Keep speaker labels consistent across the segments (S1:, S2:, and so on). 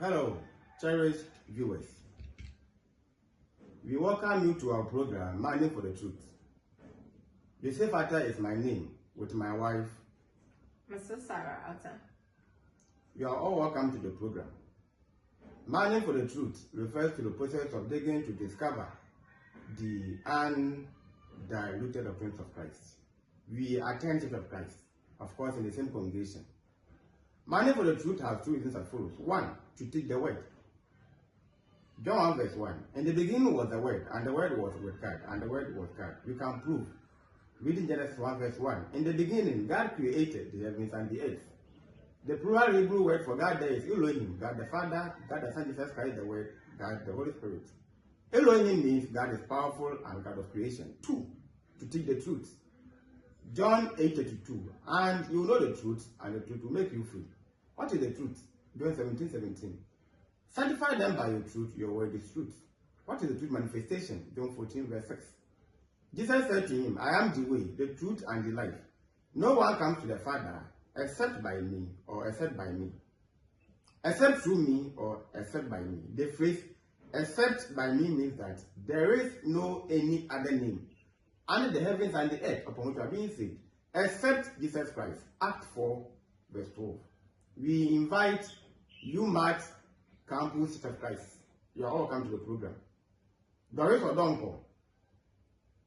S1: Hello, cherished viewers. We welcome you to our program, Mining for the Truth. JoSA Atta is my name, with my wife,
S2: Mrs. Sarah Atta.
S1: You are all welcome to the program. Mining for the Truth refers to the process of digging to discover the undiluted doctrines of Christ. We attend Church of Christ, of course, in the same congregation. Mining for the Truth has two reasons as follows. One, to teach the word. John 1 verse 1. In the beginning was the word, and the word was with God, and the word was God. We can prove. Reading Genesis 1 verse 1. In the beginning, God created the heavens and the earth. The plural Hebrew word for God there is Elohim, God the Father, God the Son, Jesus Christ, the Word, God the Holy Spirit. Elohim means God is powerful and God of creation. 2, to teach the truth. John 8:32. And you will know the truth, and the truth will make you free. What is the truth? John 17:17. Sanctify them by your truth, your word is truth. What is the truth manifestation? John 14 verse 6. Jesus said to him, I am the way, the truth, and the life. No one comes to the Father except by me, or except by me. Except through me, or except by me. The phrase except by me means that there is no any other name under the heavens and the earth upon which we are being saved, except Jesus Christ. Act 4 verse 12. We invite you, Mark Campus Church of Christ. You are all welcome to the program. Doris Odonko,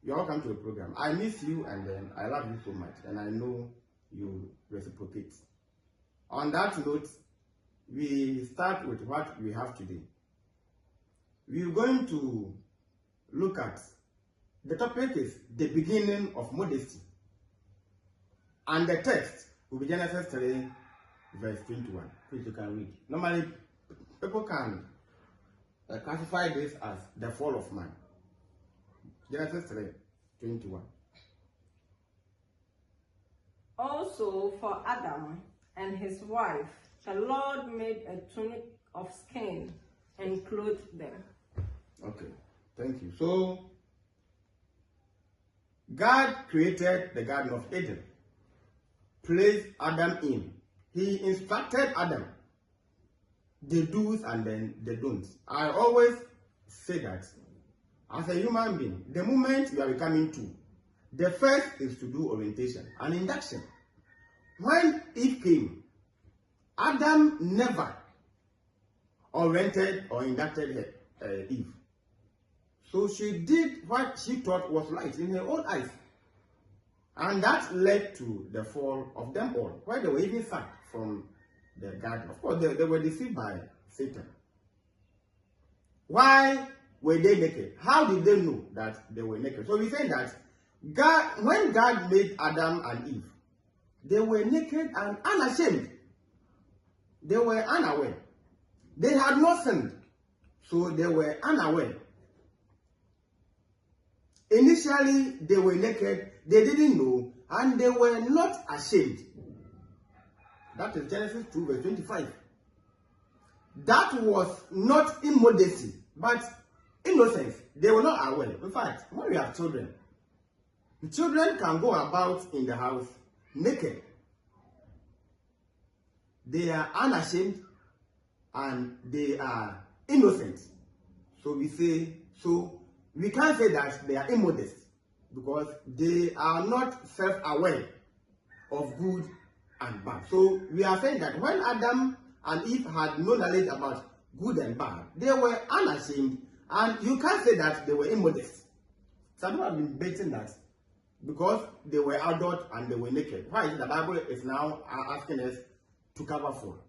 S1: you are welcome to the program. I miss you, and then I love you so much, and I know you reciprocate. On that note, we start with what we have today. We're going to look at, the topic is the beginning of modesty. And the text will be Genesis 3 verse 21, which you can read. Normally, people can classify this as the fall of man. Genesis 3 21.
S2: Also for Adam and his wife, the Lord made a tunic of skin and clothed them.
S1: Okay, thank you. So, God created the Garden of Eden, placed Adam in. He instructed Adam the do's and then the don'ts. I always say that as a human being, the moment you are becoming two, the first is to do orientation and induction. When Eve came, Adam never oriented or inducted Eve. So she did what she thought was right in her own eyes. And that led to the fall of them all, where they were even sacked from the garden. Of course, they were deceived by Satan. Why were they naked? How did they know that they were naked? So we say that when God made Adam and Eve, they were naked and unashamed. They were unaware. They had not sinned, so they were unaware. Initially, they were naked, they didn't know, and they were not ashamed. That is Genesis 2 verse 25. That was not immodesty, but innocence. They were not aware. In fact, when we have children, the children can go about in the house naked. They are unashamed and they are innocent. So we can't say that they are immodest, because they are not self-aware of good and bad. So we are saying that when Adam and Eve had no knowledge about good and bad, they were unashamed, and you can't say that they were immodest. Some people have been debating that because they were adult and they were naked. Why is it the Bible is now asking us to cover for?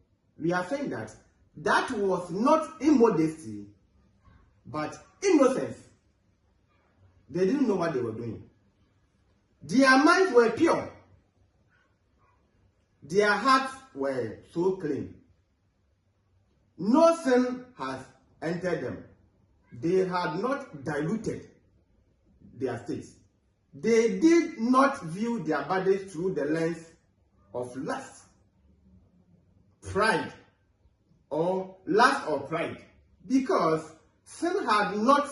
S1: We are saying that that was not immodesty, but innocence. They didn't know what they were doing. Their minds were pure. Their hearts were so clean. No sin has entered them. They had not diluted their states. They did not view their bodies through the lens of lust, pride, or lust or pride, because sin had not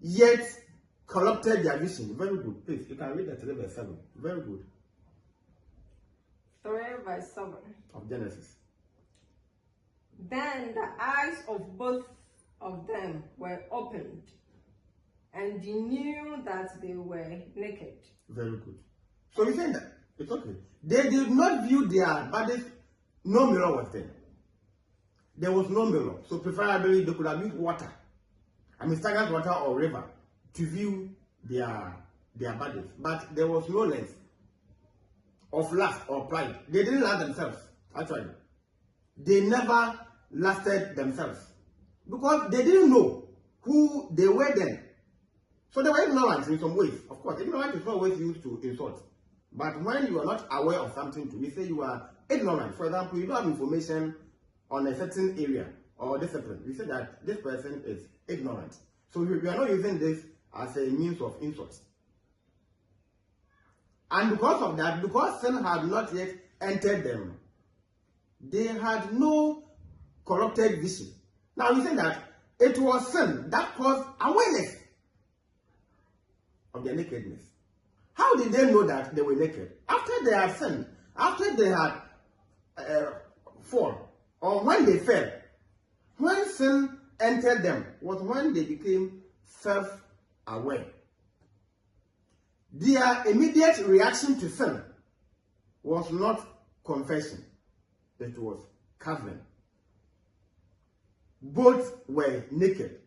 S1: yet corrupted their vision. Very good. Please, you can read that 3 verse 7. Very good.
S2: 3 verse 7
S1: of Genesis.
S2: Then the eyes of both of them were opened, and they knew that they were naked.
S1: Very good. So we saying that it's okay. They did not view their bodies. No mirror was there. There was no mirror. So preferably they could have used water. Stagnant water or river to view their bodies. But there was no lens of lust or pride. They didn't lust themselves, actually. They never lusted themselves. Because they didn't know who they were then. So they were ignorant in some ways. Of course, ignorant is not always used to insult. But when you are not aware of something, we say you are ignorant. For example, you don't have information on a certain area or discipline. We say that this person is ignorant. So we are not using this as a means of insult. And because of that, because sin had not yet entered them, they had no corrupted vision. Now we say that it was sin that caused awareness of their nakedness. How did they know that they were naked? After they had sinned, after they had fallen, or when they fell, when sin entered them, was when they became self-aware. Their immediate reaction to sin was not confession, it was covering. Both were naked.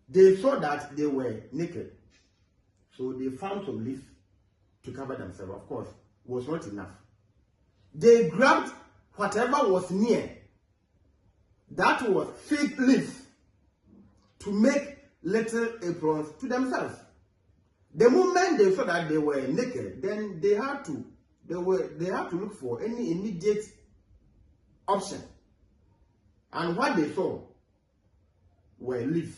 S1: They saw that they were naked. So they found some leaf to cover themselves. Of course, was not enough. They grabbed whatever was near, that was fig leaf, to make little aprons to themselves. The moment they saw that they were naked, then they had to look for any immediate option. And what they saw were leaves.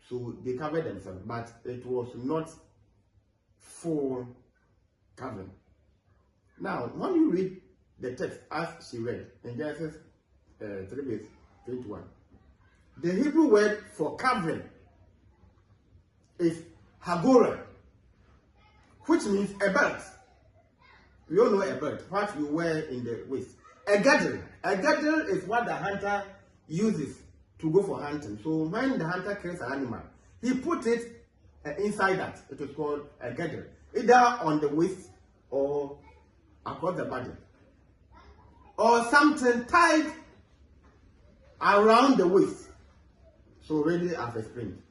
S1: So they covered themselves, but it was not full covering. Now, when you read the text as she read in Genesis 3:21, the Hebrew word for covering is hagora, which means a belt. We all know a belt, what you wear in the waist. A girdle. A girdle is what the hunter uses to go for hunting. So when the hunter kills an animal, he puts it inside that. It is called a girdle, either on the waist or across the body, or something tied around the waist. So already I've explained.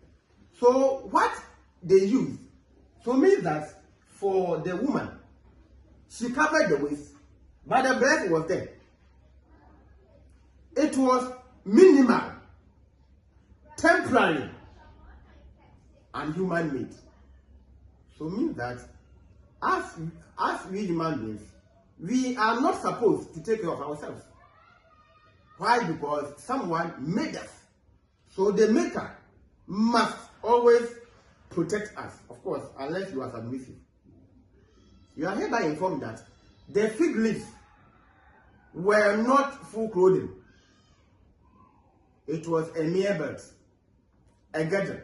S1: So what they use, so means that for the woman, she covered the waist, but the breast was there. It was minimal, temporary, and human-made. So means that as we human beings, we are not supposed to take care of ourselves. Why? Because someone made us. So the maker must always protect us, of course, unless you are submissive. You are hereby informed that the fig leaves were not full clothing. It was a mere belt, a girdle,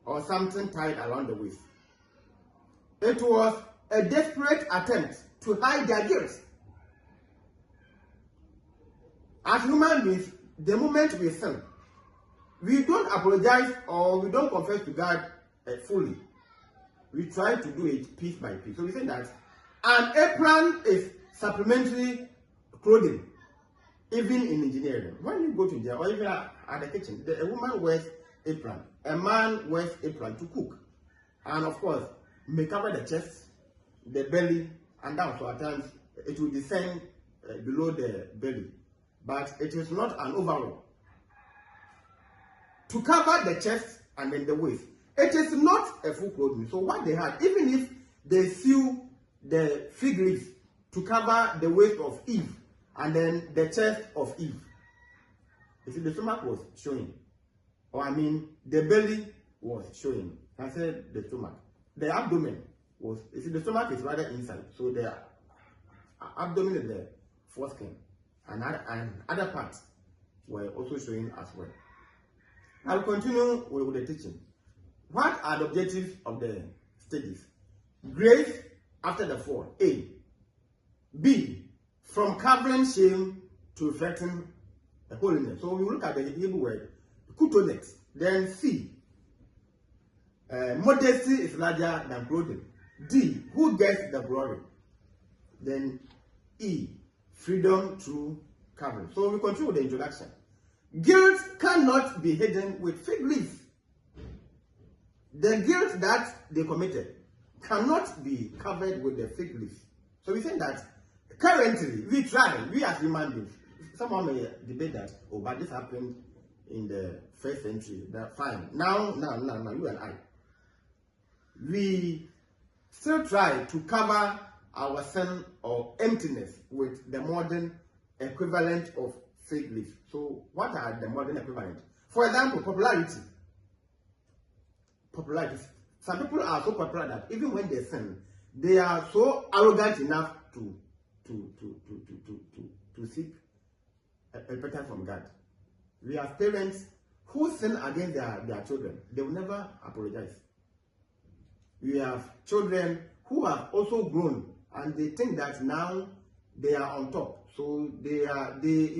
S1: or something tied around the waist. It was a desperate attempt to hide their guilt. As human beings, the moment we sin, we don't apologize or we don't confess to God fully. We try to do it piece by piece. So we say that an apron is supplementary clothing, even in engineering. When you go to jail or even at the kitchen, a woman wears apron, a man wears apron to cook, and of course, may cover the chest, the belly, and down. So at times it will descend below the belly, but it is not an overall. To cover the chest and then the waist, it is not a full clothing. So what they had, even if they sew the fig leaves to cover the waist of Eve and then the chest of Eve, you see the stomach was showing, or the belly was showing. I said the stomach. The abdomen was, you see the stomach is rather inside, so the abdomen is the foreskin, and other parts were also showing as well. I'll continue with the teaching. What are the objectives of the stages? Grace after the fall, A. B. From covering shame to reflecting holiness. So we look at the Hebrew word, Kuttonet. Then C, modesty is larger than clothing. D, who gets the glory? Then E, freedom through covering. So we continue with the introduction. Guilt cannot be hidden with fig leaves. The guilt that they committed cannot be covered with the fig leaf. So we say that currently we as human beings, someone may debate that, oh, but this happened in the first century. That's fine. Now, you and I, we still try to cover our sin or emptiness with the modern equivalent of fig leaf. So what are the modern equivalent? For example, popularity. Some people are so popular that even when they sin, they are so arrogant enough to seek a better from God. We have parents who sin against their children. They will never apologize. We have children who have also grown and they think that now they are on top. So they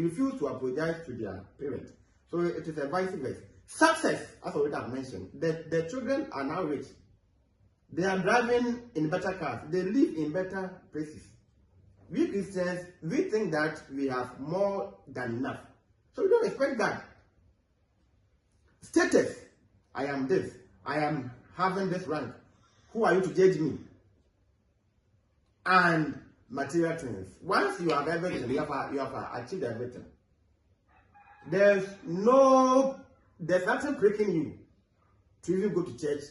S1: refuse to apologize to their parents. So it is a vice versa. Success, as I already have mentioned, the children are now rich. They are driving in better cars. They live in better places. We Christians, we think that we have more than enough. So we don't expect that. Status, I am this. I am having this rank. Who are you to judge me? And material things. Once you have everything, you have achieved everything. There's nothing breaking you to even go to church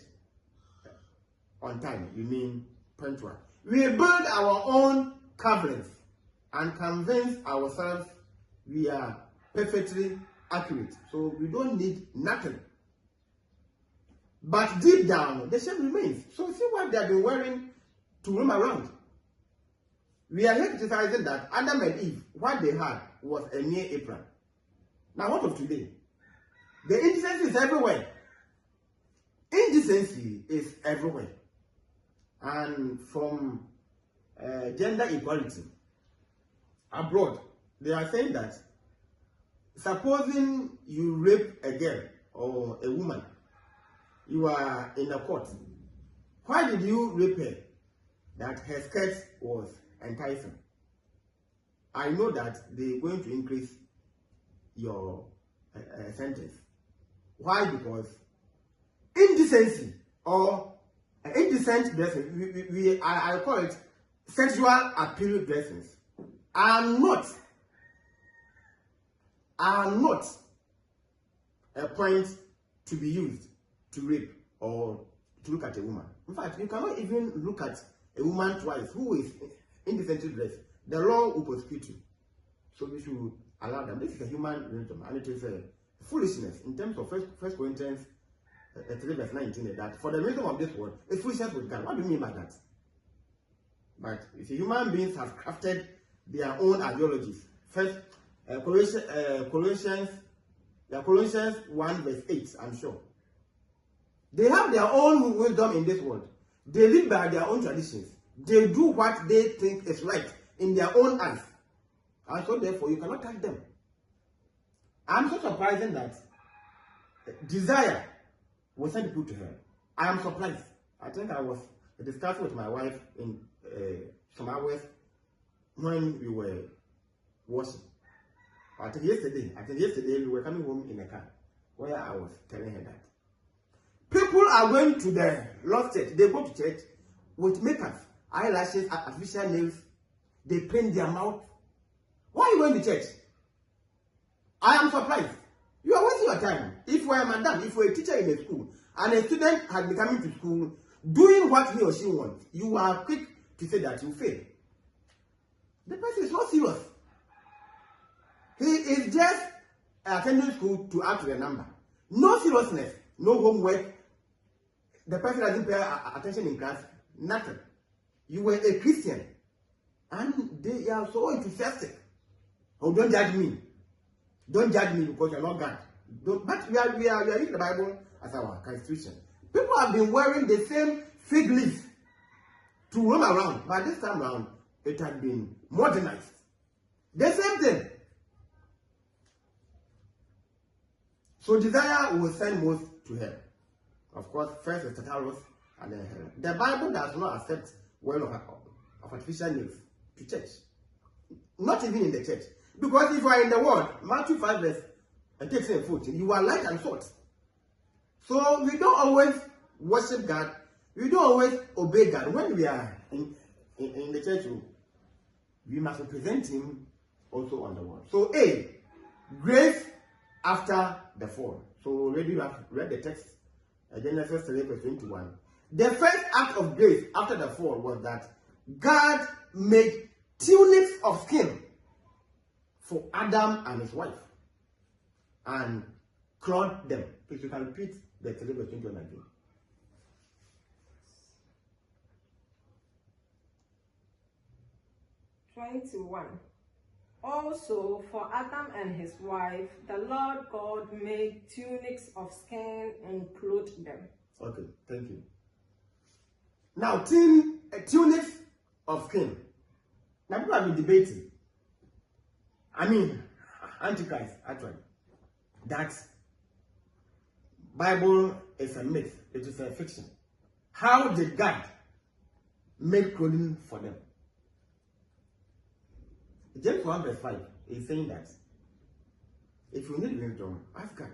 S1: on time. You mean punctual. We build our own coverings and convince ourselves we are perfectly accurate. So we don't need nothing. But deep down, the shame remains. So see what they have been wearing to roam around. We are here criticizing that Adam and Eve, what they had was a mere apron. Now what of today? The indecency is everywhere. Indecency is everywhere. And from gender equality abroad, they are saying that supposing you rape a girl or a woman, you are in a court. Why did you rape her? That her skirt was enticing. I know that they're going to increase your sentence. Why? Because indecency or indecent dressing, I call it sexual appeal dressings, are not a point to be used to rape or to look at a woman. In fact, you cannot even look at a woman twice who is indecently dressed. The law will prosecute you. So we should allow them. This is a human rhythm, and it is a foolishness in terms of First Corinthians 3 verse 19, that for the wisdom of this world is foolishness with God. What do you mean by that? But you see, human beings have crafted their own ideologies. First, Colossians 1 verse 8, I'm sure. They have their own wisdom in this world. They live by their own traditions. They do what they think is right in their own eyes. And so therefore, you cannot touch them. I'm so surprised that desire will send people to hell. I am surprised. I think I was discussing with my wife in some hours when we were washing. I think yesterday we were coming home in a car where I was telling her that people are going to the Lord's church. They go to church with makeup, eyelashes, artificial nails. They paint their mouth. Why are you going to church? I am surprised. You are wasting your time. If you are a madam, if you are a teacher in a school, and a student has been coming to school doing what he or she wants, you are quick to say that you fail. The person is not serious. He is just attending school to add to the number. No seriousness, no homework. The person doesn't pay attention in class. Nothing. You were a Christian, and they are so enthusiastic. Oh, don't judge me. Don't judge me because you're not God. But we are reading the Bible as our constitution. People have been wearing the same fig leaf to roam around. But this time around, it has been modernized. The same thing. So desire will send most to hell. Of course, first is Tartarus and then hell. The Bible does not accept well of artificial names to church. Not even in the church. Because if you are in the world, Matthew 5 verse 13 and 14, you are light and salt. So we don't always worship God. We don't always obey God. When we are in the church, we must represent Him also on the world. So A, grace after the fall. So already you have read the text, Genesis 3 verse 21. The first act of grace after the fall was that God made tunics of skin for Adam and his wife and clothed them. If you can repeat the 3 verse 21 again.
S2: Also, for Adam and his wife, the Lord God made tunics of skin and clothed them.
S1: Okay, thank you. Now, tunics of skin. Now, people have been debating. I mean, Antichrist, actually. That Bible is a myth. It is a fiction. How did God make clothing for them? James 1 verse 5 is saying that if you need wisdom, ask God.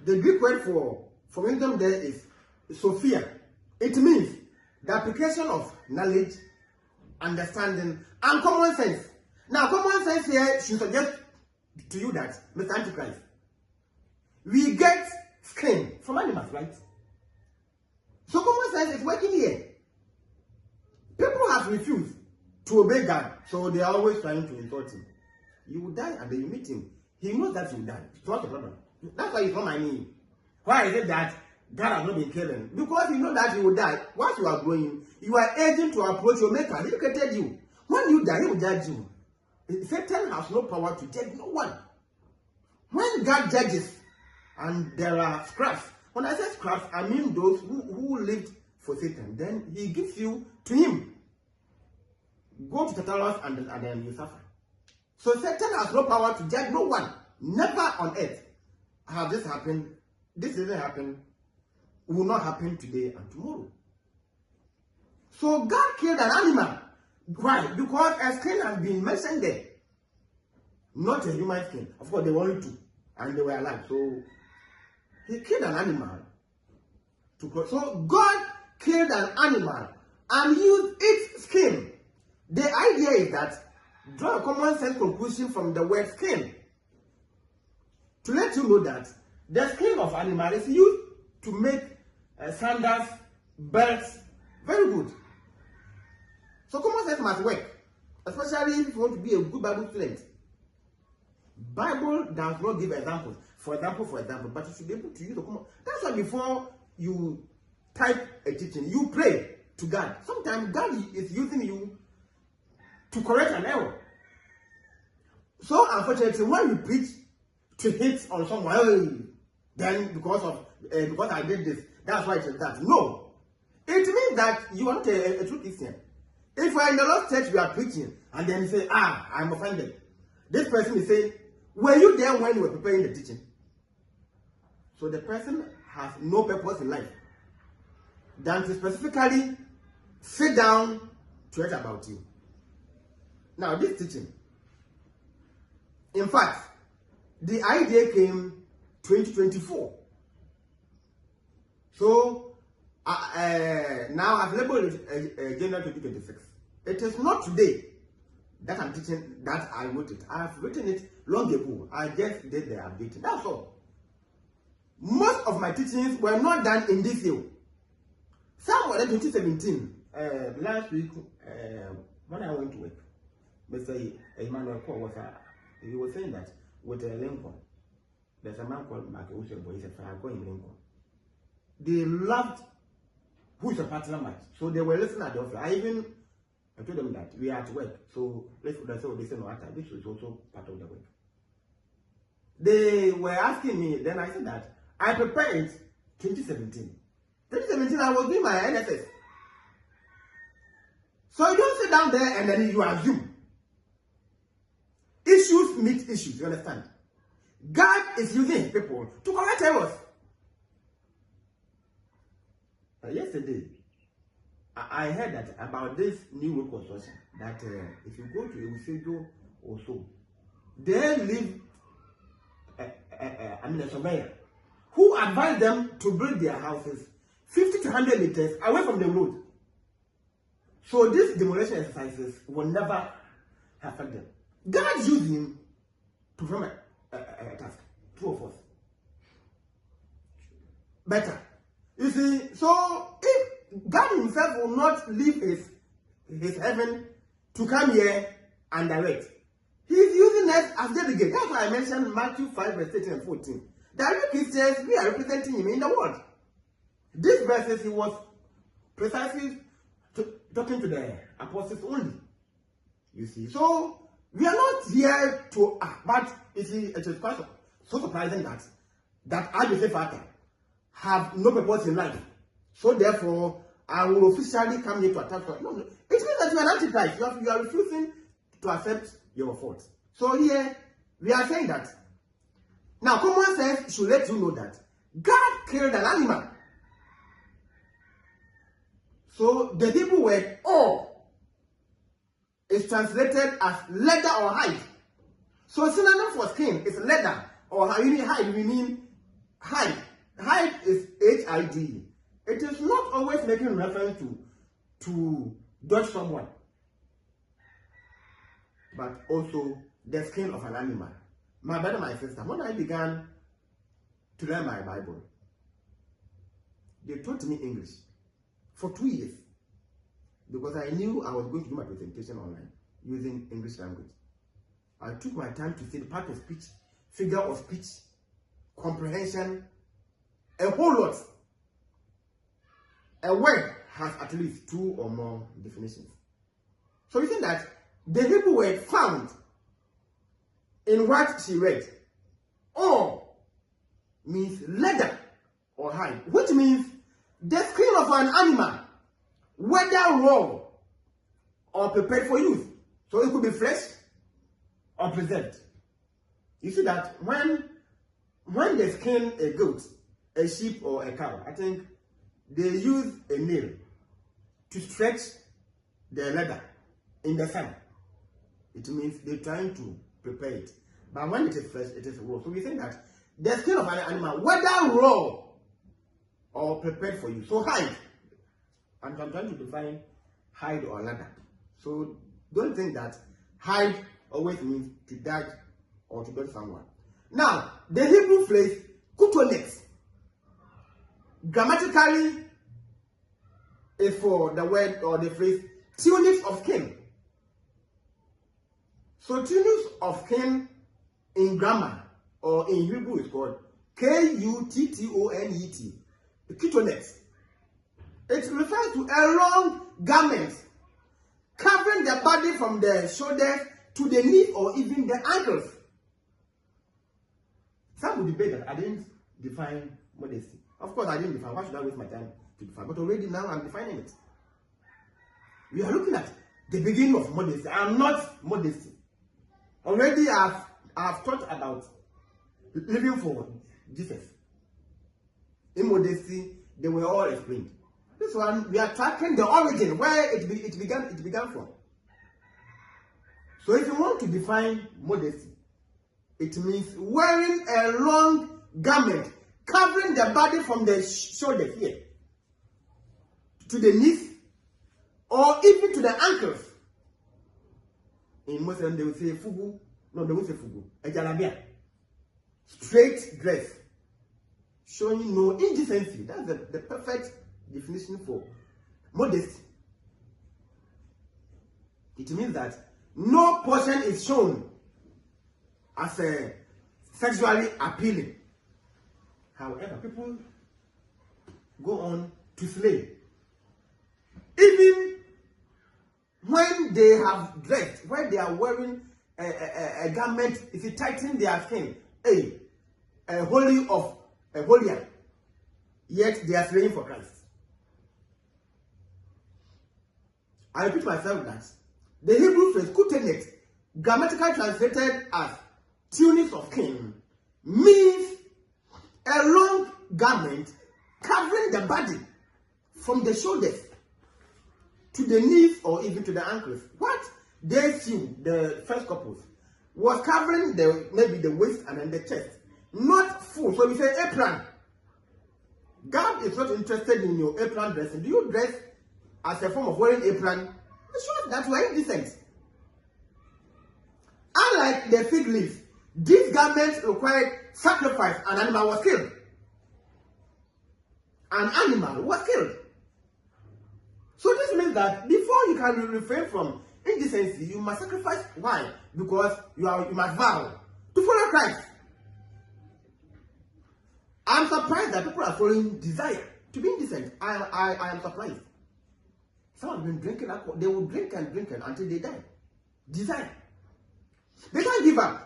S1: The Greek word for wisdom there is Sophia. It means the application of knowledge, understanding, and common sense. Now, common sense here should suggest to you that, Mr. Antichrist, we get skin from animals, right? So common sense is working here. People have refused to obey God, so they are always trying to insult Him. You will die and then you meet Him. He knows that you will die. It's not a problem. That's why He's not my name. Why is it that God has not been killing? Because He knows that you will die. Once you are growing, you are aging to approach your Maker. He created you. When you die, He will judge you. Satan has no power to judge no one. When God judges, and there are scraps. When I say scraps, I mean those who lived for Satan. Then He gives you to Him. Go to Tartarus and then you suffer. So Satan has no power to judge no one. Never on earth has this happened. This didn't happen. Will not happen today and tomorrow. So God killed an animal. Why? Because a skin has been mentioned there. Not a human skin. Of course, they were only two. And they were alive. So He killed an animal. So God killed an animal and used its skin. The idea is that draw a common sense conclusion from the word skin. To let you know that the skin of animal is used to make sandals, belts. Very good. So common sense must work. Especially if you want to be a good Bible student. Bible does not give examples. For example, but you should be able to use the common. That's why before you type a teaching, you pray to God. Sometimes God is using you to correct an error. So unfortunately, when you preach to hit on someone, then because I did this, that's why it is that. No, it means that you are not a true Christian. If we are in the Lord's church, we are preaching, and then you say, I'm offended. This person is saying, were you there when you were preparing the teaching? So the person has no purpose in life than to specifically sit down to write about you. Now, this teaching, in fact, the idea came 2024. So, now I've labeled it January 2026. It is not today that I'm teaching that I wrote it. I've written it long ago. I just did the updating. That's all. Most of my teachings were not done in this year. Some were in 2017. Last week, when I went to work, Mr. Emmanuel Cole he was saying that with Lincoln, there's a man called Mark Oshebo. He said, I'm going Lincoln. They loved who is a partner match. So they were listening at the office. I told them that we are at work. So they said, no, this is also part of the work. They were asking me, then I said that I prepared it 2017. 2017, I was doing my NSS. So you don't sit down there and then you assume. Issues meet issues, you understand? God God is using his people to correct errors. Yesterday, I heard that about this new road construction, that if you go to Eusebio or so, they live a surveyor who advised them to build their houses 50 to 100 meters away from the road. So these demolition exercises will never affect them. God used him to perform a task. True or false? Better. You see, so if God himself will not leave his heaven to come here and direct, he's using us as delegate. That's why I mentioned Matthew 5, verse 13 and 14. That we Christians, we are representing him in the world. These verses, he was precisely talking to the apostles only. You see, so we are not here to act, but you see, it is quite so surprising that I, the Father, have no purpose in life. So therefore, I will officially come here to attack. No, it means that you are an antichrist. You are refusing to accept your fault. So here, we are saying that. Now, common sense should let you know that God killed an animal. So the Hebrew word "or" is translated as leather or hide. So synonym for skin is leather or hide. We mean hide. Hide is H-I-D. It is not always making reference to dodge someone, but also the skin of an animal. My brother, my sister, when I began to learn my Bible, they taught me English for 2 years because I knew I was going to do my presentation online using English language. I took my time to see the part of speech, figure of speech, comprehension, a whole lot. A word has at least 2 or more definitions. So you think that the Hebrew word found in what she read, "or" means leather or hide, which means the skin of an animal, whether raw or prepared for use. So it could be fresh or preserved. You see that when they skin a goat, a sheep, or a cow, I think they use a nail to stretch the leather in the sun. It means they're trying to prepare it. But when it is fresh, it is raw. So we think that the skin of an animal, whether raw or prepared for you. So hide. And I'm trying to define hide or leather. So don't think that hide always means to dodge or to dodge someone. Now, the Hebrew phrase Kuttonet grammatically is for the word or the phrase tunics of skin. So tunics of skin in grammar or in Hebrew is called Kuttonet. Kuttonet. It refers to a long garment covering the body from the shoulders to the knees or even the ankles. Some would debate that I didn't define modesty. Of course, I didn't define. Why should I waste my time to define? But already now I'm defining it. We are looking at the beginning of modesty. I am not modesty. Already I've thought about living for Jesus. In modesty, they were all explained. This one, we are tracking the origin, where it began from. So if you want to define modesty, it means wearing a long garment covering the body from the shoulders here to the knees or even to the ankles. In Muslim, they will say fugu. No, they won't say fugu. A jalabia. Straight dress. Showing no indecency. That's the perfect definition for modesty. It means that no portion is shown as a sexually appealing. However, people go on to slay. Even when they have dressed, when they are wearing a garment, if you tighten their skin, a holier, yet they are slaying for Christ. I repeat myself that the Hebrew phrase Kuttonet, grammatically translated as tunics of skin, means a long garment covering the body from the shoulders to the knees or even to the ankles. What they see, the first couples, was covering maybe the waist and then the chest, not full. So we say apron. God is not interested in your apron dressing. Do you dress as a form of wearing apron? It shows that you are indecent. Unlike the fig leaves, these garments required sacrifice. An animal was killed. An animal was killed. So this means that before you can refrain from indecency, you must sacrifice. Why? Because you must vow to follow Christ. I'm surprised that people are following desire to be indecent. I am surprised. Some have been drinking alcohol. They will drink and drink until they die. Desire. They can't give up.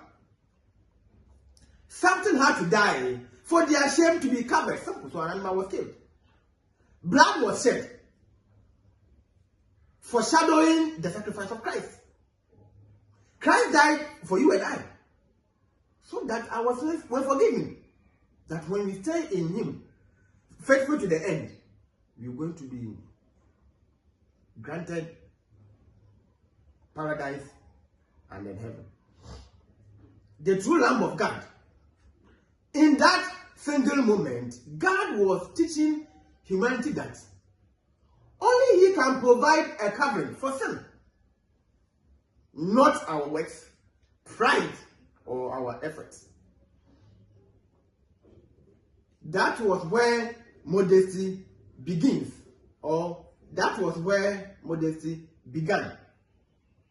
S1: Something had to die for their shame to be covered. So an animal was killed. Blood was shed, foreshadowing the sacrifice of Christ. Christ died for you and I, so that our sins were forgiven. That when we stay in Him, faithful to the end, we're going to be granted paradise and then heaven. The true Lamb of God. In that single moment, God was teaching humanity that only He can provide a covering for sin, not our works, pride, or our efforts. That was where modesty begins, or that was where modesty began.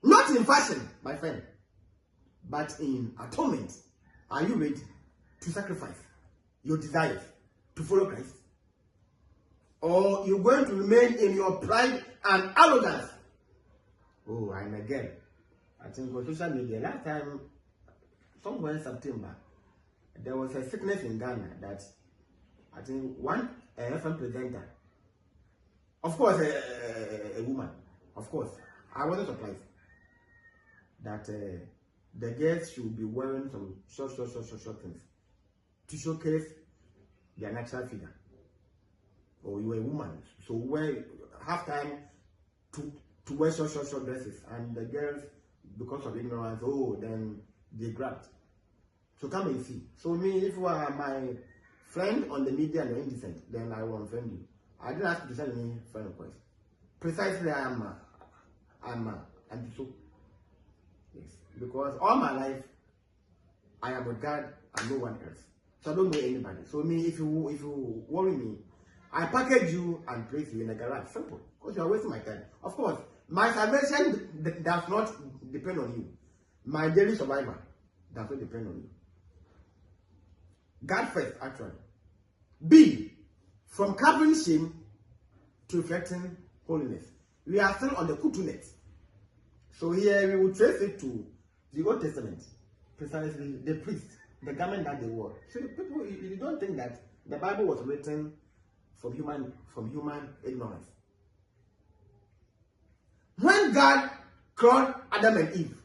S1: Not in fashion, my friend, but in atonement. Are you ready to sacrifice your desires to follow Christ? Or you're going to remain in your pride and arrogance? Oh, and again, I think on social media, last time, somewhere in September, there was a sickness in Ghana that I think one FM presenter, of course, a woman, of course, I wasn't surprised that the girls should be wearing some short things to showcase their natural figure. Or you are a woman, so have time to wear short dresses, and the girls, because of ignorance, then they grabbed. So come and see. So me, if you are my friend on the media and you're indecent, then I will unfriend you. I didn't ask you to send me friend request. Precisely, I'm so. Yes, because all my life I am with God and no one else. So I don't know anybody. So me, if you worry me, I package you and place you in a garage. Simple. Because you are wasting my time. Of course, my salvation does not depend on you. My daily survival does not depend on you. God first, actually. B, from covering shame to reflecting holiness. We are still on the Kuttonet. So here we will trace it to the Old Testament. Precisely the priest, the garment that they wore. So people, you don't think that the Bible was written from human ignorance. When God called Adam and Eve,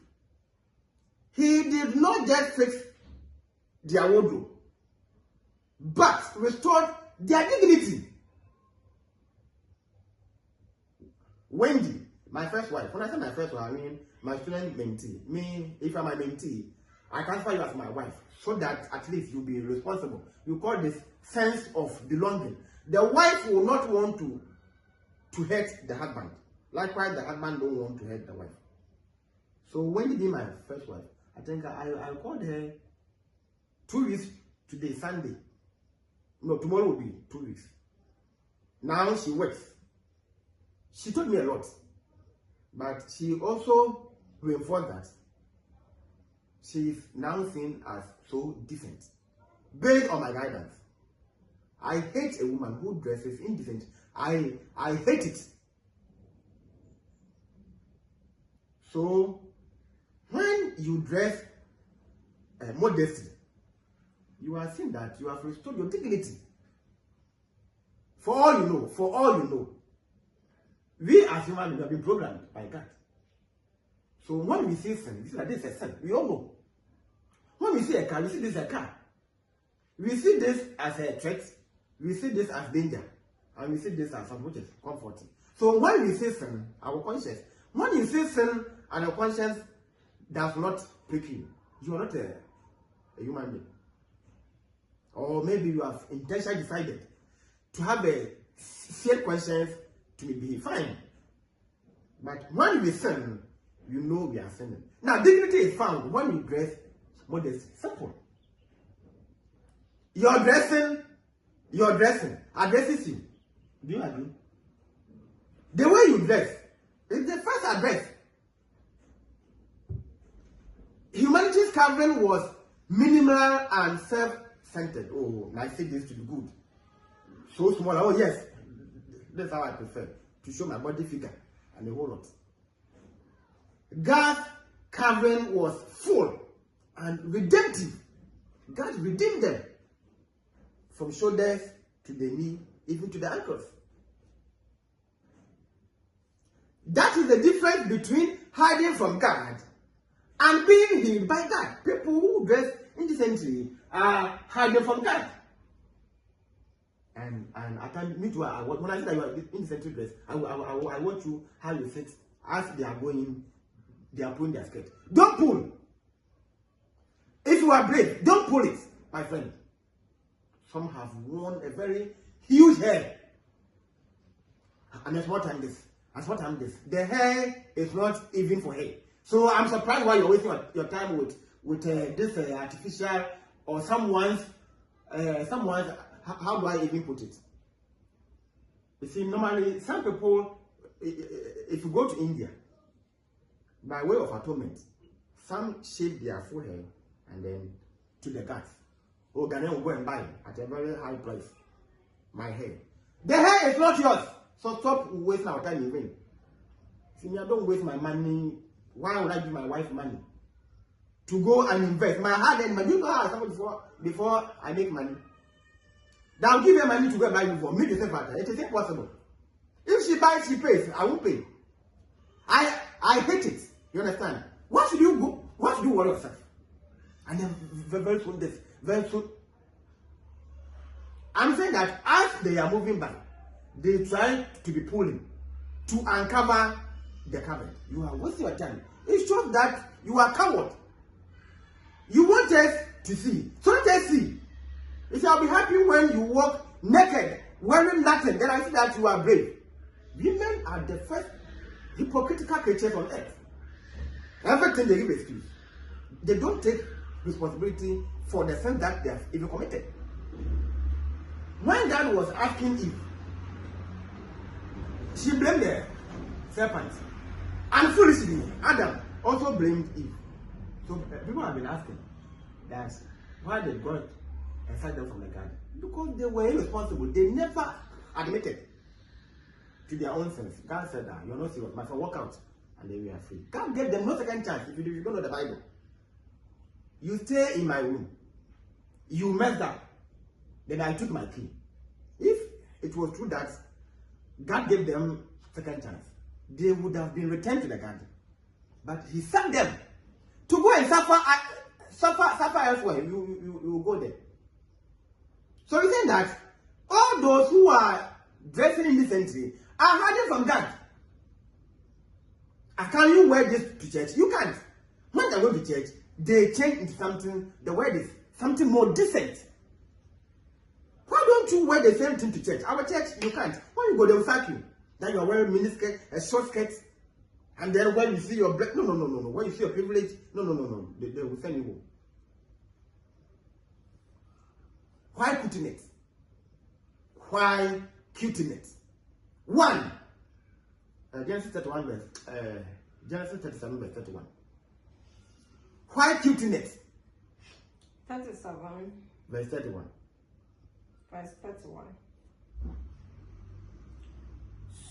S1: He did not just fix their wardrobe, but restored their dignity. Wendy, my first wife. When I say my first wife, I mean my student mentee. Me, if I'm a mentee, I transfer you as my wife, so that at least you'll be responsible. You call this sense of belonging. The wife will not want to hurt the husband. Likewise, the husband don't want to hurt the wife. So when you be my first wife, I think I called her 2 weeks today, Sunday. No, tomorrow will be 2 weeks. Now she works. She told me a lot. But she also reinforced that she is now seen as so decent. Based on my guidance. I hate a woman who dresses indecent. I hate it. So, when you dress modesty, you are seeing that you have restored your dignity. For all you know, we as humans we have been programmed by God. So when we see sin, this is a sin. We all know. When we see a car, we see this is a car. We see this as a threat, we see this as danger, and we see this as something which is comforting. So when we say sin, our conscience, when you say sin and your conscience does not prick you, you are not a human being. Or maybe you have intentionally decided to have a safe conscience to be fine. But when we sin, you know we are sinning. Now, dignity is found when you dress modesty. Simple. Your dressing addresses you. Do you agree? The way you dress is the first address. Humanity's covering was minimal and self-centered. Oh, I say this to be good. So small. Oh, yes. That's how I prefer to show my body figure and a whole lot. God's covering was full and redemptive. God redeemed them from shoulders to the knee, even to the ankles. That is the difference between hiding from God and being hidden by God. People who dress indecently are hiding from God. And at times, me too, when I say that you are indecently dressed, I watch you how you sit as they are pulling their skirt. Don't pull. If you are brave, don't pull it, my friend. Some have worn a very huge hair. And that's what I'm this. The hair is not even for hair. So I'm surprised why you're wasting your time with this artificial or someone's, how do I even put it? You see, normally, some people, if you go to India, by way of atonement, some shave their full hair and then to the guts. Oh, Ghanaian will go and buy at a very high price my hair. The hair is not yours, so stop wasting our time in vain. See, I don't waste my money. Why would I give my wife money to go and invest my hard-earned money? You know how I started before I make money. I'll give her money to go and buy uniform. Make yourself out. It is impossible. If she buys, she pays. I won't pay. I hate it. You understand? What should you go? What should you worry yourself? And then very soon this, very soon. I'm saying that as they are moving by, they try to be pulling to uncover the cupboard. You are wasting your time. It shows that you are coward. You want us to see. So let us see. You shall be happy when you walk naked, wearing nothing. Then I see that you are brave. Women are the first hypocritical creatures on earth. Everything they give excuse. They don't take responsibility for the sin that they have even committed. When God was asking Eve, she blamed the serpent. And foolishly, Adam also blamed Eve. So people have been asking that why did God excite them from the garden? Because they were irresponsible. They never admitted to their own sins. God said that you're not serious. My son, walk out. And they were free. God gave them no second chance. If you don't know the Bible, you stay in my room. You messed up. Then I took my key. If it was true that God gave them second chance, they would have been returned to the garden. But he sent them to go and suffer elsewhere. You will go there. So he's saying that all those who are dressing indecently are hiding from God. Can you wear this to church? You can't. When they go to church, they change into something, the word is something more decent. Why don't you wear the same thing to church? Our church, you can't. When you go, they will sack you. Then you are wearing mini skirt, a short skirt, and then when you see your black, no. When you see your privilege, no. They will send you home. Why Kuttonet? Why Kuttonet? 1. Genesis 31 verse, Genesis 37 verse 31. Why Kuttonet?
S2: 37
S1: verse 31.
S2: Verse 31.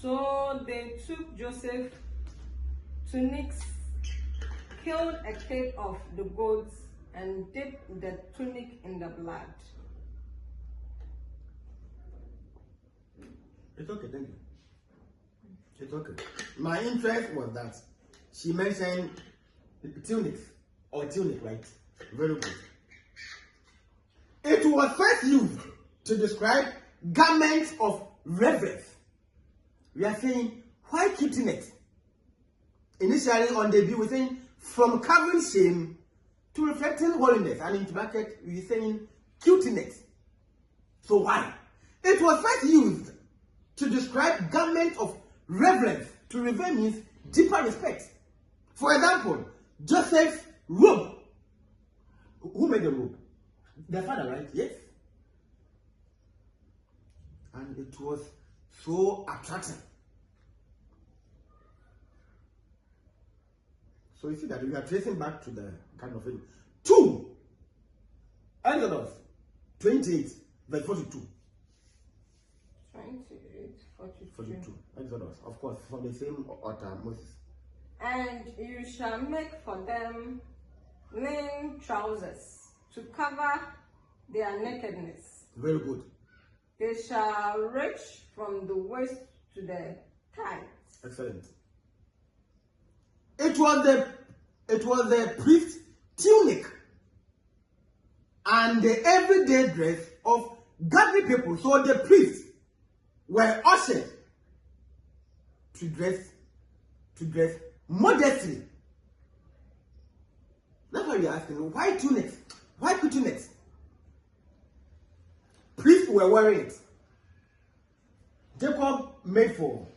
S2: So they took Joseph's tunics, killed a kid of the goats, and dipped the tunic in the blood.
S1: It's okay, thank you. It's okay. My interest was that she mentioned tunics or tunic, right? Very good. It was first used to describe garments of reverence. We are saying, why Kuttonet? Initially on debut, we're saying from covering shame to reflecting holiness. And in bracket, we're saying Kuttonet. So why? It was first used to describe garments of reverence. To revere means deeper respect. For example, Joseph's robe. Who made the robe? Their father, right? Yes. And it was so attractive. So you see that we are tracing back to the Garden of Eden. 2. Exodus 28, verse 42.
S2: 28,
S1: 42. Exodus, of course, from the same author, Moses.
S2: And you shall make for them linen trousers to cover their nakedness.
S1: Very good.
S2: They shall reach from the waist to the thighs.
S1: Excellent. It was the priest's tunic and the everyday dress of godly people. So the priests were ushered to dress modestly. That's why we are asking, why tunics? Why Kuttonet? Priests were wearing it. Jacob made for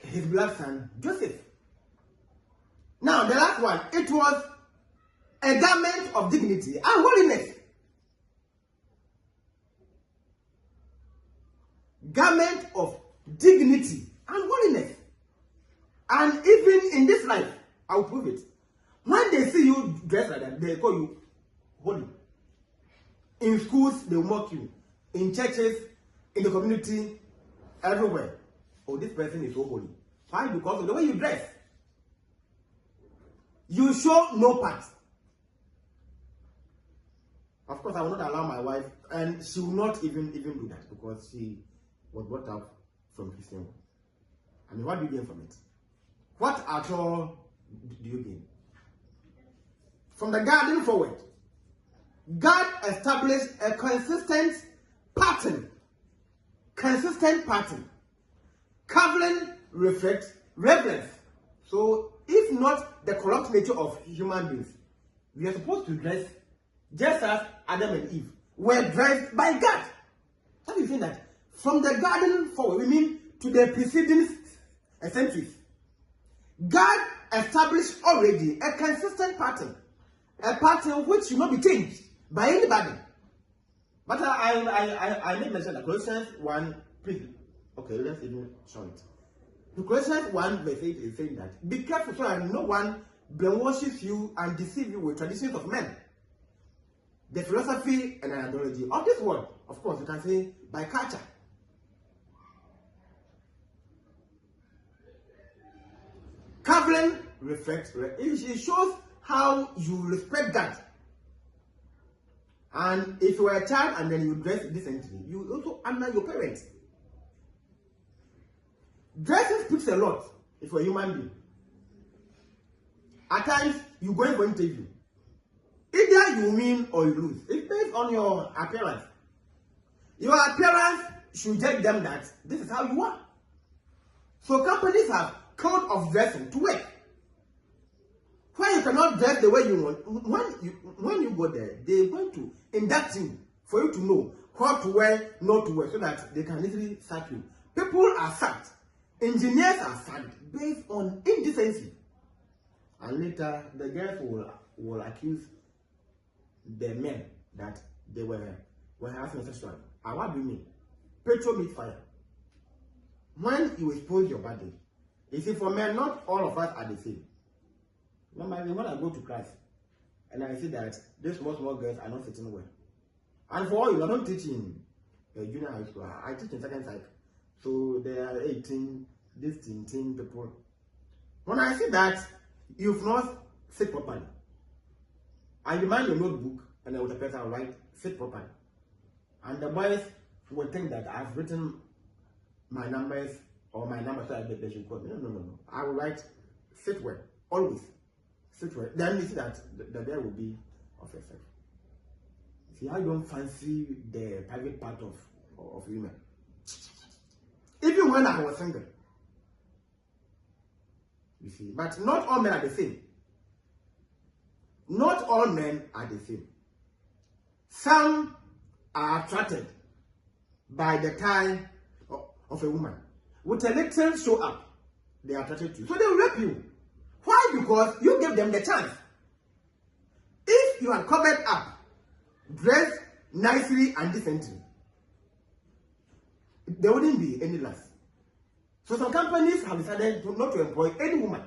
S1: his beloved son Joseph. Now, the last one, it was a garment of dignity and holiness. Garment of dignity and holiness. And even in this life, I will prove it. When they see you dressed like that, they call you holy. In schools, they will mock you. In churches, in the community, everywhere. Oh, this person is so holy. Why? Because of the way you dress. You show no part. Of course, I will not allow my wife, and she will not even do that because she was brought up from Christian home. I mean, what do you gain from it? What at all do you gain? From the garden forward, God established a consistent pattern. Covering reflects reverence. So, if not the corrupt nature of human beings, we are supposed to dress just as Adam and Eve were dressed by God. That is saying that from the garden forward, we mean to the preceding centuries, God established already a consistent pattern, a pattern which should not be changed by anybody. But I made mention that Colossians 1, please. Okay, let's even show it. The Colossians 1 verse 8 is saying that, be careful so that no one brainwashes you and deceive you with traditions of men, the philosophy and ideology of this world. Of course, you can say by culture. Covering reflects, it shows how you respect God. And if you are a child and then you dress decently, you also honor your parents. Dressing speaks a lot if you're a human being. At times, you go in for interview. Either you win or you lose. It based on your appearance. Your appearance should tell them that this is how you are. So companies have code of dressing to work. When you cannot dress the way you want, when you go there, they're going to induct you for you to know what to wear, not to wear, so that they can easily sack you. People are sacked. Engineers are sacked based on indecency. And later, the girls will accuse the men that they were harassing sexually. And what do you mean? Petrol meets fire. When you expose your body, you see, for men, not all of us are the same. Normally, when I go to class and I see that these small girls are not sitting well, and for all you, I don't teach in junior high school. I teach in second cycle. So there are 18, these 10 people. When I see that you've not sit properly, I demand your notebook and with a pencil I'll write sit properly. And the boys will think that I've written my numbers or my numbers so that they should call me. No. I will write sit well, always. Sit well. Then you see that the day will be of yourself. See, I don't fancy the private part of women. Even when I was single. You see, but not all men are the same. Not all men are the same. Some are attracted by the tie of a woman. With a little show up, they are attracted to you. So they will rape you. Why? Because you give them the chance. If you are covered up, dressed nicely and decently, there wouldn't be any lust. So some companies have decided not to employ any woman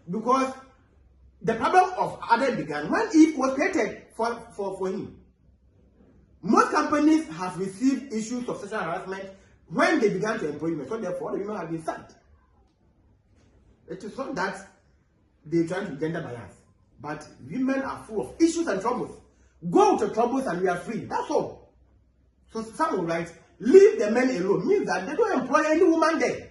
S1: because the problem of Adam began when Eve was created for him. Most companies have received issues of sexual harassment when they began to employ women. So therefore, the women have been sacked. It is not that they try to gender bias, but women are full of issues and troubles. Go to troubles and we are free. That's all. So some will write, leave the men alone. Means that they don't employ any woman there.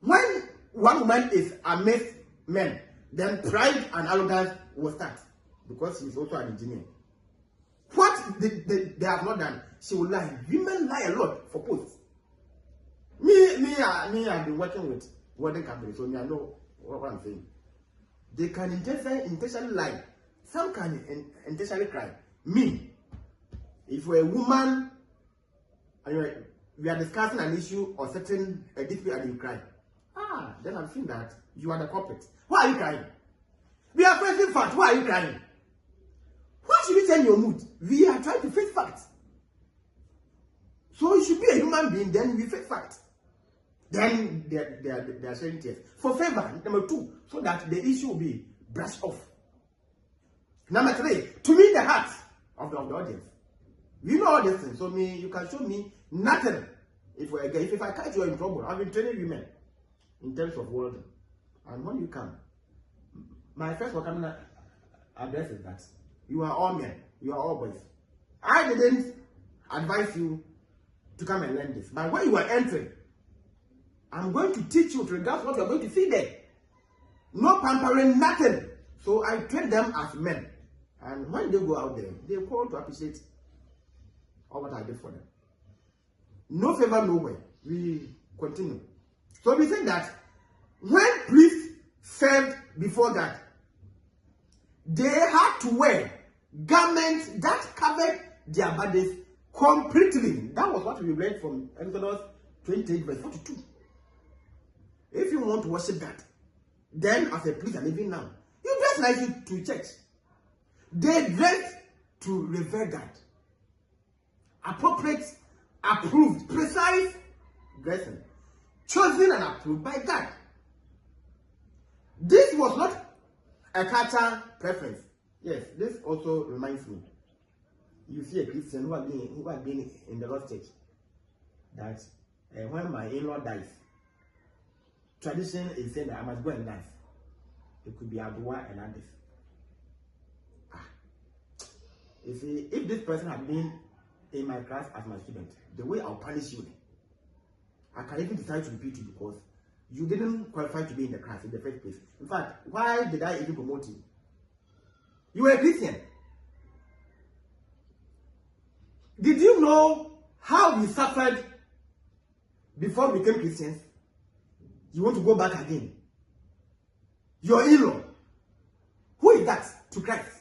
S1: When one woman is amidst men, then pride and arrogance will start because she's also an engineer. What they have not done, she will lie. Women lie a lot for posts. I've been working with wedding companies, so I know what I'm saying. They can intentionally lie. Some can intentionally cry. Me, if you're a woman and we are discussing an issue or setting a dispute and you cry, then I've seen that you are the culprit. Why are you crying? We are facing facts. Why are you crying? Why should you change your mood? We are trying to face facts. So you should be a human being, then we face facts. Then they are sharing tears. For favor, number 2, so that the issue will be brushed off. Number 3, to meet the heart of the audience. We know all these things. So you can show me nothing. If I catch you in trouble, I've been training women in terms of wording. And when you come, my first welcome address is that you are all men, you are all boys. I didn't advise you to come and learn this. But when you are entering, I'm going to teach you with regards to what you're going to see there. No pampering, nothing. So I train them as men. And when they go out there, they call to appreciate all what I did for them. No favor, nowhere. We continue. So we say that when priests served before God, they had to wear garments that covered their bodies completely. That was what we read from Exodus 28 verse 42. If you want to worship God, then as a priest and even now, you dress nicely to church. They dress to revere God. Appropriate, approved, precise dressing. Chosen and approved by God. This was not a cultural preference. Yes, this also reminds me. You see a Christian who has been in the Lord's church that when my in-law dies, tradition is saying that I must go and dance. It could be Adua and others. You see, if this person had been in my class as my student, the way I'll punish you, I can even decide to repeat you because you didn't qualify to be in the class in the first place. In fact, why did I even promote you? You were a Christian. Did you know how we suffered before we became Christians? You want to go back again? Your in-law. Who is that to Christ?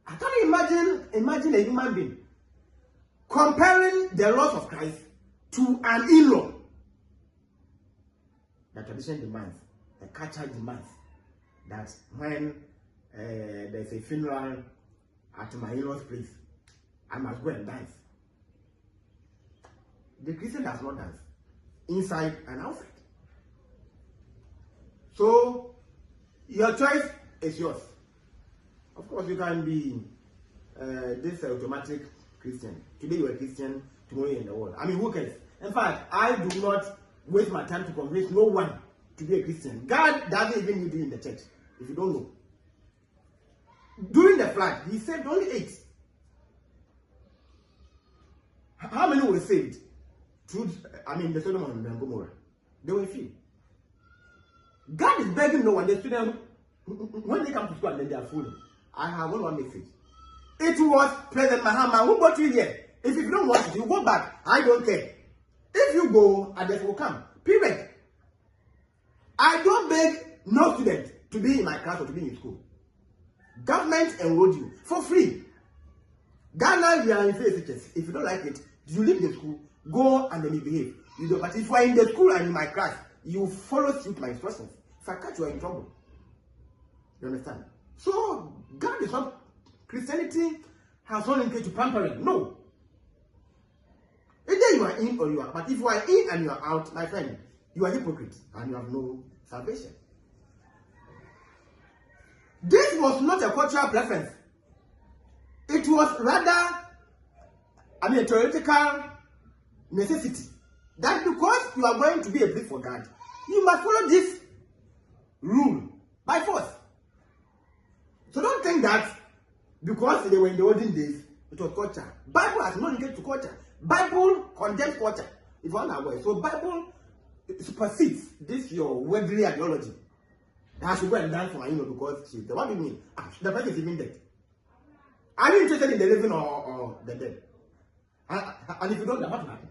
S1: I can't imagine a human being comparing the laws of Christ to an in-law. The tradition demands, the culture demands that when there's a funeral at my in-law's place, I must go and dance. The Christian does not dance, inside and outside. So, your choice is yours. Of course, you can be this automatic Christian. Today you are a Christian, tomorrow you're in the world. I mean, who cares? In fact, I do not waste my time to convince no one to be a Christian. God doesn't even need you in the church, if you don't know. During the flood, he saved only 8. How many were saved? The Sodom and Gomorrah. They were few. God is begging no one. The students, when they come to school and then they are fooling, I have one message. It was President Mahama who brought you here. If you don't want it, you go back. I don't care. If you go, others will come. Period. I don't beg no student to be in my class or to be in school. Government enrolled you for free. Ghana, we are in face. If you don't like it, you leave the school, go and then behave. You don't, but if you are in the school and in my class, you follow suit my instructions. If I catch you, are in trouble. You understand? So, God is not, Christianity has no link to pampering. No. Either you are in or you are, but if you are in and you are out, my friend, you are hypocrite and you have no salvation. This was not a cultural preference. It was rather, a theoretical necessity. That because you are going to be a priest for God, you must follow this rule by force. So don't think that because they were in the olden days, it was culture. Bible has no link to culture. Bible condemns culture. If you're unaware. So Bible supersedes this your worldly ideology. I should go and dance for my because she's dead. What do you mean? The person is even dead. Are you interested in the living or the dead? And if you don't dance, what will happen?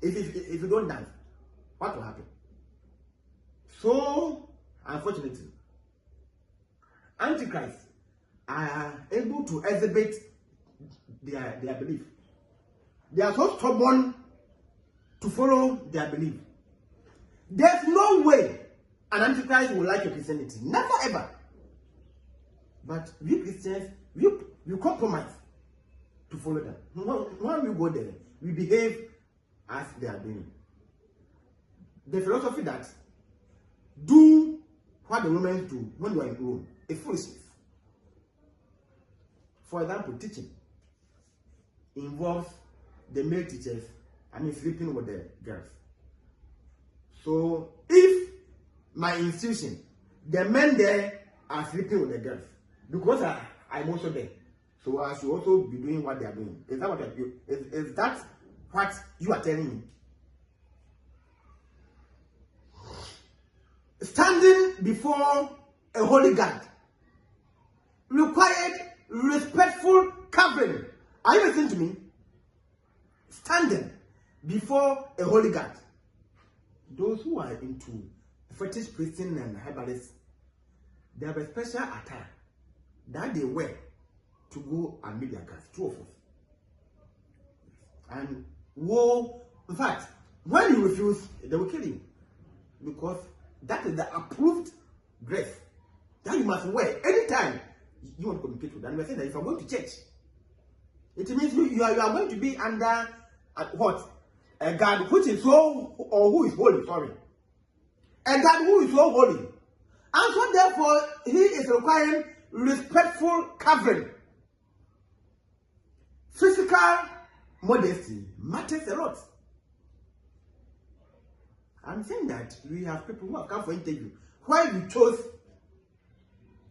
S1: If you don't dance, what will happen? So, unfortunately, Antichrists are able to exhibit their belief. They are so stubborn to follow their belief. There's no way an Antichrist will like your Christianity. Never ever. But we Christians, we compromise to follow them. When we go there, we behave as they are doing. The philosophy that do what the Romans do when they are in Rome is foolishness. For example, teaching involves the male teachers, sleeping with the girls. So if my institution, the men there are sleeping with the girls, because I'm also there, so I should also be doing what they are doing. Is that what is that what you are telling me? Standing before a holy God required respectful covering. Are you listening to me? Standing before a holy God. Those who are into fetish priesting and herbalists, they have a special attire that they wear to go and meet their gods. Two of us. And woe, in fact, when you refuse, they will kill you. Because that is the approved dress that you must wear anytime you want to communicate with them. And we are saying that if you are going to church, it means you are going to be under what? A God which is so, or who is holy, sorry. A God who is so holy. And so therefore, he is requiring respectful covering. Physical modesty matters a lot. I'm saying that we have people who have come for interview. Why you chose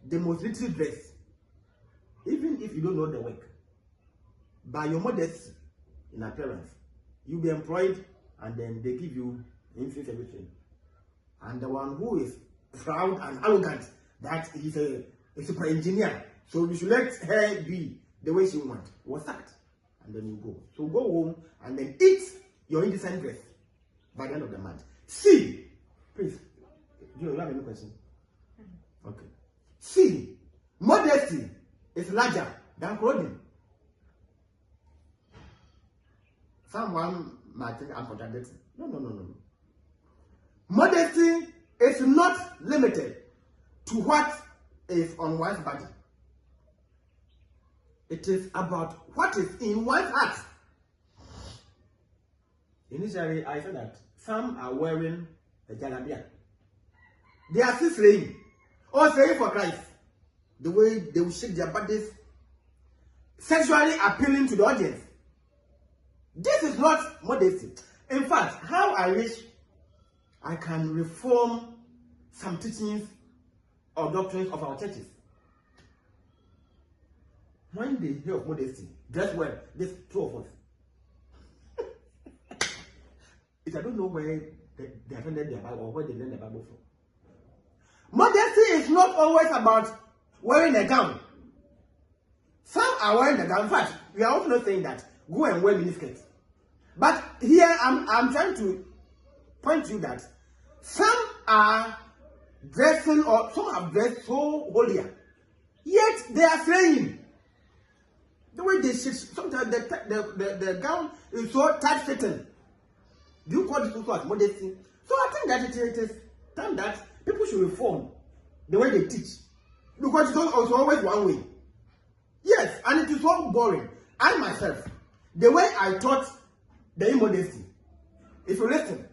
S1: the most little dress, even if you don't know the work, by your modesty in appearance, you'll be employed and then they give you instance everything. And the one who is proud and arrogant, that he's a super engineer, so you should let her be the way she wants, was sacked. And then you go. So go home and then eat your indecent dress by the end of the month. See, please, do you have any question? Okay. See, modesty is larger than clothing. Someone might think I'm contradicting. No. Modesty is not limited to what is on one's body. It is about what is in one's heart. Initially, I said that some are wearing a jalabia. They are still slaying or slaying for Christ. The way they will shake their bodies, sexually appealing to the audience. This is not modesty. In fact, how I wish I can reform some teachings or doctrines of our churches. When they hear of modesty, dress well, this two of us. I don't know where they attended their Bible or where they learned the Bible from. Modesty is not always about wearing a gown. Some are wearing the gown. In fact, we are also not saying that go and wear miniskirts. But here I'm trying to point to you that some are dressing, or some have dressed so holier, yet they are saying the way they sit. Sometimes the gown is so tight fitting. Do you call this also as modesty? So I think that it is time that people should reform the way they teach, because it's always one way. Yes, and it is so boring. I myself, the way I taught the immodesty, if you listen,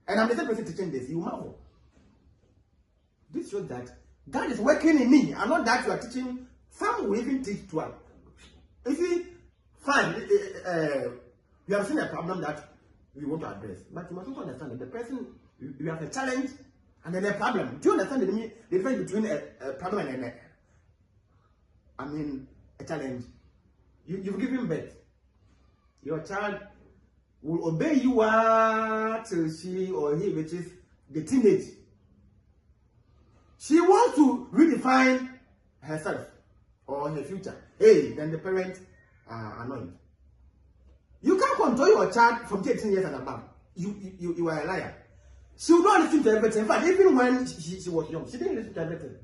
S1: and I'm the same person teaching this, you marvel. This shows that God is working in me, and not that you are teaching. Some will even teach to us. You see, fine, you have seen a problem that we want to address, but you must also understand that the person, you have a challenge and then a problem. Do you understand the difference between a problem and a challenge? You've given birth. Your child will obey you till she or he reaches the teenage. She wants to redefine herself or her future. Hey, then the parents are annoyed. You can't control your child from 18 years and above. You are a liar. She would not listen to everything. In fact, even when she was young, she didn't listen to everything.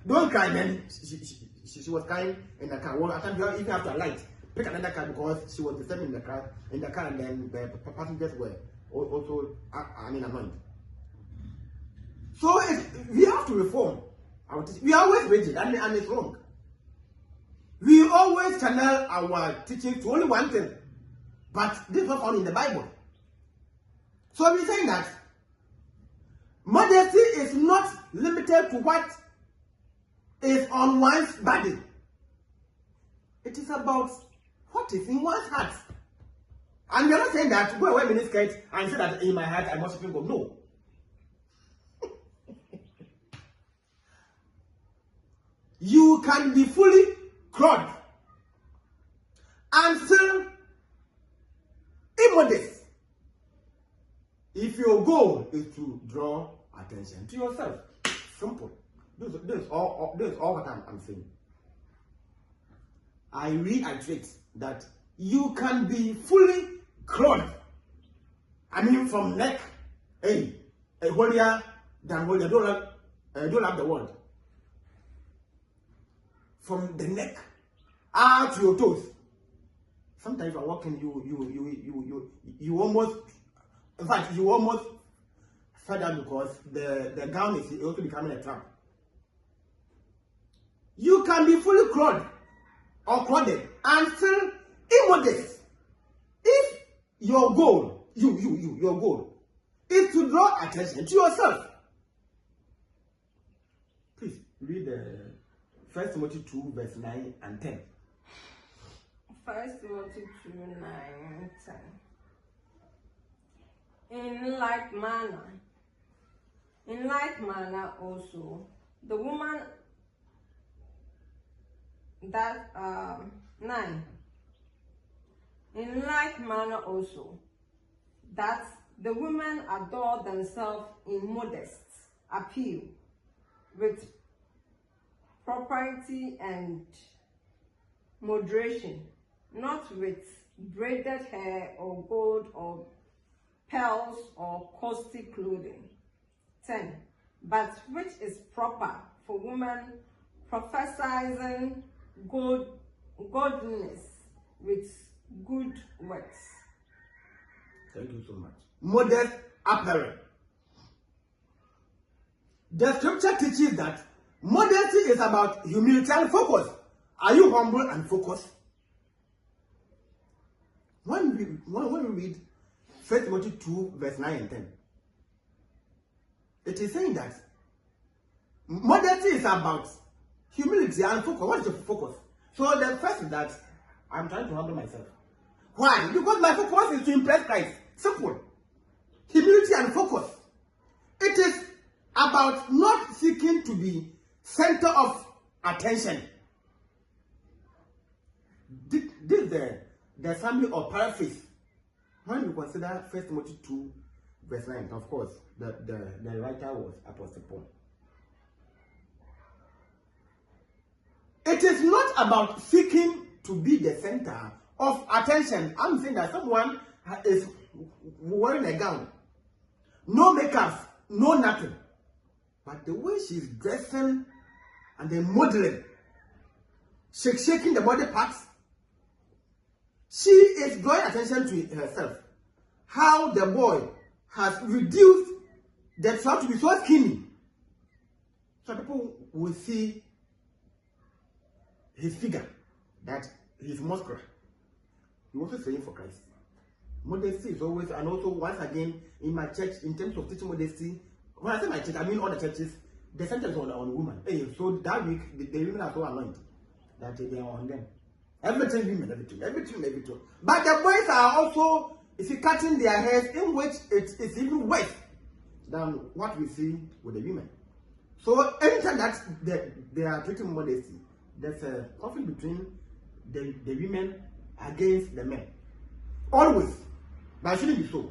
S1: Don't cry, then she was crying in the car. Well, I can't even have to alight. Pick another car because she was disturbing in the car, and then the passengers were also annoyed. So we have to reform. We are always rigid, and it's wrong. We always channel our teaching to only one thing, but this is not found in the Bible. So we're saying that modesty is not limited to what is on one's body. It is about what is in one's heart. And we are not saying that go and wear miniskirt and say that in my heart I must even go. No. You can be fully clothed and still immodest if your goal is to draw attention to yourself. Simple. This is all what I'm saying. I reiterate that you can be fully clothed. From neck, holier than holier. Don't have the word. From the neck out to your toes. Sometimes you are walking, you almost, in fact, you almost fed up because the gown is also becoming a trap. You can be fully clothed or clothed and still immodest if your goal, your goal is to draw attention to yourself. Please read 1 Timothy 2 verse 9 and 10.
S2: 1 Timothy 2, 9, 10. In like manner also, the woman that 9. In like manner also, that the women adore themselves in modest appeal, with propriety and moderation, not with braided hair or gold or pearls or costly clothing. 10. But which is proper for women, prophesying godliness with good works.
S1: Thank you so much. Modest apparel. The scripture teaches that modesty is about humility and focus. Are you humble and focused? When we read 1 Timothy 2 verse 9 and 10, it is saying that modesty is about humility and focus. What is the focus? So the first is that I'm trying to humble myself. Why? Because my focus is to impress Christ. Simple. Humility and focus. It is about not seeking to be center of attention. This is the summary or paraphrase. When you consider 1 Timothy 2 verse 9, of course, the writer was Apostle Paul. It is not about seeking to be the center of attention. I'm saying that someone is wearing a gown, no makeup, no nothing, but the way she's dressing and then modeling, shaking the body parts, she is drawing attention to herself. How the boy has reduced the child to be so skinny, so people will see his figure, that he's muscular. He also saying for Christ. Modesty is always, and also once again in my church, in terms of teaching modesty, when I say my church, I mean all the churches, the center is on women. Hey, so that week the women are so anointed that they are on them. Everything women, everything. But the boys are also, if you cutting their hairs, in which it's even worse than what we see with the women. So anytime that they are treating modesty, there's a conflict between the women against the men. Always. But it shouldn't be so.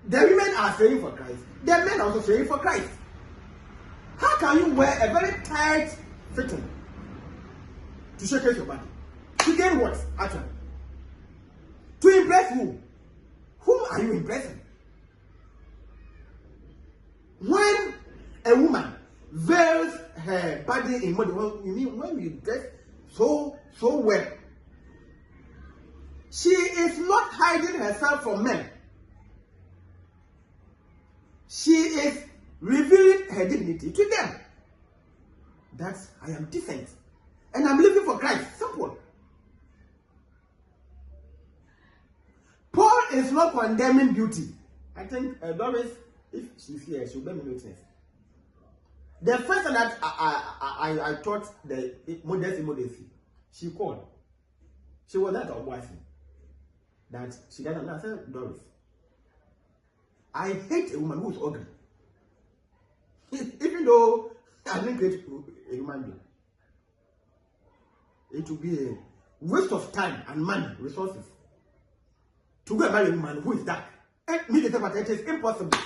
S1: The women are praying for Christ. The men are also praying for Christ. How can you wear a very tight fitting to showcase your body? To gain what, actually? To impress who? Whom are you impressing? When a woman veils her body in modesty, well, you mean when you dress so well, she is not hiding herself from men. She is revealing her dignity to them. That's, I am decent. And I'm living for Christ. Simple. Paul is not condemning beauty. I think Doris, if she's here, she'll bear me witness. The first time that I taught the modesty, she called. She was that of wife. That she doesn't know. I said, Doris, I hate a woman who is ugly. Even though I didn't create a human being. It will be a waste of time and money, resources, to go and marry a woman who is dark. It is impossible.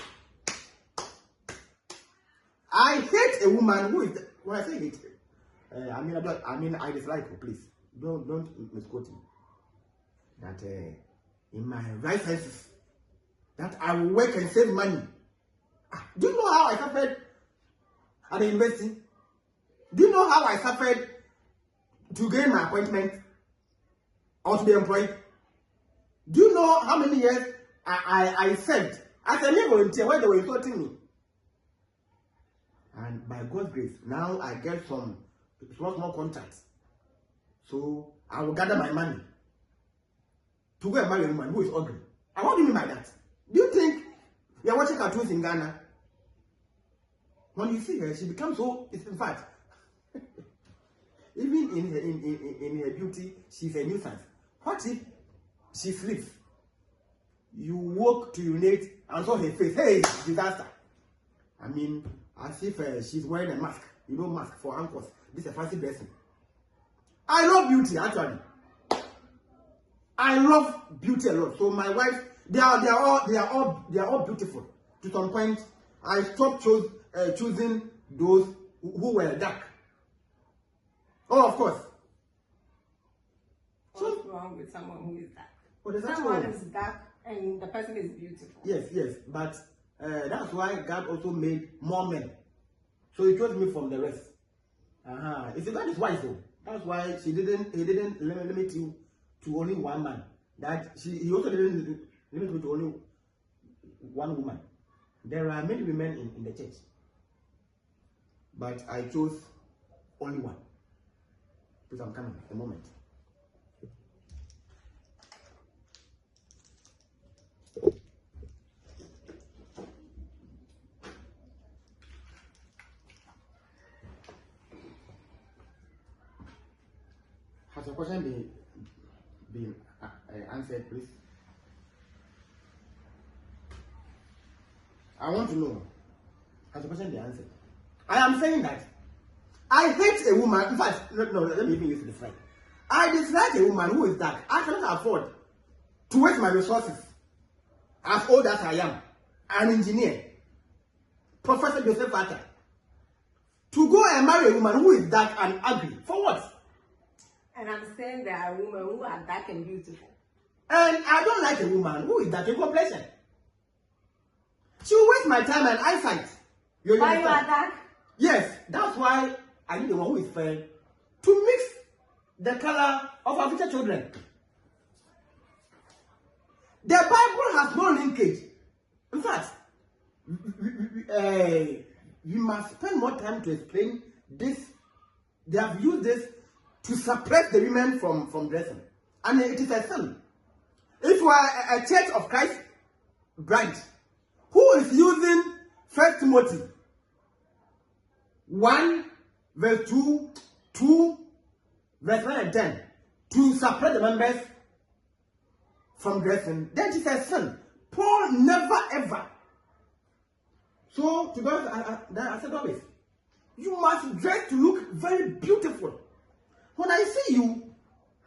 S1: I hate a woman who is, when I say hate, I dislike her, please. Don't misquote me. That in my right senses, that I will work and save money. Do you know how I suffered at the university? Do you know how I suffered to gain my appointment or to be employed? Do you know how many years I served as a new volunteer when they were insulting me? And by God's grace, now I get some small contacts. So I will gather my money to go and marry a woman who is ugly. And what do you mean by that? Do you think you are watching cartoons in Ghana? When you see her, she becomes so, in fact, even in her beauty, she's a nuisance. What if she sleeps? You walk to urinate and saw her face. Hey, disaster. I mean, as if she's wearing a mask. You know, mask for ankles. This is a fancy dressing. I love beauty, actually. I love beauty a lot. So my wife, they are all beautiful. To some point, I stopped choosing those who were dark. Oh, of course.
S2: What's wrong with someone who is dark?
S1: Well,
S2: someone is dark and the person is beautiful.
S1: Yes, but that's why God also made more men. So he chose me from the rest. You see, that is wise though. That's why he didn't limit you to only one man. He also didn't limit me to only one woman. There are many women in the church, but I chose only one. Because I'm coming a moment. Has your question been answered, please? I want to know. Has your question been answered? I am saying that I hate a woman. In fact, no, let me even use this right. I dislike a woman who is dark. I cannot afford to waste my resources, as old as I am, an engineer, Professor Joseph Arthur, to go and marry a woman who is dark and ugly. For what?
S2: And I'm saying there are women who are dark and beautiful.
S1: And I don't like a woman who is dark in complexion. She will waste my time and eyesight.
S2: Why you are dark?
S1: Yes, that's why I need the one who is fair to mix the color of our future children. The Bible has no linkage. In fact, we must spend more time to explain this. They have used this to suppress the women from dressing. And it is a sin. If you are a Church of Christ branch who is using 1 Timothy 1 verse 2 verse 9 and 10 to suppress the members from dressing, that is a sin. Paul never ever. So to be honest, I said always, you must dress to look very beautiful. When I see you,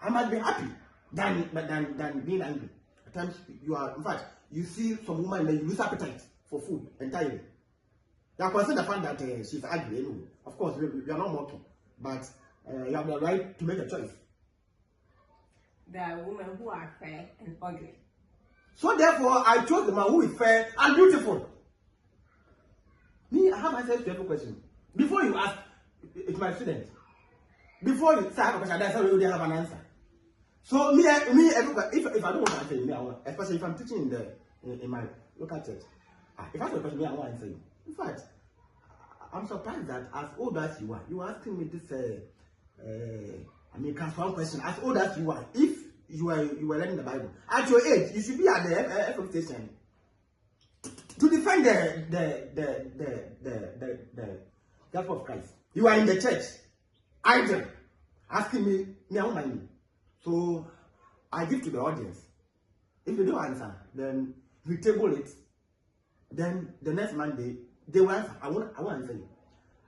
S1: I must be happy than being angry. At times you are, in fact, you see some woman and you lose appetite for food entirely. You are considered the fact that she's ugly anyway. Of course, we are not mocking, but you have the right to make a choice.
S2: There are women who are fair and ugly.
S1: So therefore, I chose the man who is fair and beautiful. Me, I have myself to every question. Before you ask, it's my student. Before you say I have a question, I already have an answer. So me, if I don't want to answer you, I want, especially if I'm teaching in my local church. If I ask a question, I want to answer you. In fact, I'm surprised that as old as you are asking me this. Class 1 question. As old as you are, if you were learning the Bible at your age, you should be at the FM station to defend the gospel of Christ. You are in the church, idle, asking me I want money. So I give to the audience. If you don't answer, then we table it. Then the next Monday they will answer. I want to answer you.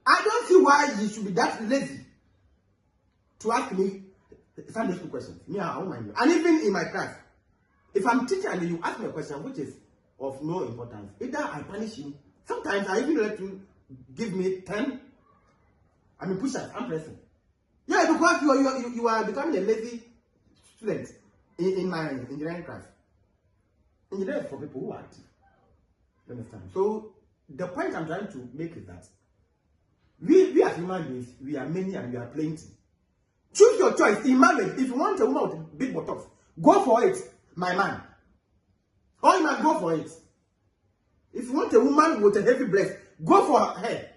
S1: I don't see why you should be that lazy to ask me Sunday school questions. Me, I don't mind you. And even in my class, if I'm teaching and you ask me a question which is of no importance, either I punish you. Sometimes I even let you give me 10. Push-ups. I'm pressing. Yeah, because you are becoming a lazy student in my engineering class. Engineering is for people who are active. You understand? So the point I'm trying to make is that we as human beings, we are many and we are plenty. Choose your choice in marriage. If you want a woman with big buttocks, go for it, my man. Or you must go for it. If you want a woman with a heavy breast, go for her.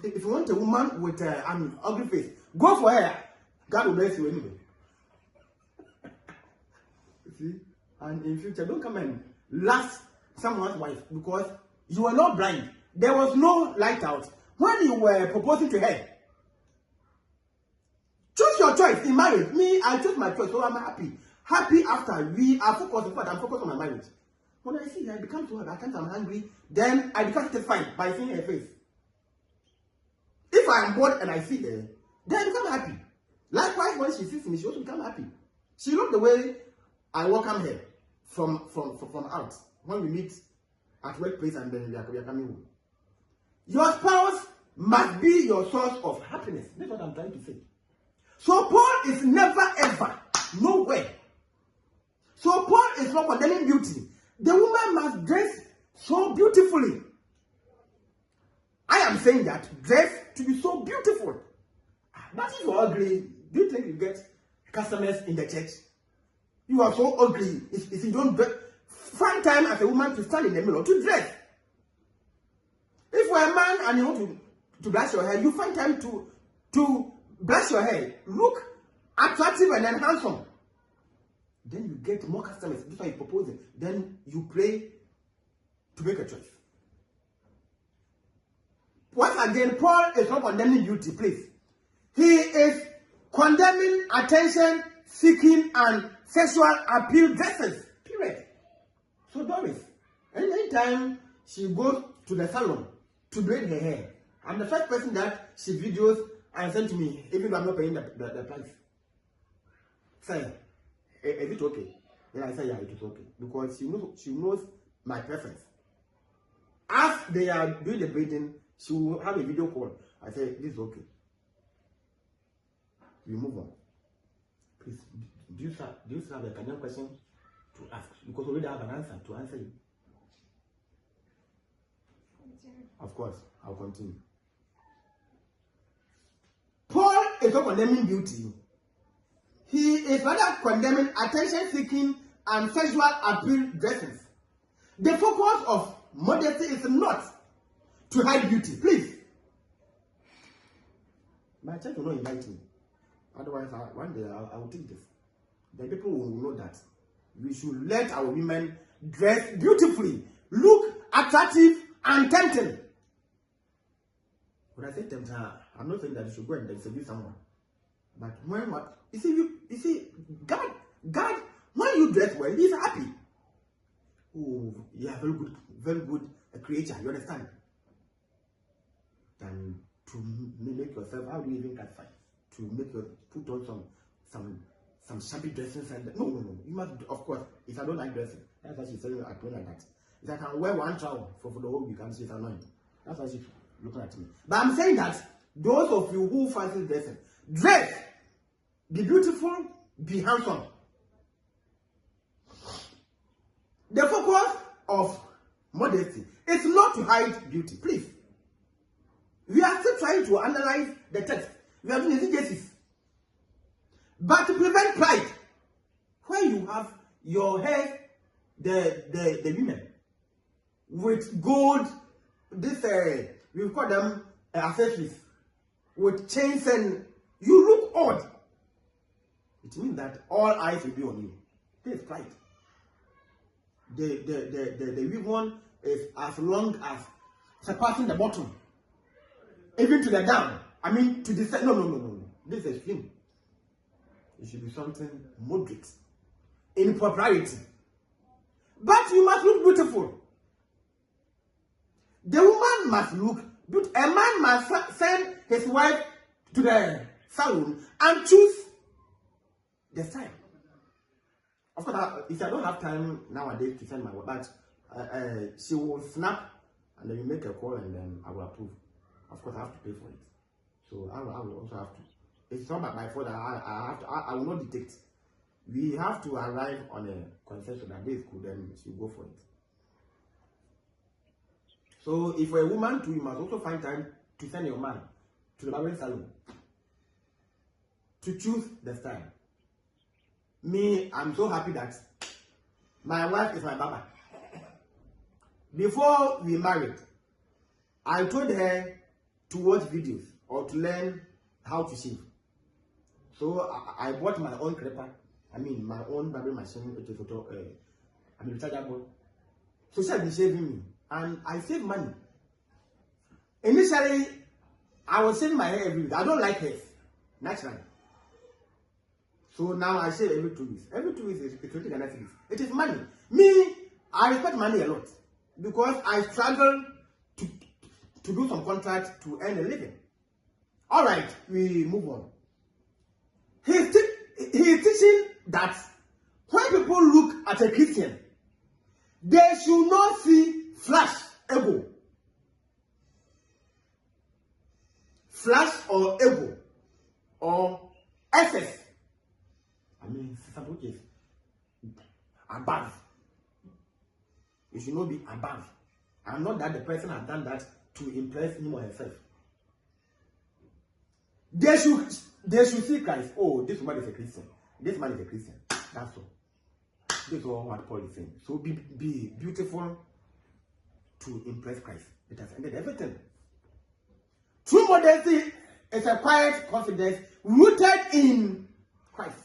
S1: If you want a woman with an ugly face, go for her. God will bless you anyway. See? And in future, don't come and last someone's wife because you were not blind. There was no light out when you were proposing to her. Choose your choice in marriage. Me, I chose my choice, so I'm happy. Happy after we are focused. In fact, I'm focused on my marriage. When I see her, I become so happy. At times I'm hungry. Then I become satisfied by seeing her face. If I am bored and I see her, then I become happy. Likewise, when she sees me, she also becomes happy. She loves the way I welcome her from out when we meet at workplace and then we are coming home. Your spouse must be your source of happiness. That's what I'm trying to say. So Paul is never ever, nowhere. So Paul is not condemning beauty. The woman must dress so beautifully. I am saying that dress to be so beautiful. But if you're ugly, do you think you get customers in the church? You are so ugly. If you don't dress, find time as a woman to stand in the mirror to dress. If you're a man and you want to brush your hair, you find time to brush your hair. Look attractive and then handsome. Then you get more customers. That's why you propose it. Then you pray to make a choice. Once again, Paul is not condemning beauty, please. He is condemning attention, seeking, and sexual appeal dresses. Period. So Doris, anytime she goes to the salon to braid her hair, I'm the first person that she videos and send to me, even though I'm not paying the price. Say, is it okay? Then I say, yeah, it is okay. Because she knows my preference. As they are doing the braiding, she will have a video call. I say, this is okay. we move on. Please, do you have a Kenyan question to ask? Because we already have an answer to answer you. Of course, I'll continue. Paul is not condemning beauty. He is rather condemning attention-seeking and sexual appeal dresses. The focus of modesty is not to hide beauty. Please. My church will not invite me. Otherwise, one day I will take this. The people will know that we should let our women dress beautifully, look attractive and tempting. When I say tempting, I'm not saying that you should go and seduce someone. But when what? You see, God, when you dress well, He's happy. Oh, you are very good creature. You understand? Than to make yourself. How do you even classify? To make your put on some shabby dresses and no. You must, of course. If I don't like dressing, that's why she's saying I don't like that. If I can wear one towel for the whole week, and she's annoying. That's why she's looking at me. But I'm saying that those of you who fancy dressing, dress. Be beautiful, be handsome. The focus of modesty is not to hide beauty. Please. We are still trying to analyze the text. We are doing exegesis. But to prevent pride, when you have your hair, the women, with gold, this, we call them accessories, with chains, and you look odd. It means that all eyes will be on you. This is pride. The ribbon is as long as surpassing the bottom, even to the down. I mean, to the side. No. This is extreme. It should be something moderate in propriety. But you must look beautiful. The woman must look beautiful. A man must send his wife to the salon and choose the style. Of course, if I don't have time nowadays to send my wife, but she will snap and then you make a call and then I will approve. Of course, I have to pay for it. So I will also have to. It's not by fault that I will not dictate. We have to arrive on a consensus that this could then she go for it. So if you're a woman too, you must also find time to send your man to the barbering salon to choose the style. Me, I'm so happy that my wife is my barber. Before we married, I told her to watch videos or to learn how to shave. So I bought my own clipper. I mean, my own barbering machine, which is rechargeable. So she has been shaving me, and I save money. Initially, I was shaving my hair every week. I don't like hair, naturally. So now I shave every 2 weeks. Every 2 weeks is 20 Ghana cedis. It is money. Me, I respect money a lot because I struggle to do some contract to earn a living. All right, we move on. He is teaching that when people look at a Christian, they should not see flash, ego. Flash or ego or excess. I mean, something is above. You should not be above. And not that the person has done that to impress him or herself. They should see Christ. Oh, this man is a Christian. This man is a Christian. That's all. This is all what Paul is saying. So be beautiful to impress Christ. It has ended everything. True modesty is a quiet confidence rooted in Christ.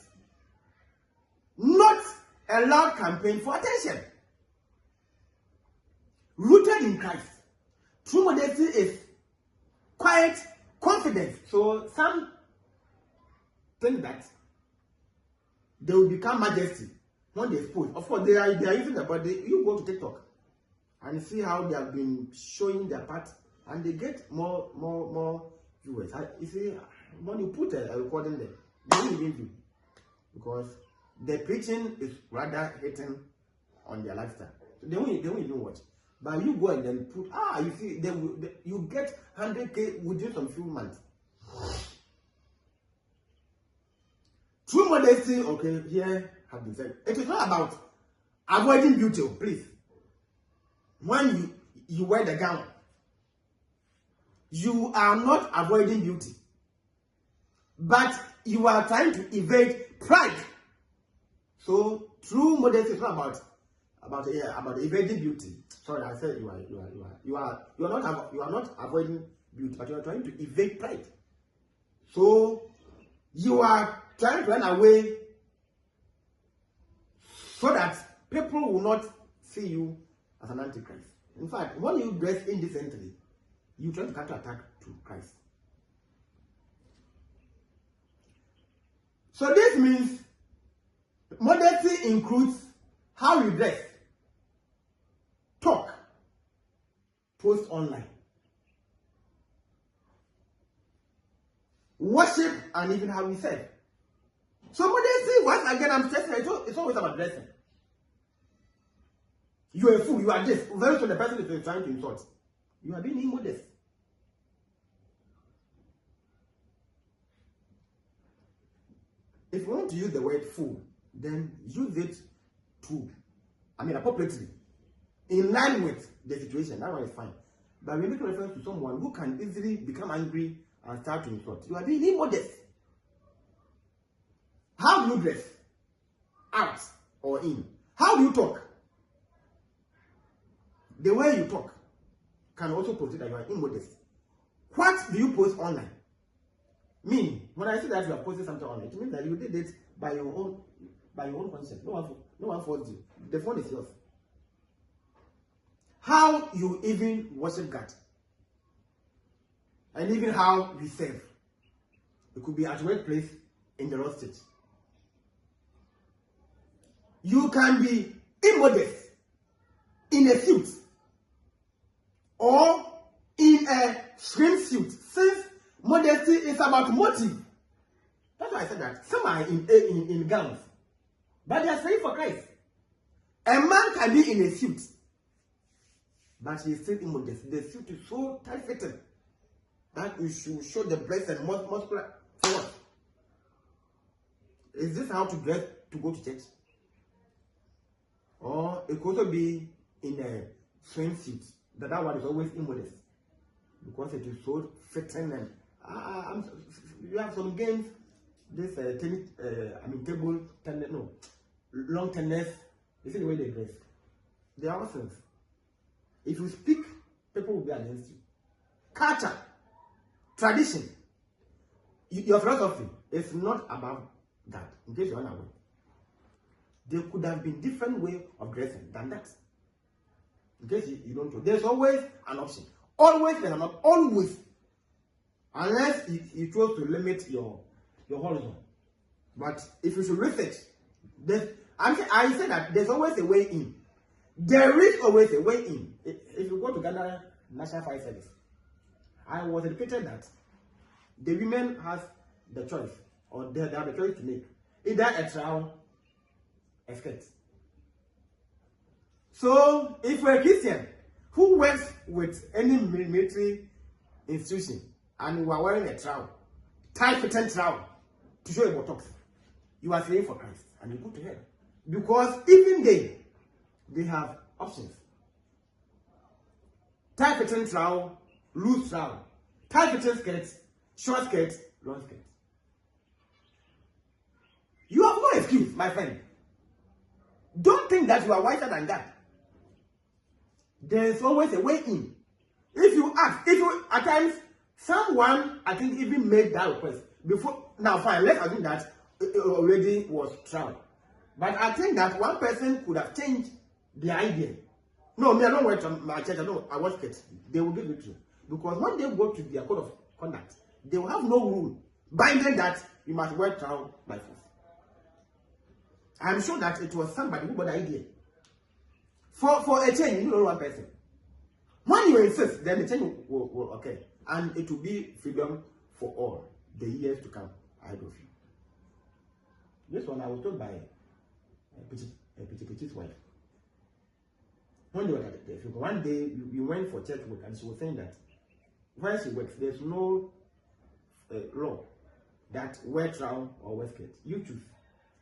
S1: Not a loud campaign for attention. Rooted in Christ. True modesty is quiet confidence. So some think that they will become majesty when they expose. Of course, they are using the body. You go to TikTok and see how they have been showing their part, and they get more viewers. You see, when you put a recording there, they won't even view because the preaching is rather hitting on their lifestyle. So they won't even watch. But you go and then put, you see, you get 100K within some few months. True modesty, okay, here have been said. It is not about avoiding beauty, please. When you wear the gown, you are not avoiding beauty, but you are trying to evade pride. So true modesty is not about evading beauty. Sorry, I said you are not avoiding beauty, but you are trying to evade pride. So you are trying to run away so that people will not see you as an antichrist. In fact, when you dress indecently, you try to counterattack to Christ. So this means modesty includes how you dress, talk, post online, worship, and even how we serve. So modesty, once again, I'm stressing, it's always about dressing. You are a fool, you are this. Very soon the person is trying to insult. You are being immodest. If you want to use the word fool, then use it appropriately, in line with the situation. That one is fine. But we make reference to someone who can easily become angry and start to insult. You are being immodest. How do you dress? Out or in? How do you talk? The way you talk can also proceed that you are immodest. What do you post online? Meaning, when I say that you are posting something online, it means that you did it by your own conscience. No one forced you. The phone is yours. How you even worship God, and even how we serve. It could be at workplace, in the road stage. You can be immodest in a suit or in a swimsuit, since modesty is about motive. That's why I said that. Some are in gowns, but they are saying for Christ. A man can be in a suit, but he is still immodest. The suit is so tight-fitting that you should show the breast and muscular. For what? Is this how to dress to go to church? Or it could also be in a swimsuit. That one is always immodest because it is so fitting. And you have some games. This table tennis, no, long tennis. You see the way they dress. They are awesome. If you speak, people will be against you. Culture, tradition, your philosophy is not about that. In case you're unaware, there could have been different way of dressing than that. In case you don't know, there's always an option. Always and not always, unless you chose to limit your horizon. But if you should research, I say that there's always a way in. There is always a way in. If you go to Ghana National Fire Service, I was educated that the women has the choice, or they have the choice to make either a trowel, a skirt. So, if you're a Christian who works with any military institution and you are wearing a trowel, tight-fitting trowel to show your buttocks, you are slave for Christ and you go to hell. Because even they have options. Tight-fitting trowel, loose trowel, tight-fitting skirts, short skirts, long skirts. You have no excuse, my friend. Don't think that you are wiser than that. There is always a way in. If you ask, at times, someone, I think, even made that request before. Now, fine, let's assume that it already was trial. But I think that one person could have changed the idea. No, me, I don't work from my church. I watch it. They will give it to you. Because when they go to their code of conduct, they will have no rule binding that you must wear trial by force. I'm sure that it was somebody who got the idea. For a change, you know one person. When you insist, then the change will occur. And it will be freedom for all the years to come ahead of you. This one I was told by Petit's wife. When they were at the funeral, one day we went for church work and she was saying that when she works, there's no law that wear trowel or wear skirt. You choose.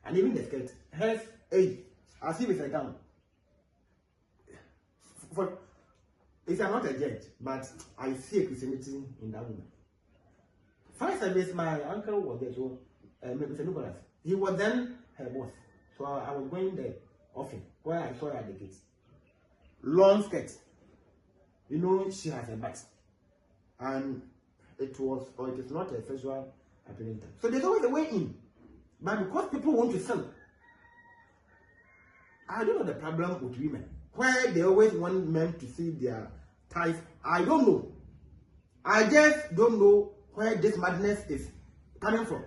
S1: And even the skirt has a, as if it's a gown. For, I'm not a judge, but I see a Christianity in that woman. First service, my uncle was there, so Mr. Nicholas, he was then her boss. So I was going there often, where I saw her at the gates. Long skirt. You know, she has a butt. And it was, or it is not a sexual appealing time. So there's always a way in. But because people want to sell, I don't know the problem with women. Where they always want men to see their thighs. I don't know. I just don't know where this madness is coming from.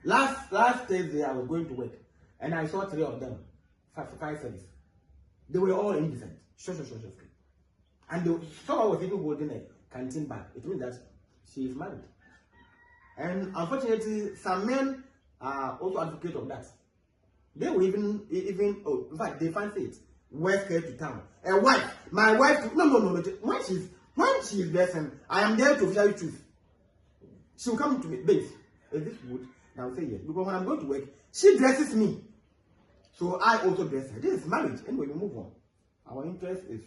S1: Last Thursday, I was going to work, and I saw 3 of them, 5 service. They were all indecent. Short. And someone was even holding a canteen bag. It means that she is married. And unfortunately, some men are also advocates of that. They will even in fact, they fancy it. Wear skirt to town. A wife, my wife, no. When she's dressing, I am there to tell you truth. She will come to me, babe, is this wood? And I will say yes. Because when I'm going to work, she dresses me. So I also dress her. This is marriage. Anyway, we move on. Our interest is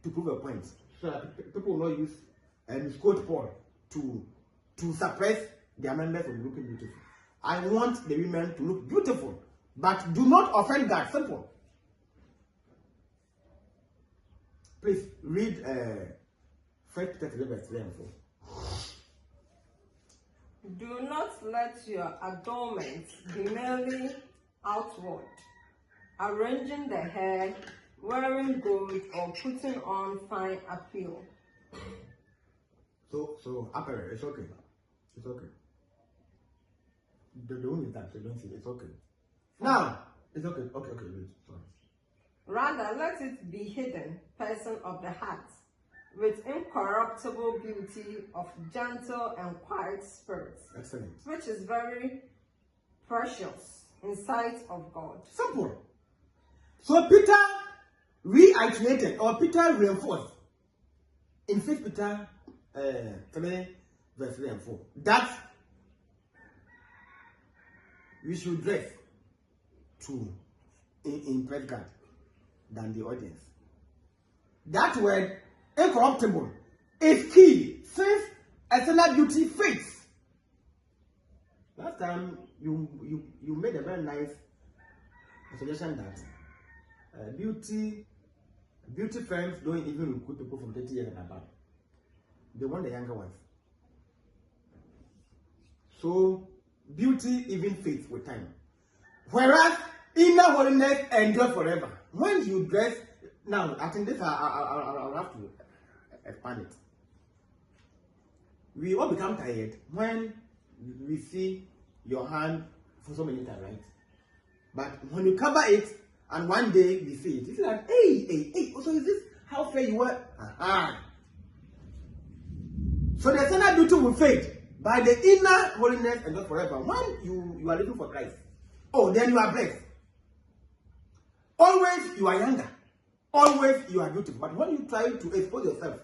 S1: to prove a point. So that people will not use quote Paul to suppress their members from looking beautiful. I want the women to look beautiful, but do not offend God. Simple. Please read 1 Peter 3 verse 3 and 4.
S2: Do not let your adornments be merely outward, arranging the hair, wearing gold, or putting on fine apparel.
S1: So apparel, it's okay. It's okay. The room is that, so don't see it. It's okay. Now, it's okay. Okay, wait. Sorry.
S2: Rather, let it be hidden, person of the heart, with incorruptible beauty of gentle and quiet spirits.
S1: Excellent.
S2: Which is very precious in sight of God.
S1: Simple. So Peter reiterated, or Peter reinforced in 1 Peter 3 verse 3 and 4 that we should dress to impress God than the audience. That word, incorruptible, is key since external beauty fades. Last time you made a very nice suggestion that beauty firms don't even recruit people from 30 years and above. They want the younger ones. So beauty even fades with time. Whereas inner holiness endures forever. When you dress, now I think this I'll have to expand it. We all become tired when we see your hand for so many times, right? But when you cover it and one day we see it, it's like, hey, so is this how fair you were? So the external beauty will fade, but the inner holiness endures forever. When you are living for Christ, then you are blessed. Always you are younger. Always you are beautiful. But when you try to expose yourself,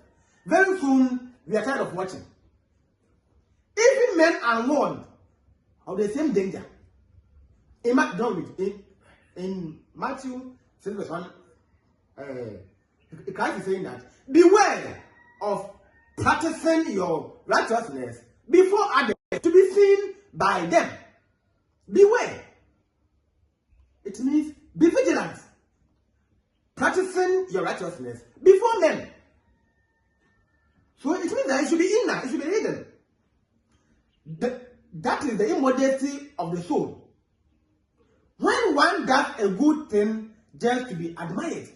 S1: very soon we are tired of watching. Even men are warned of the same danger. In Matthew 6 verse 1, Christ is saying that beware of practicing your righteousness before others to be seen by them. Beware. It means be vigilant. Practicing your righteousness before men. So it means that it should be inner, it should be hidden. That is the immodesty of the soul. When one does a good thing just to be admired,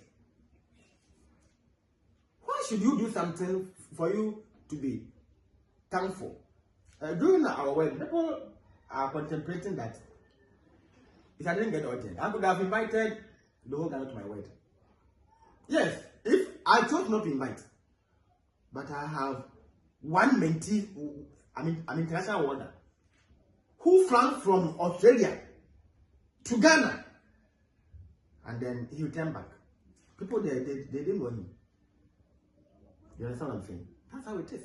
S1: why should you do something for you to be thankful? During our wedding, people are contemplating that if I didn't get the audience, I could have invited the whole Ghana to my wedding. Yes, if I chose not to invite, but I have one mentee, an international warder, who flung from Australia to Ghana, and then he returned back. People they didn't know him. You understand what I'm saying? That's how it is.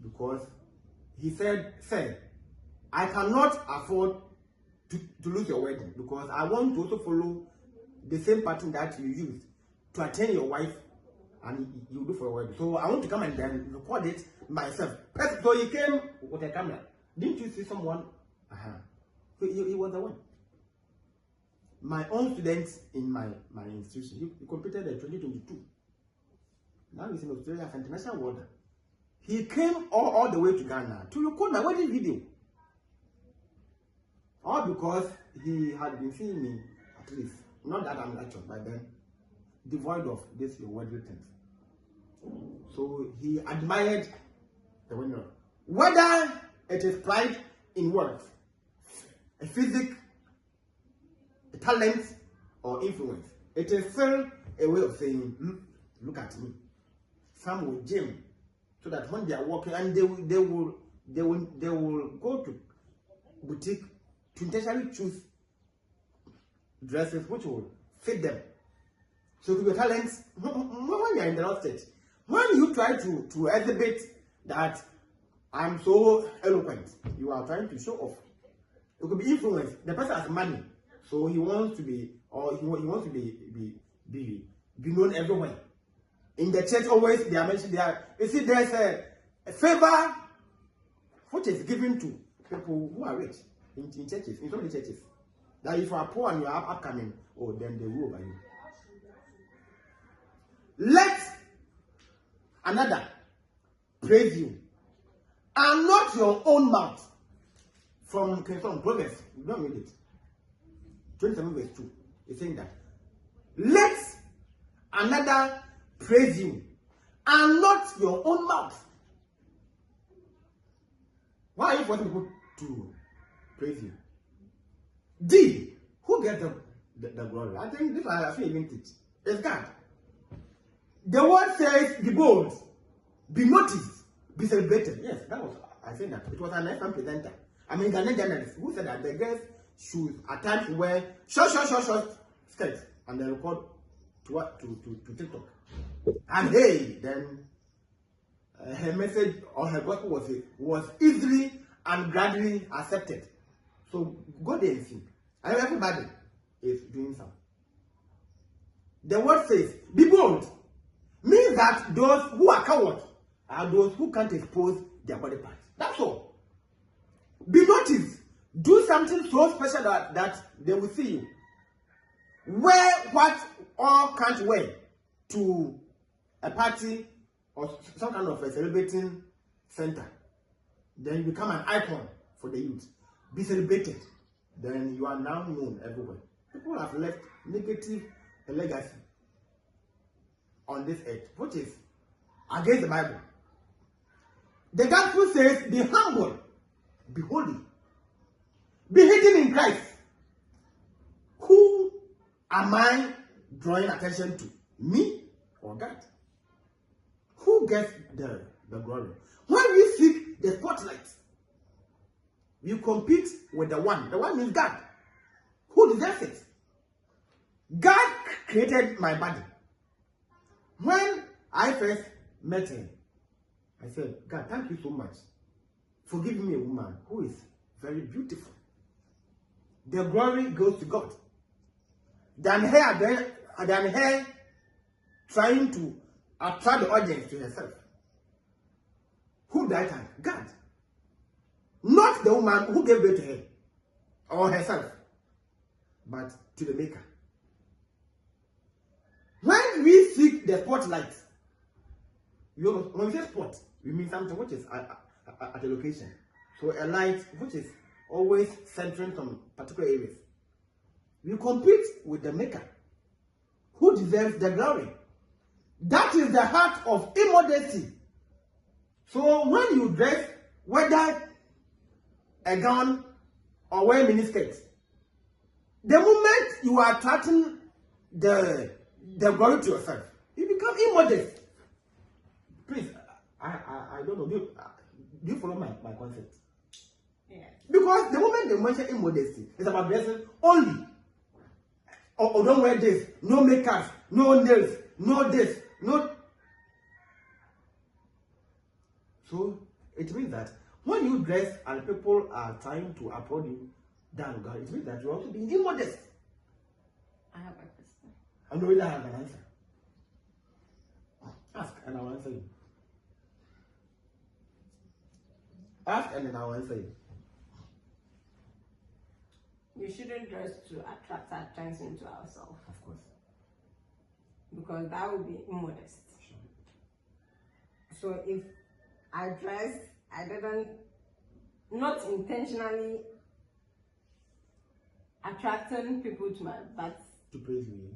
S1: because he said, "Sir, I cannot afford to lose your wedding because I want to also follow the same pattern that you used to attend your wife and you do for your wedding. So I want to come and then record it myself." So he came with a camera. Didn't you see someone? So he was the one. My own students in my institution, he completed in 2022. Now he's in Australia as an international warden. He came all the way to Ghana to record my wedding video. All because he had been seeing me, at least, not that I'm lectured, but then devoid of this your wedding things. So he admired the winner. Whether it is pride in words, a physique, a talent, or influence, it is still a way of saying, look at me. Some will gym, so that when they are walking, and they will go to boutique to intentionally choose dresses which will fit them. So to your talents, when you are in the stage, when you try to exhibit that I'm so eloquent, you are trying to show off. It could be influence. The person has money, so he wants to be, or he wants to be known everywhere. In the church, always they are mentioned there. You see, there's a favor which is given to people who are rich in churches, in so many churches. That if you are poor and you are upcoming, then they will over you. Let another praise you, and not your own mouth. From Proverbs, you don't read it. 27 verse 2. It's saying that. Let another praise you, and not your own mouth. Why are you forcing people to praise you? D. Who gets the glory? I think this I feel even teach. It's God. The word says, be bold, be noticed, be celebrated. Yes, that was, I said that. It was an FM presenter. I mean, Ghanaian journalist who said that the girls should at times wear short skirts and they record to TikTok. And hey, then her message or her gospel was easily and gradually accepted. So go there and see. And everybody is doing something. The word says, be bold. Means that those who are cowards are those who can't expose their body parts. That's all. Be noticed. Do something so special that they will see you. Wear what all can't wear to a party or some kind of a celebrating center. Then you become an icon for the youth. Be celebrated. Then you are now known everywhere. People have left negative legacy on this earth, which is against the Bible. The gospel says, be humble, be holy, be hidden in Christ. Who am I drawing attention to? Me or God? Who gets the glory? When we seek the spotlight, we compete with the one. The one means God. Who deserves it? God created my body. When I first met him, I said, God, thank you so much for giving me a woman who is very beautiful. The glory goes to God. Than her trying to attract the audience to herself. Who died her? God. Not the woman who gave birth to her or herself, but to the Maker. When we seek the spotlight, when we say spot, we mean something which is at a location. So a light which is always centering some particular areas. We compete with the Maker, who deserves the glory. That is the heart of immodesty. So when you dress, whether a gown or wear miniskirts, the moment you are attracting the glory to yourself, you become immodest. Please, I don't know. Do you follow my concept?
S2: Yeah.
S1: Because the moment they mention immodesty, it's about dressing only. Or don't wear this, no makeup, no nails, no this, no. So It means that when you dress and people are trying to applaud you, than God, it means that you're also being immodest.
S2: I have a question.
S1: I know I have an answer. Ask and I'll answer you. Ask and then I'll answer you.
S2: We shouldn't dress to attract attention to ourselves.
S1: Of course.
S2: Because that would be immodest.
S1: Sure.
S2: So if I dress, I didn't, not intentionally attracting people to my, but
S1: to praise me.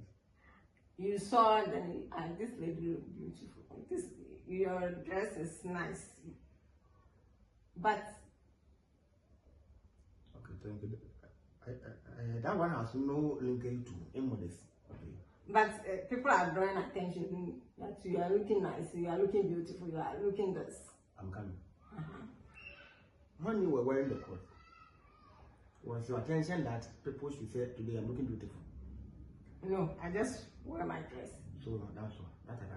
S2: You saw then this lady look beautiful. This your dress is nice, but
S1: okay, thank you. That one has no linkage to immodesty. Okay.
S2: But people are drawing attention that you are looking nice, you are looking beautiful, you are looking this.
S1: I'm coming. When you were wearing the coat, was your attention that people should say today I'm looking beautiful?
S2: No, I just wear my dress.
S1: So that's all. That has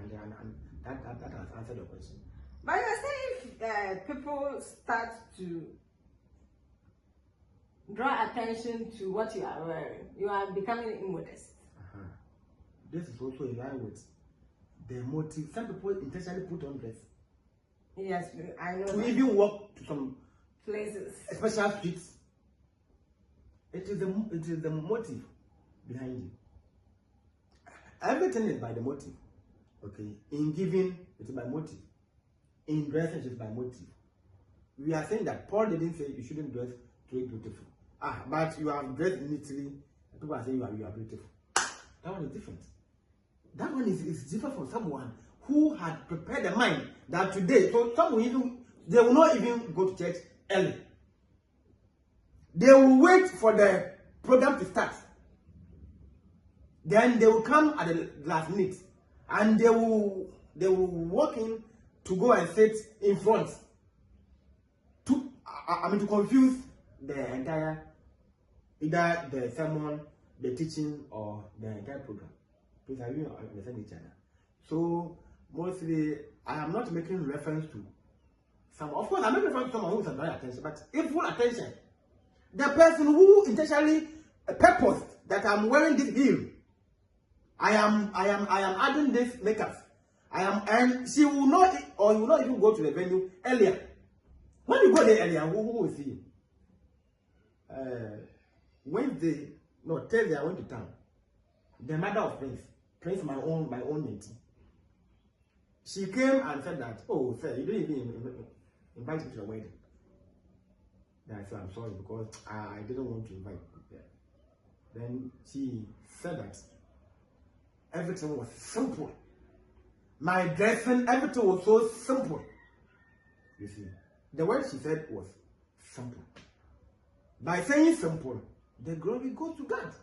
S1: answered your question.
S2: But you're saying if people start to draw attention to what you are wearing, you are becoming immodest.
S1: This is also in line with the motive. Some people intentionally put on dress.
S2: Yes, I know.
S1: To even walk to some
S2: places,
S1: special streets. It is the motive behind it. Everything is by the motive. Okay. In giving, it is by motive. In dressing, it is by motive. We are saying that Paul didn't say you shouldn't dress to look beautiful. But you have dressed neatly. People are saying you are beautiful. That one is different. That one is different from someone who had prepared the mind that today, so some will even, they will not even go to church early. They will wait for the program to start. Then they will come at the last minute, and they will walk in to go and sit in front. To confuse the entire, either the sermon, the teaching, or the entire program. Please, are you understand each other? So mostly, I am not making reference to some. Of course, I'm making reference to someone who is drawing attention, but if full attention, the person who intentionally purposed that I'm wearing this heel, I am adding this makeup, and she will not, or you will not even go to the venue earlier. When you go there earlier, who will see you? Thursday I went to town. The mother of Prince, my own auntie. She came and said that, oh, sir, you didn't even invite me to the wedding. Then I said, I'm sorry because I didn't want to invite you there. Then she said that everything was simple. My dressing, everything was so simple. You see, the word she said was simple. By saying simple, the glory goes to God.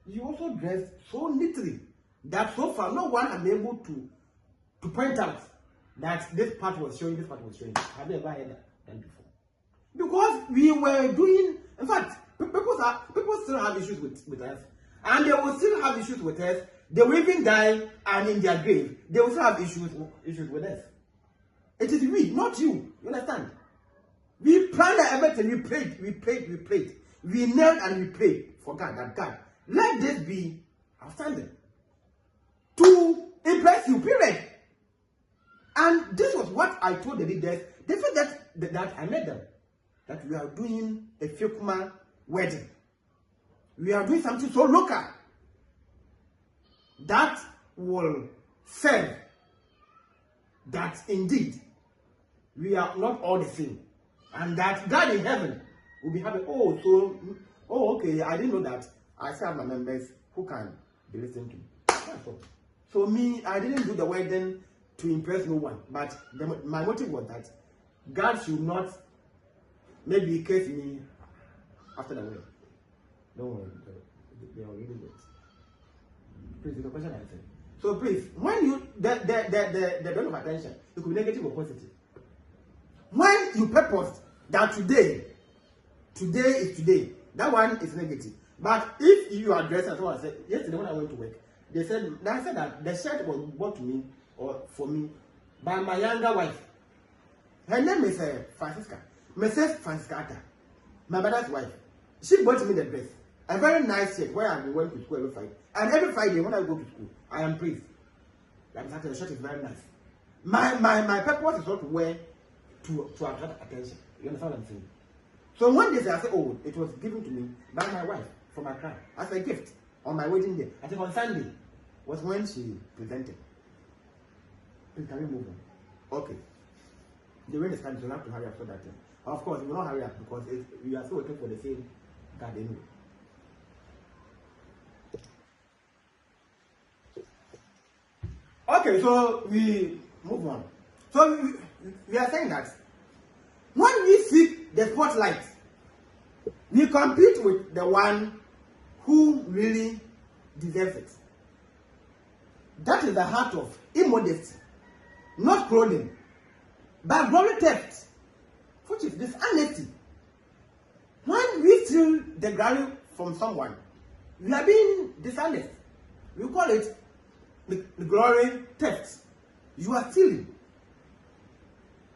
S1: You also dressed so neatly that so far no one has been able to point out that this part was showing, this part was showing. Have you ever heard that before? Because we were doing, in fact, people still have issues with us, and they will still have issues with us. They will even die, and in their grave, they will still have issues with us. It is we, not you. You understand? We planned everything. We prayed. We knelt and we prayed for God. That God, let this be outstanding to impress you. Period. And this was what I told the leaders. They said that I met them. That we are doing a Fikuma wedding. We are doing something so local that will serve that indeed we are not all the same. And that God in heaven will be happy. Okay, I didn't know that. I still have my members who can be listening to me. That's all. So me, I didn't do the wedding to impress no one. But my motive was that God should not maybe curse me after the wedding. Don't worry, they are really good. Please, the question I said. So please, when you the don't of attention, it could be negative or positive. When you purpose that today is today, that one is negative. But if you are dressed as someone said yesterday when I went to work, they said that the shirt was bought to me or for me by my younger wife. Her name is Francisca. Mrs. Francisca, my mother's wife. She bought me the dress. A very nice shirt where I went to school every Friday. And every Friday when I go to school, I am praised. Like exactly, the shirt is very nice. My purpose is not to wear to attract attention. You understand what I'm saying? So one day I said, oh, it was given to me by my wife from Accra as a gift on my wedding day. I think on Sunday was when she presented. Please, can we move on? Okay. The rain is coming, so you have to hurry up so that. Of course, we will not hurry up because we are still waiting for the same God anyway. Okay, so we move on. So we are saying that when we seek the spotlight, we compete with the one who really deserves it. That is the heart of immodesty, not clothing, but glory theft, which is dishonesty. When we steal the glory from someone, we are being dishonest. We call it the glory theft. You are stealing.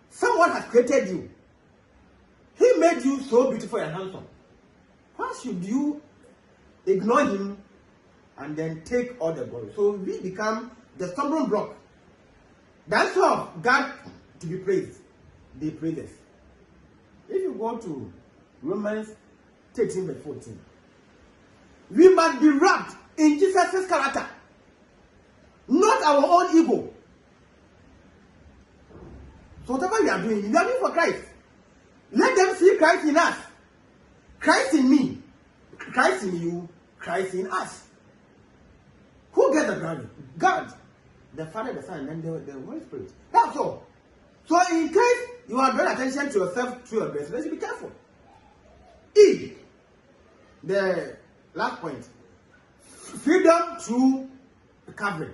S1: Someone has created you. He made you so beautiful and handsome. Why should you ignore him and then take all the glory? So we become the stumbling block. That's why God to be praised. They praise us. If you go to Romans 13 verse 14, we must be wrapped in Jesus' character, not our own ego. So whatever we are doing for Christ. Let them see Christ in us. Christ in me. Christ in you. Christ in us. Who gets the glory? God. The Father, the Son, and the Holy Spirit. That's all. So in case you are drawing attention to yourself through your dress, let's be careful. E. The last point. Freedom through covering.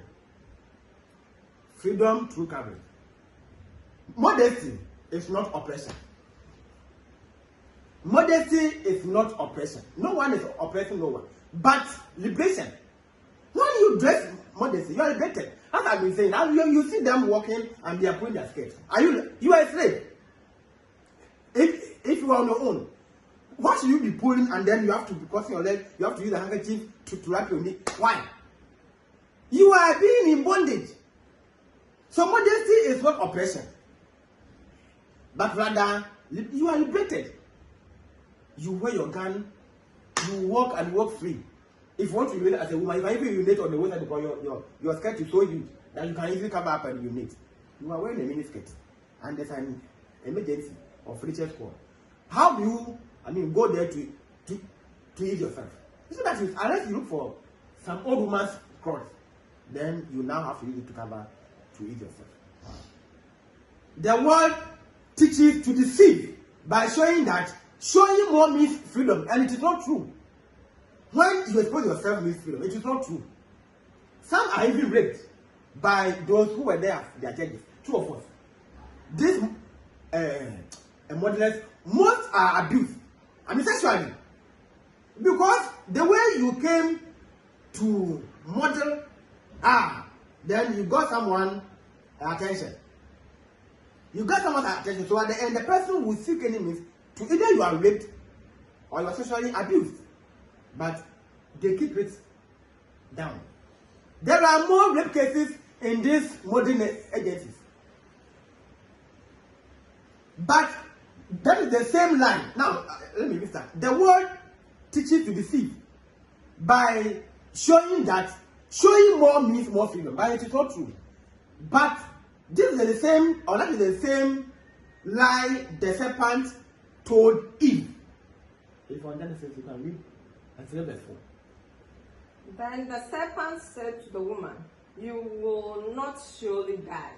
S1: Freedom through covering. Modesty is not oppression. Modesty is not oppression. No one is oppressing no one. But liberation. When you dress modesty, you are liberated. As I've been saying, you see them walking and they are pulling their skirts. You are a slave. If you are on your own, why should you be pulling and then you have to be crossing your leg, you have to use a handkerchief to wrap your knee? Why? You are being in bondage. So modesty is not oppression. But rather, you are liberated. You wear your gun, you walk and walk free. If you want to urinate as a woman, if you urinate on the waist because your skirt is so huge that you can easily cover up and urinate, you are wearing a mini skirt and there's an emergency or free call. How do you, go there to ease yourself? You see that unless you look for some old woman's clothes, then you now have to use it to cover to ease yourself. The world teaches to deceive by showing more means freedom, and it is not true. When you expose yourself means freedom, it is not true. Some are even raped by those who were there, their judges. Two of us. This models, most are abused. Sexually. Because the way you came to model, then you got someone attention. You got someone's attention. So at the end, the person will seek any means to either you are raped or you are sexually abused. But they keep it down. There are more rape cases in these modern agencies. But that is the same line. Now, let me restart. The world teaches to deceive by showing more means more freedom. But it is not true. But this is the same, or that is the same lie the serpent told Eve. If you understand the sense, you can read and say verse 4.
S2: Then the serpent said to the woman, "You will not surely die."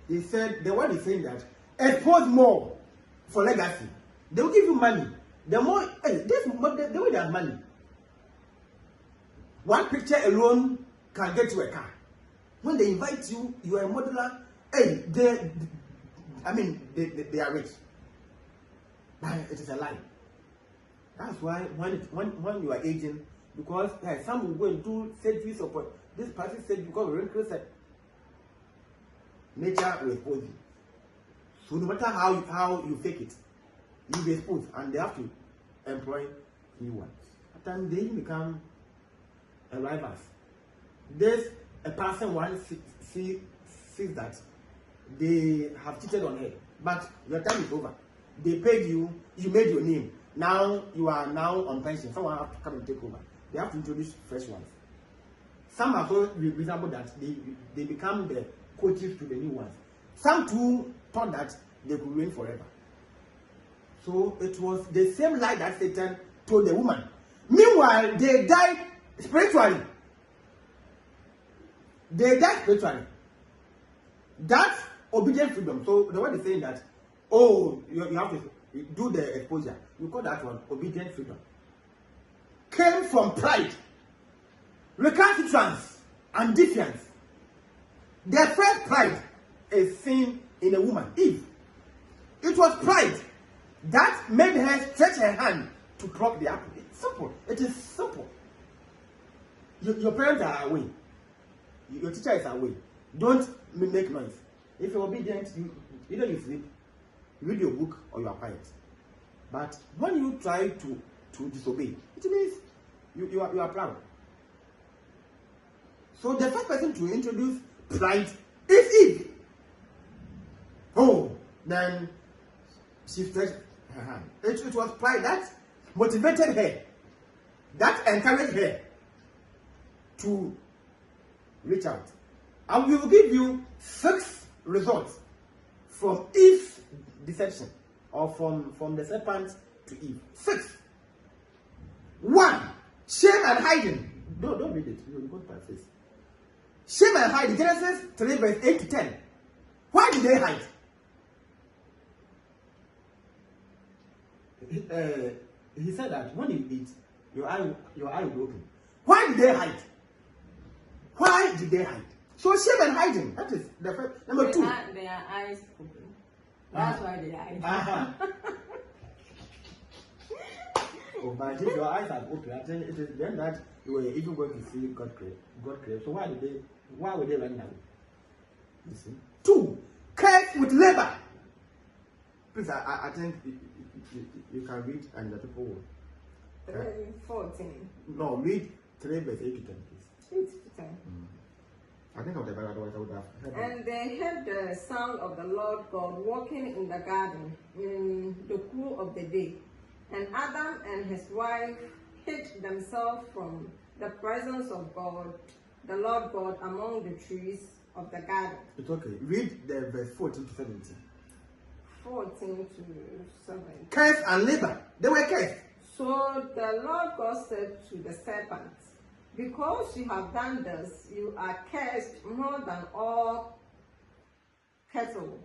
S1: He said, the word is saying that expose more for legacy. They will give you money. The more, the way they have money. One picture alone can get you a car. When they invite you, you are a modeler. They are rich. But it is a lie. That's why when you are aging, because some will go and do surgeries or this person said because of wrinkles. nature will expose you. So no matter how you fake it, you be exposed, and they have to employ new ones. At times they even become rivals. There's a person once sees that they have cheated on her, but your time is over. They paid you, you made your name. Now you are now on pension. Someone have to come and take over. They have to introduce fresh ones. Some are so reasonable that they become the coaches to the new ones. Some too thought that they could reign forever. So it was the same lie that Satan told the woman. Meanwhile, they died spiritually. They died spiritually. That's obedient freedom. So the word is saying that, oh, you have to do the exposure. You call that one obedient freedom. Came from pride, recalcitrance, and defiance. The first pride is seen in a woman, Eve. It was pride that made her stretch her hand to pluck the apple. It's simple. It is simple. Your parents are away. Your teacher is away. Don't make noise. If you're obedient, either you sleep, you read your book, or you are quiet. But when you try to disobey, it means you are proud. So the first person to introduce pride is Eve. Oh, then she stretched her hand. It was pride that motivated her, that encouraged her to reach out. And we will give you 6 results from Eve's deception, or from the serpent to Eve. 6. 1. Shame and hiding. Don't read it. You'll go by face. Shame and hiding. Genesis 3 verse 8 to 10. Why did they hide? He said that when you eat, your eye will be open. Why did they hide? Why did they hide? So shame and hiding. That is the first. Number 2.
S2: Their eyes open. That's why they hide.
S1: Oh, but if your eyes are open, I think it is then that you were even going to see God create. So why would they run away? You see. 2. Curse with labor. Please, I think you can read and the people will.
S2: 14.
S1: No, read 3 verse 8 to 10, please.
S2: 8 to 10.
S1: I think of the Bible, otherwise I would have heard.
S2: And they heard the sound of the Lord God walking in the garden in the cool of the day. And Adam and his wife hid themselves from the presence of God, the Lord God, among the trees of the garden.
S1: It's okay. Read the verse 14 to 17.
S2: 14 to 17.
S1: Curse and labor. They were cursed.
S2: So the Lord God said to the serpent, because you have done this, you are cursed more than all cattle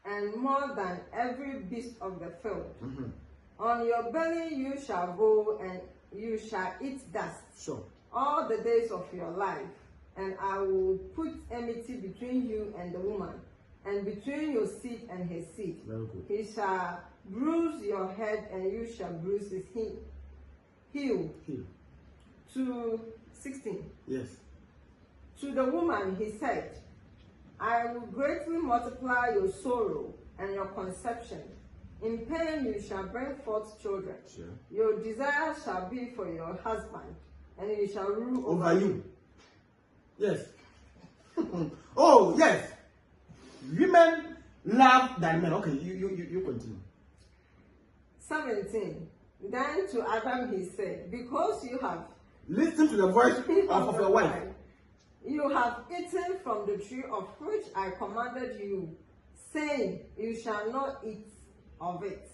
S2: and more than every beast of the field. On your belly you shall go, and you shall eat dust all the days of your life. And I will put enmity between you and the woman, and between your seed and his seed. He shall bruise your head, and you shall bruise his heel. To 16.
S1: Yes.
S2: To the woman he said, I will greatly multiply your sorrow and your conception. In pain you shall bring forth children. Your desire shall be for your husband, and he shall rule over you.
S1: Yes. Oh, yes. Women love than men. Okay, you continue.
S2: 17. Then to Adam he said, because you have
S1: listened to the voice of your wife,
S2: you have eaten from the tree of which I commanded you, saying, you shall not eat of it.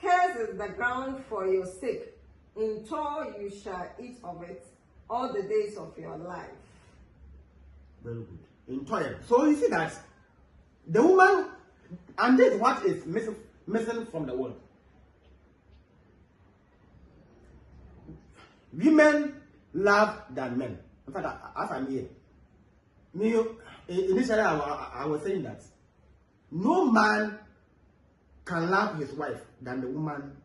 S2: Cursed is the ground for your sake. In toil you shall eat of it all the days of your life.
S1: Very good. In toil. So you see that the woman, and this is what is missing from the world. Women love than men. In fact, as I'm here, initially I was saying that no man can love his wife than the woman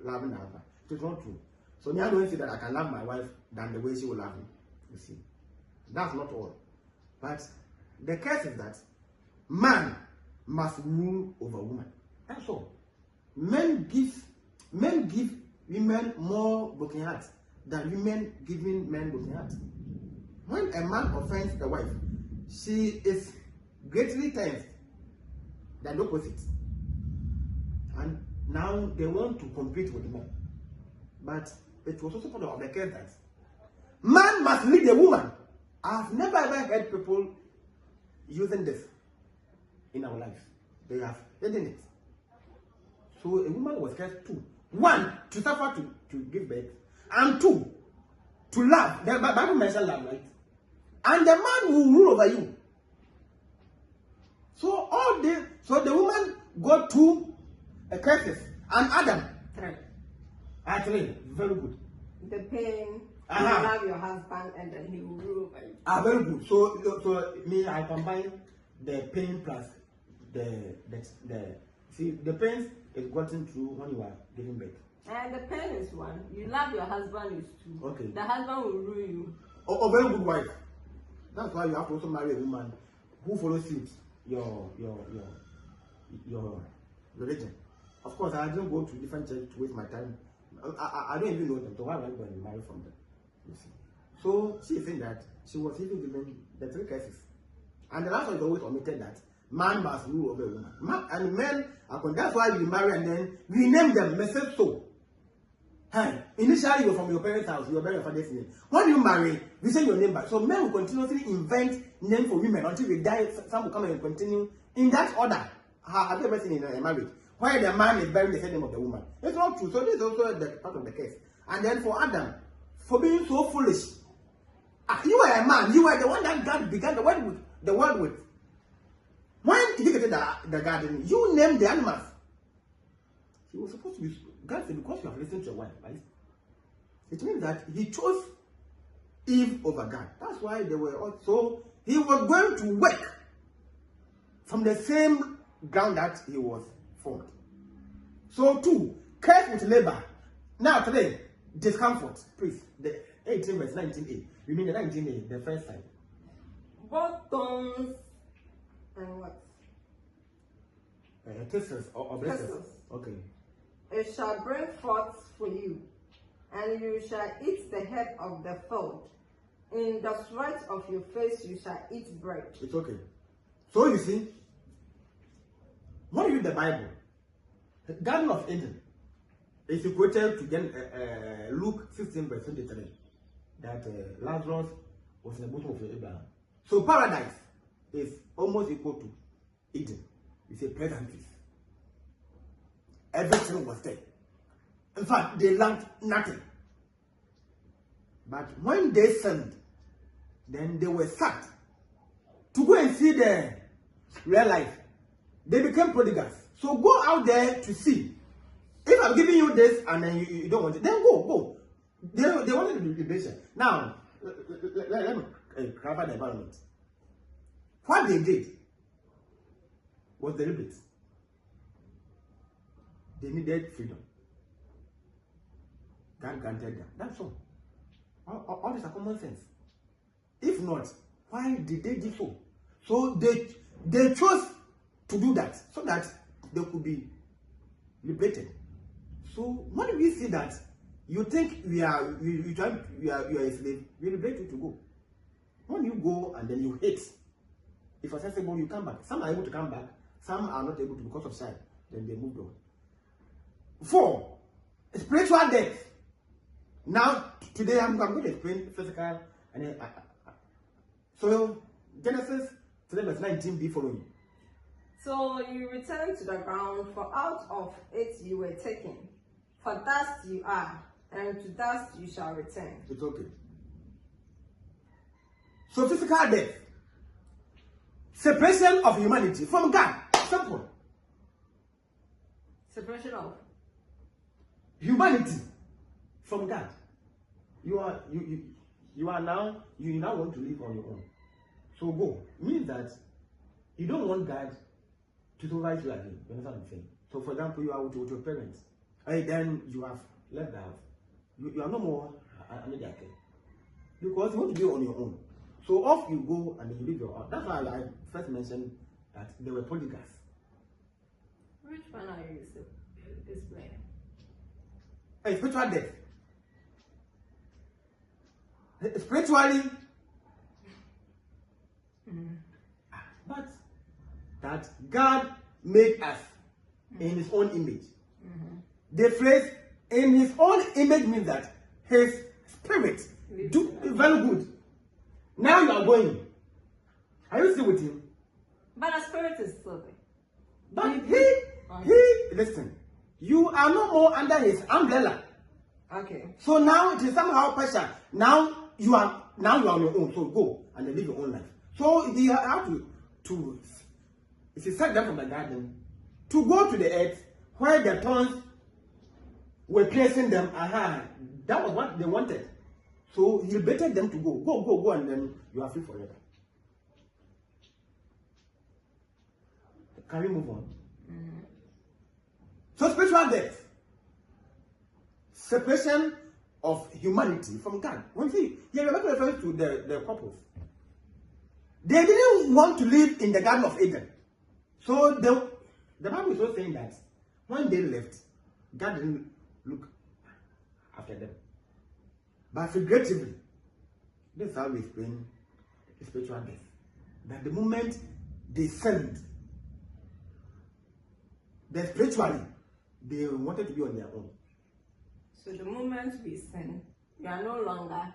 S1: loving her husband. It is not true. So me, I don't say that I can love my wife than the way she will love me. You see, that's not all. But The curse is that man must rule over woman. That's all. Men give women more broken hearts than women giving men broken hearts. When a man offends a wife, she is greatly tensed than the opposite. And now they want to compete with men. But it was also part of the case that man must lead a woman. I've never ever heard people using this in our life. They have hidden it. So a woman was cursed two. One, to suffer to give birth. And two, to love. The Bible mentions love, right? And the man will rule over you. So the woman got two curses. And Adam.
S2: Three.
S1: Three. Very good.
S2: The pain, you love your husband, and then he will rule over you.
S1: Very good. So me, I combine the pain plus the see, the pains is gotten through when you are giving birth.
S2: And the pain is one. You love your husband is two.
S1: Okay.
S2: The husband will rule you.
S1: Very good wife. That's why you have to also marry a woman who follows suit your religion. Of course, I don't go to different churches to waste my time. I don't even know them, so why am I going to marry from them? You see. So she is saying that she was even given the three curses. And the last one is always omitted that man must rule over a woman. And men are that's why we marry and then we name them message so. Hey, initially you're from your parents' house, you're bearing your father's name. When you marry, we say your name back. So men will continuously invent names for women until we die. Some will come and continue in that order. Have you ever seen in a marriage where the man is bearing the same name of the woman? It's not true. So this is also the part of the case. And then for Adam, for being so foolish, you were a man. You were the one that God began the world with. When he created the garden, you named the animals. He was supposed to be. God said, because you have listened to your wife, right? It means that he chose Eve over God. That's why they were also. He was going to work from the same ground that he was formed. So two, curse with labor. Now today, discomfort. Please, the 18 verse 19a. You mean the 19a, the first side?
S2: Both thorns and what?
S1: Thistles or blisters.
S2: Thistles.
S1: Okay.
S2: It shall bring forth for you, and you shall eat the head of the field. In the sweat of your face you shall eat bread.
S1: It's okay. So you see, when you read the Bible, the Garden of Eden is equated to Luke 16 verse 23, that Lazarus was in the bosom of Abraham. So paradise is almost equal to Eden. It's a pleasant place. Everything was there. In fact, they learned nothing. But when they sinned, then they were sacked to go and see the real life. They became prodigals. So go out there to see. If I'm giving you this and then you don't want it, then go. They wanted the patient. Now, let me cover the environment. What they did was deliberate. They needed freedom. God granted them. That's all. All this are common sense. If not, why did they do so? So they chose to do that so that they could be liberated. So when we see that, you think you are a slave, we liberate you to go. When you go and then you hate, if accessible, you come back. Some are able to come back, some are not able to because of sin. Then they moved on. 4, spiritual death. Now, today I'm going to explain physical and then so Genesis 3 verse 19b following.
S2: So you return to the ground, for out of it you were taken. For dust you are, and to dust you shall return.
S1: It's okay. So physical death. Separation of humanity from God. Simple.
S2: Separation of
S1: humanity from God. You now want to live on your own. So go. Means that you don't want God to supervise you again. You understand what I'm saying? So for example, you are with your parents, and then you have left the house. You are no more under their care. Because you want to be on your own. So off you go and then you leave your house. That's why I first mentioned that they were polygams.
S2: Which one are you displaying?
S1: A spiritual death. Spiritually, but that God made us in His own image. The phrase "in His own image" means that His spirit do very good. Now you are going. Are you still with Him?
S2: But the spirit is still there.
S1: But listen. You are no more under His umbrella.
S2: Okay.
S1: So now it is somehow pressure. Now you are on your own. So go and live your own life. So you have to if you set them from the garden to go to the earth where the thorns were placing them. That was what they wanted. So He betted them to go, and then you are free forever. Can we move on? So spiritual death, separation of humanity from God. When you are referring to the couples, they didn't want to live in the Garden of Eden. So the Bible is also saying that when they left, God didn't look after them. But figuratively, this is how we explain spiritual death. That the moment they sinned, then spiritually, they wanted to be on their own.
S2: So the moment we sin, you are no longer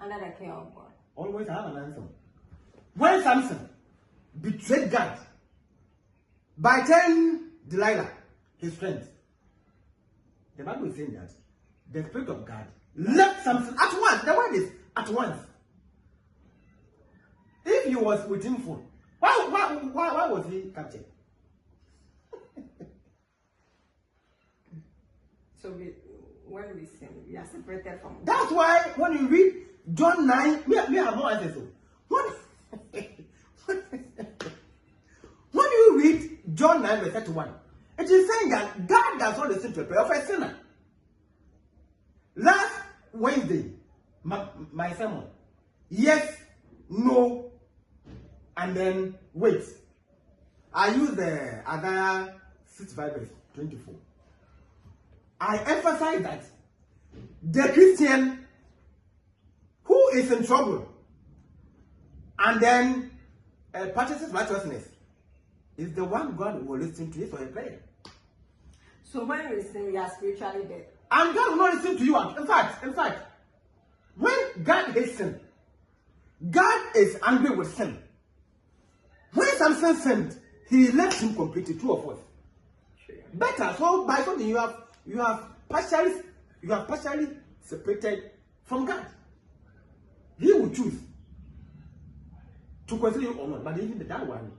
S2: under the care of God.
S1: Always have an answer. When Samson betrayed God by telling Delilah his friends, the Bible is saying that the Spirit of God left Samson at once. The word is at once. If he was with him for, why was he captured?
S2: So when we sin, we are separated from God.
S1: That's why when you read John 9, we have more answers. When you read John 9 verse 31, it is saying that God does not listen to the prayer of a sinner. Last Wednesday, my sermon, yes, no, and then wait. I used the Isaiah 65 verse 24. I emphasize that the Christian who is in trouble and then practices righteousness is the one God will listen to for a prayer.
S2: So when we sin, we are spiritually dead.
S1: And God will not listen to you. In fact, when God hates sin, God is angry with sin. When Samson sinned, He left him completely, two of us.
S2: Sure.
S1: Better. So by something you have partially separated from God. He will choose to consider you or not, but even that one,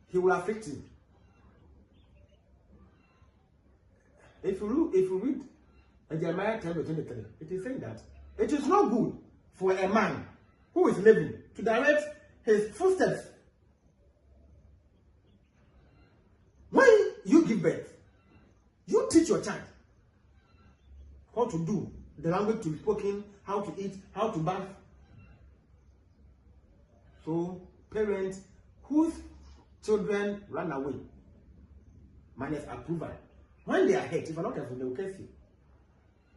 S1: He will affect you. If you read Jeremiah 10:23, it is saying that it is not good for a man who is living to direct his footsteps. When you give birth, you teach your child how to do, the language to be spoken, how to eat, how to bath. So, parents whose children run away, minus approval, when they are hurt, if you're not careful, they will curse you.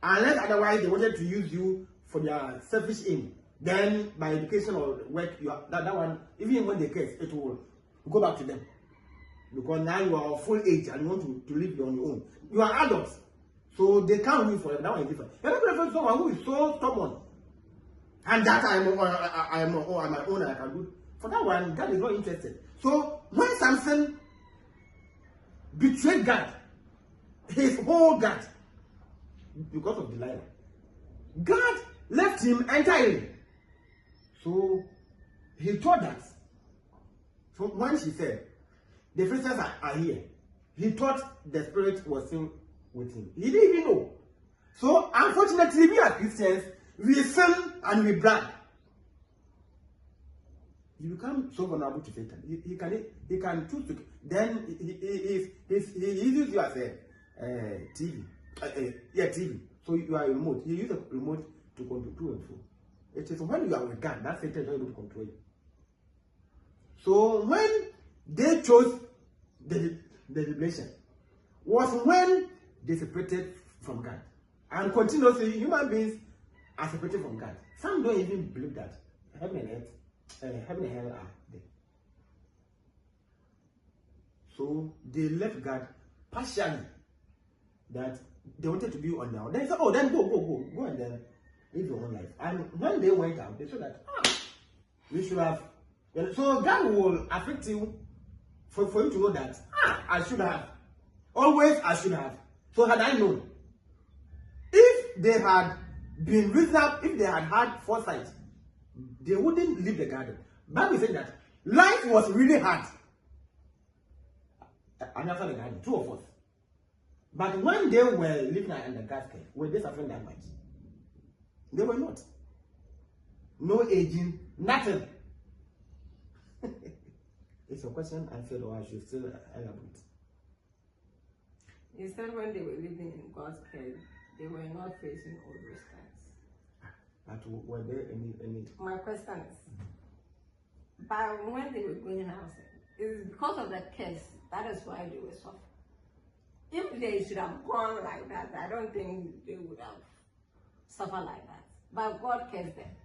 S1: Unless otherwise they wanted to use you for their selfish aim, then by education or work, that one, even when they curse, it will go back to them. Because now you are of full age and you want to live on your own. You are adults. So they can't win for them. That one is different. You're not prefer someone who is so stubborn. And that I am on my own and I can do. For that one, God is not interested. So when Samson betrayed God, his whole God, because of Delilah, God left him entirely. So he thought that. So when she said, the Philistines are here, he thought the Spirit was still with him. He didn't even know. So unfortunately, we as Christians, we sin and we brag. You become so vulnerable to Satan. He can choose to. Then he uses you as a TV. TV. So you are a remote. He uses a remote to control to and fro. it is when you are with God that Satan is not able to control you. So when they chose the revelation was when they separated from God. And continuously, human beings are separated from God. Some don't even believe that heaven and earth, heaven and hell are there. So they left God partially, that they wanted to be on their own. They said, oh, then go and then live your own life. And when they went out, they said that, we should have. So God will affect you for you to know that, I should have. Always I should have. So had I known, if they had been reasonable, if they had foresight, they wouldn't leave the garden. Bible said that life was really hard. And after the garden, 2 of us. But when they were living under God's care, were they suffering that much? They were not. No aging, nothing. It's a question answered, or I should still elaborate.
S2: You said when they were living in God's care, they were not facing all those things.
S1: But were there any?
S2: My question is, but when they were going outside, it is because of the curse. That is why they were suffering. If they should have gone like that, I don't think they would have suffered like that. But God cursed them.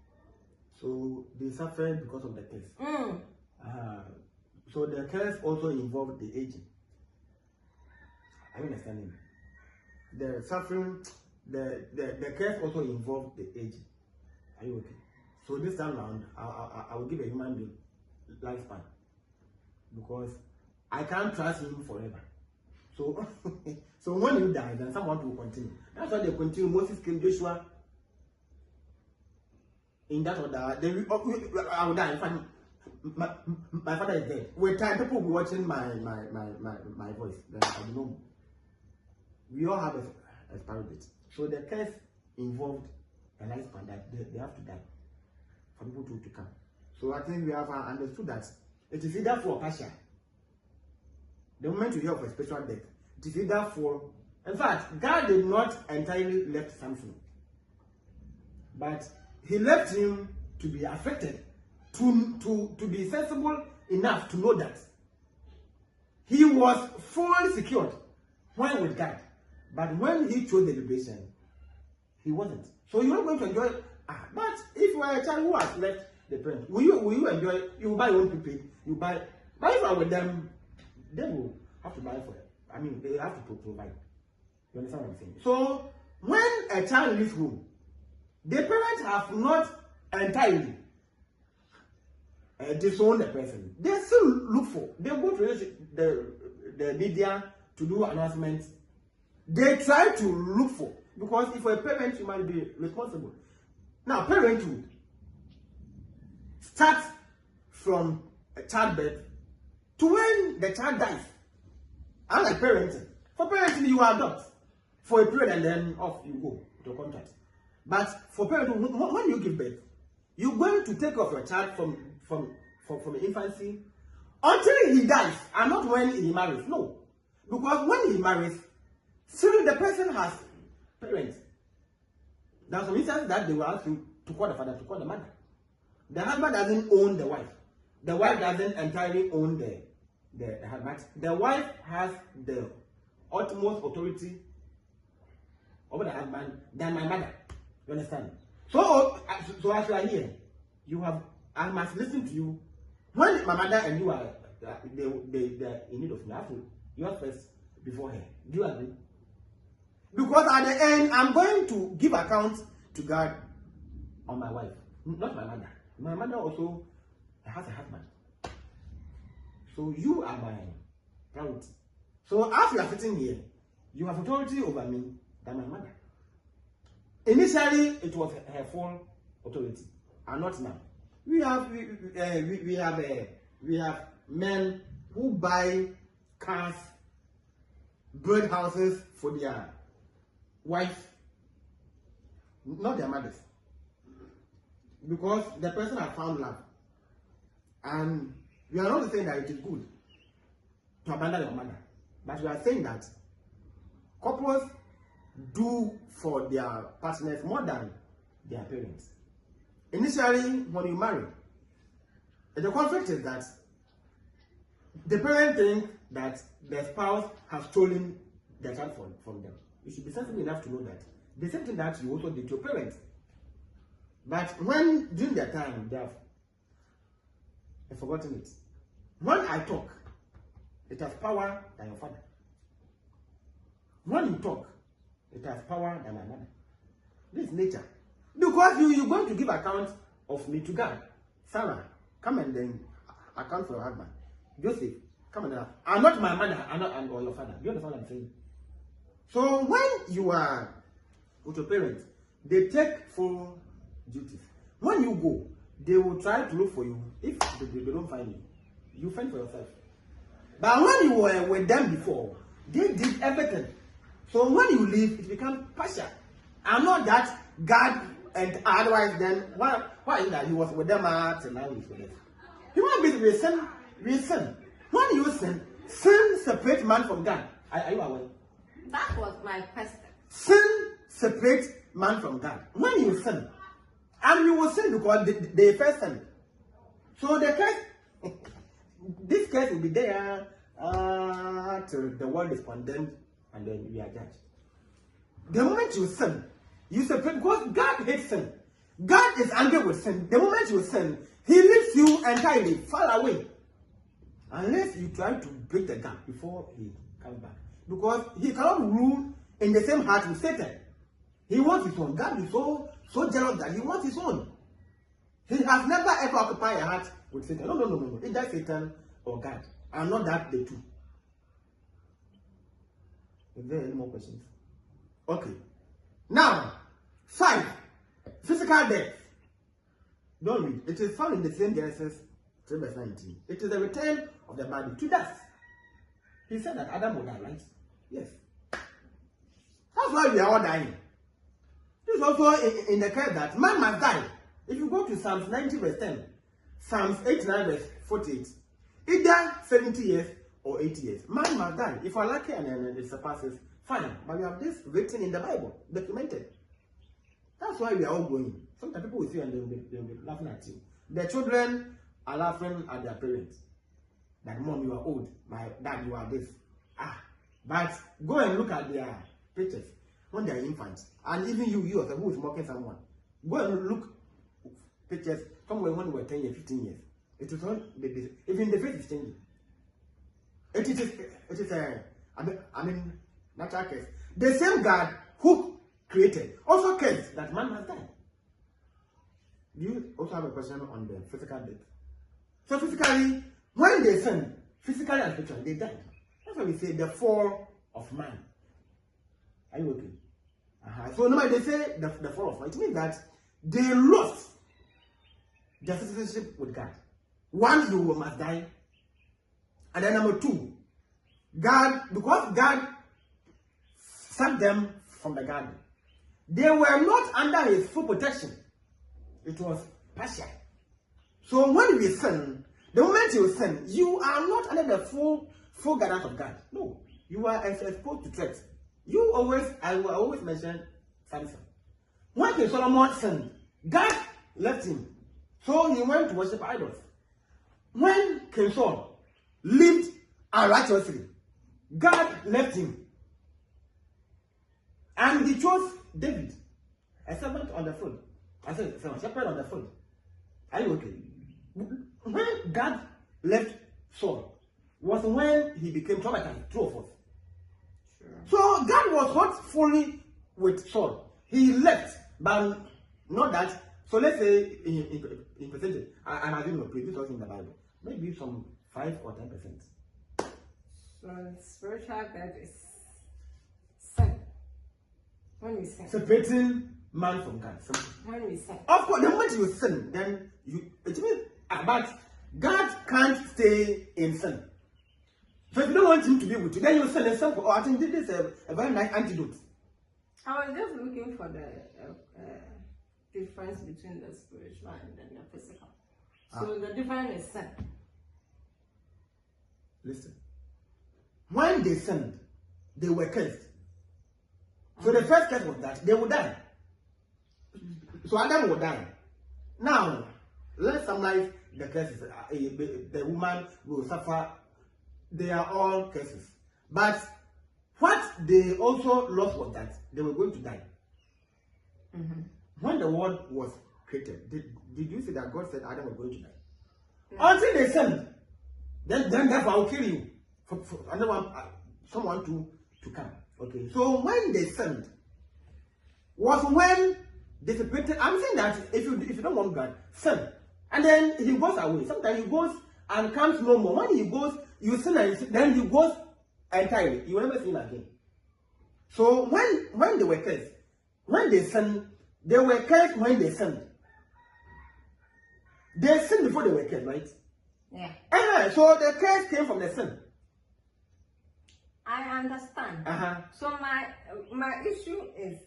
S1: So they suffered because of the curse. So the curse also involved the aging. Are you understanding? The suffering, the curse also involved the aging. Are you okay? So this time around, I will give a human being lifespan, because I can't trust him forever. So, so when you die, then someone will continue. That's why they continue. Moses killed Joshua. In that order, I will die. In fact, my father is dead. With time, people will be watching my voice. Then I don't know. We all have a expiry date. So the curse involved a lifespan that they have to die for people to come. So I think we have understood that it is either for partial. The moment you hear of a spiritual death, it is either for. In fact, God did not entirely left Samson, but he left him to be affected, to be sensible enough to know that he was fully secured when with God. But when he chose the liberation, he wasn't. So you're not going to enjoy. But if you are a child who has left the parents, will you enjoy? You buy your own prepaid. You buy. But if you are with them, they will have to buy for it. I mean, they have to provide. You understand what I'm saying? So when a child leaves home, the parents have not entirely disowned the person. They still look for. They go to the media to do announcements. They try to look for, because if you're a parent, you might be responsible. Now, parenthood starts from a childbirth to when the child dies. Unlike parenting. For parenting, you adopt for a period and then off you go to a contract. But for parenthood, when you give birth, you're going to take off your child from infancy until he dies, and not when he marries. No. Because when he marries, still the person has parents. There are some instances that they will ask you to call the father, to call the mother. The husband doesn't own the wife. The wife doesn't entirely own the husband. The wife has the utmost authority over the husband than my mother. You understand? So as you are here, I must listen to you. When my mother and you are they in need of me, you are first before her. Do you agree? Because at the end, I'm going to give account to God on my wife, not my mother. My mother also has a husband. So you are my priority. So as you are sitting here, you have authority over me than my mother. Initially, it was her full authority, and not now. We have men who buy cars, build houses for their wives, not their mothers, because the person has found love. And we are not saying that it is good to abandon your mother, but we are saying that couples do for their partners more than their parents. initially, when you marry, the conflict is that the parents think that the spouse has stolen their child from them. You should be sensible enough to know that the same thing that you also did to your parents. But when during their time they have forgotten it. When I talk, it has power than your father. When you talk, it has power than my mother. This is nature. Because you're going to give account of me to God. Sarah, come and then account for your husband. Joseph, come and then. I'm not my mother, or your father. You understand what I'm saying? So when you are with your parents, they take full duties. When you go, they will try to look for you. If they don't find you, you fend for yourself. But when you were with them before, they did everything. So when you leave, it becomes partial. And not that God and otherwise then why is that he was with them and now he's with us? He won't be we sin. When you sin separates man from God. Are you aware?
S2: That was my question.
S1: Sin separates man from God. When you sin, and you will sin because they first sin. So the curse, this curse will be there till the world is condemned and then we are judged. The moment you sin, you separate because God hates sin. God is angry with sin. The moment you sin, he leaves you entirely far away. Unless you try to break the gap before he comes back. Because he cannot rule in the same heart with Satan. He wants his own. God is so jealous that he wants his own. He has never ever occupied a heart with Satan. No. Either Satan or God. And not that the two. Is there any more questions? Okay. Now, 5. Physical death. Don't read. It is found in the same Genesis 3 verse 19. It is the return of the body to dust. He said that Adam would die, right? Yes. That's why we are all dying. This is also in the case that man must die. If you go to Psalms 90 verse 10, Psalms 89 verse 48, either 70 years or 80 years, man must die. If we're lucky and it surpasses, fine. But we have this written in the Bible, documented. That's why we are all going. Sometimes people will see and they'll be laughing at you. The children are laughing at their parents. That mom, you are old. My dad, you are this. But go and look at their pictures when they are infants. And even you yourself, who is mocking someone. Go and look pictures somewhere when you were 10 years, 15 years. It is not, even the face is changing. It is natural case. The same God who created also cares that man must die. Do you also have a question on the physical death? So physically, when they sin, physically and spiritually, they die. That's why we say the fall of man. Are you okay? So normally they say the fall of man. It means that they lost their citizenship with God. One, you must die. And then number 2, because God sent them from the garden, they were not under his full protection. It was partial. So when we sin, the moment you sin, you are not under the full guidance of God. No, you are exposed to threats. I will always mention Samson. When King Solomon sinned, God left him. So he went to worship idols. When King Saul lived unrighteously, God left him. And he chose David, a servant on the throne. I said, a shepherd on the throne. Are you okay? When God left Saul, was when he became traumatized, true of us. Sure. So God was not fully with Saul. He left, but not that. So let's say in percentage, I'm assuming this was in the Bible. Maybe some 5 or 10%.
S2: So spiritual death is sin. When we sin.
S1: Separating man from God.
S2: When we sin.
S1: Of course, the moment you sin, then it means, but God can't stay in sin. So if you don't want him to be with you, then you sin. Oh, I think this is a very nice antidote.
S2: I was just looking for the difference between the spiritual and then the physical. So the difference is sin.
S1: Listen. When they sinned, they were cursed. So the first curse was that they would die. So Adam would die. Now, let's summarize the curses. The woman will suffer. They are all curses. But what they also lost was that they were going to die. When the world was created, did you see that God said Adam was going to die? Until they sinned, then therefore I will kill you for another one, someone to come. Okay, so when they sinned, was when they separated. I'm saying that if you don't want God, sin, and then he goes away. Sometimes he goes and comes no more. When he goes, you sin and then he goes entirely. You will never see him again. So when they were cursed, when they sinned, they were cursed when they sinned. They sinned before they were cursed, right?
S2: Yeah.
S1: So the curse came from the sin.
S2: I understand. So my issue is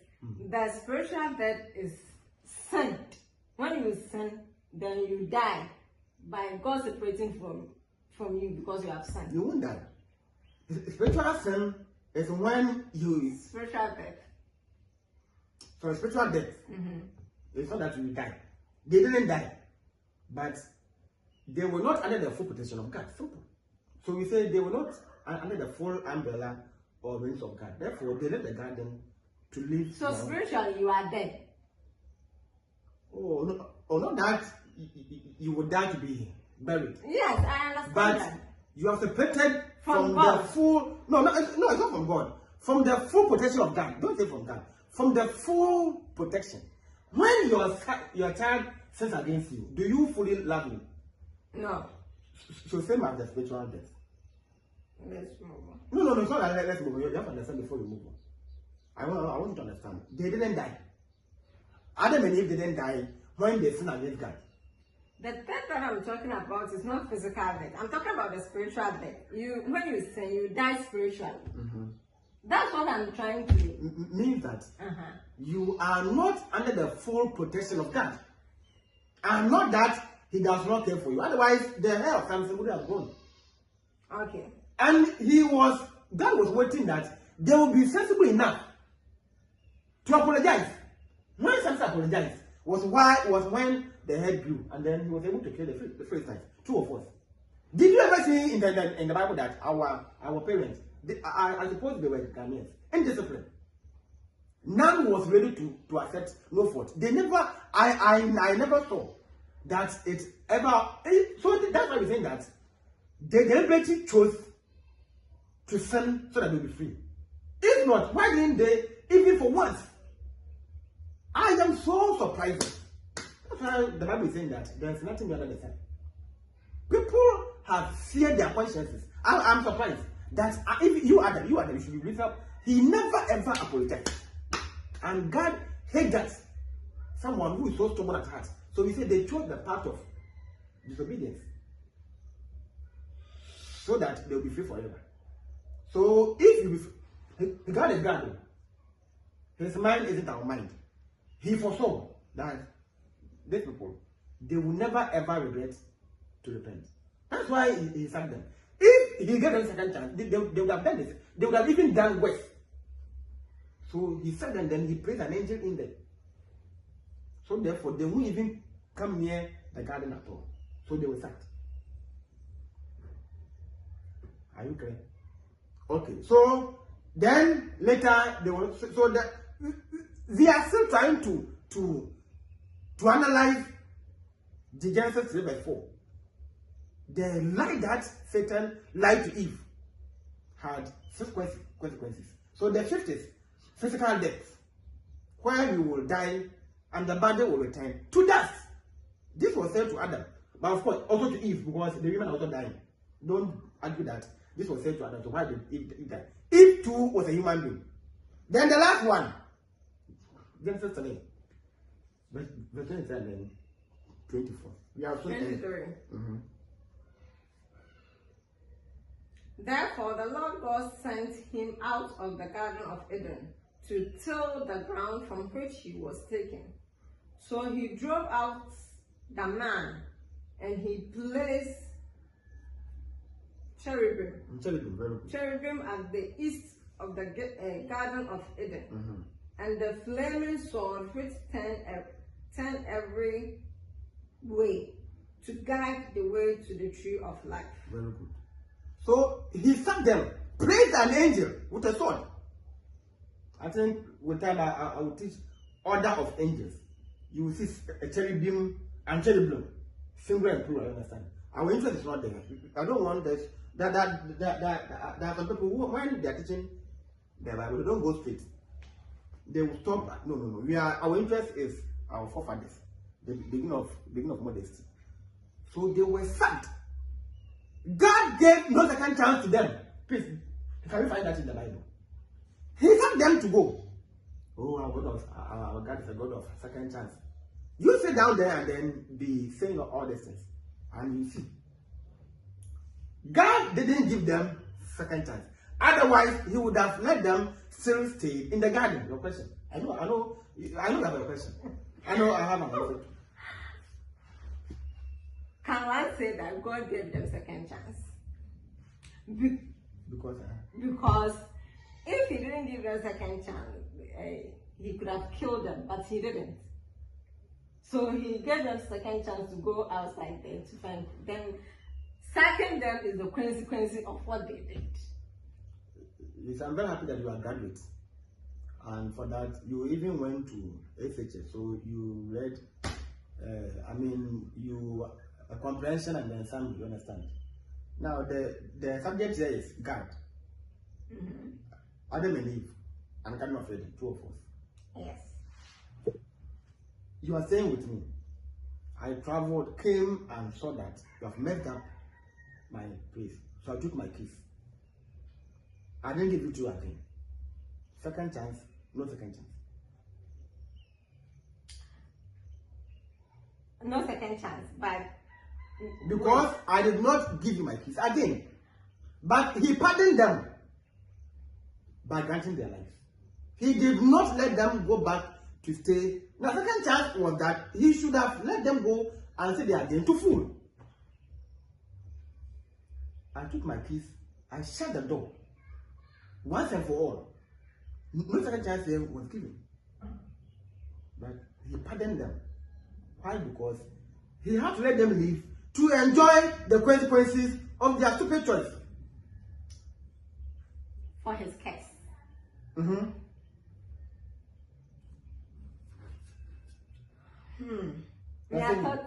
S2: the spiritual death is sin. When you sin, then you die by God separating from you because you have sinned.
S1: You won't die. Spiritual sin is when you
S2: spiritual death.
S1: So spiritual death. It's not that you die. They didn't die, but they were not under the full protection of God. Simple. So we say they were not under the full umbrella or wings of God. Therefore, they left the garden to live.
S2: So spiritually, you are dead.
S1: Oh, no, not that you would die to be buried.
S2: Yes, I understand.
S1: But
S2: that.
S1: you are separated from
S2: God.
S1: the full. No, it's not from God. From the full protection of God. Don't say from God. From the full protection. When your child sins against you, do you fully love him?
S2: No.
S1: So same as the spiritual death.
S2: Let's move on.
S1: No, it's not like let's move on. You have to understand before you move on. I want you to understand. They didn't die. Adam and Eve didn't die when they sinned against God.
S2: The death that I'm talking about is not physical death. I'm talking about the spiritual death. When you sin, you die spiritually. That's what I'm trying to do.
S1: Means that you are not under the full protection of God. And not that he does not care for you. Otherwise, the hair of Samson would have gone.
S2: Okay.
S1: And God was waiting that they will be sensible enough to apologize. When Samson apologized, was when the head grew, and then he was able to kill the Philistines. 2 of us. Did you ever see in the Bible that our parents, I suppose they were Ghanaians, indisciplined? None was ready to accept no fault. They never, I never saw that it ever. So that's why we're saying that they deliberately chose to sin so that they'll be free. If not, why didn't they, even for once? I am so surprised. That's why the Bible is saying that there's nothing under the sun. People have seared their consciences. I'm surprised that if you Adam, you should be raised up. He never ever apologized. And God hates that. Someone who is so stubborn at heart. So we say they chose the path of disobedience so that they'll be free forever. So if you be, God is God. His mind isn't our mind. He foresaw that these people, they will never ever regret to repent. That's why he sacked them. If he gave them a second chance, they would have done this. They would have even done worse. So he said, and then he placed an angel in there. So therefore, they won't even come near the garden at all. So they were sacked. Are you clear? Okay. So then later they were they are still trying to analyze the Genesis 3:4. The lie that Satan lied to Eve had 6 consequences. So the fifth is physical death, where we will die and the body will return to dust. This was said to Adam, but of course also to Eve, because the women are also dying. Don't argue that this was said to Adam. So why did Eve die? Eve too was a human being. Then the last one, Genesis 3, verse 27 and 24. We are
S2: 23. Therefore, the Lord God sent him out of the Garden of Eden to till the ground from which he was taken. So he drove out the man, and he placed cherubim at the east of the Garden of Eden, and the flaming sword which turned every way to guide the way to the tree of life.
S1: Very good. So he sat them, praised an angel with a sword. I think with time I will teach order of angels. You will see a cherubim and cherubim, singular and plural. Understand? Our interest is not there. I don't want this. There are some people who, when they are teaching the Bible, they don't go straight. They will stop. No. Our interest is our forefathers, the beginning of modesty. So they were sacked. God gave no second chance to them. Please, can we find that in the Bible? He sacked them to go. Oh, our God is a God of second chance. You sit down there and then be saying all these things, and you see, God didn't give them second chance. Otherwise, He would have let them still stay in the garden. Your question? I know you have a question. I know I have an answer.
S2: Can one say that God gave them second chance? Because if He didn't give them second chance, He could have killed them, but He didn't. So He gave them second chance to go outside there to find them. Sacking them is the consequence of what they did.
S1: Yes, I'm very happy that you are graduate, and for that you even went to SHS, so you read. You a comprehension and then some you understand. Now the subject here is God.
S2: Mm-hmm.
S1: Adam and Eve and Garden of Eden, two of us.
S2: Yes.
S1: You are saying with me, I traveled, came and saw that you have messed up my place. So I took my keys. I didn't give it to you again. Second chance, no second chance.
S2: No second chance, but
S1: because I did not give you my keys again. But He pardoned them by granting their lives. He did not let them go back to stay. Now, second chance was that He should have let them go and say they are going to fool. I took my keys, I shut the door once and for all. No second chance there was given. But He pardoned them. Why? Because He had to let them live to enjoy the consequences of their stupid choice.
S2: For His case.
S1: Mm-hmm.
S2: I thought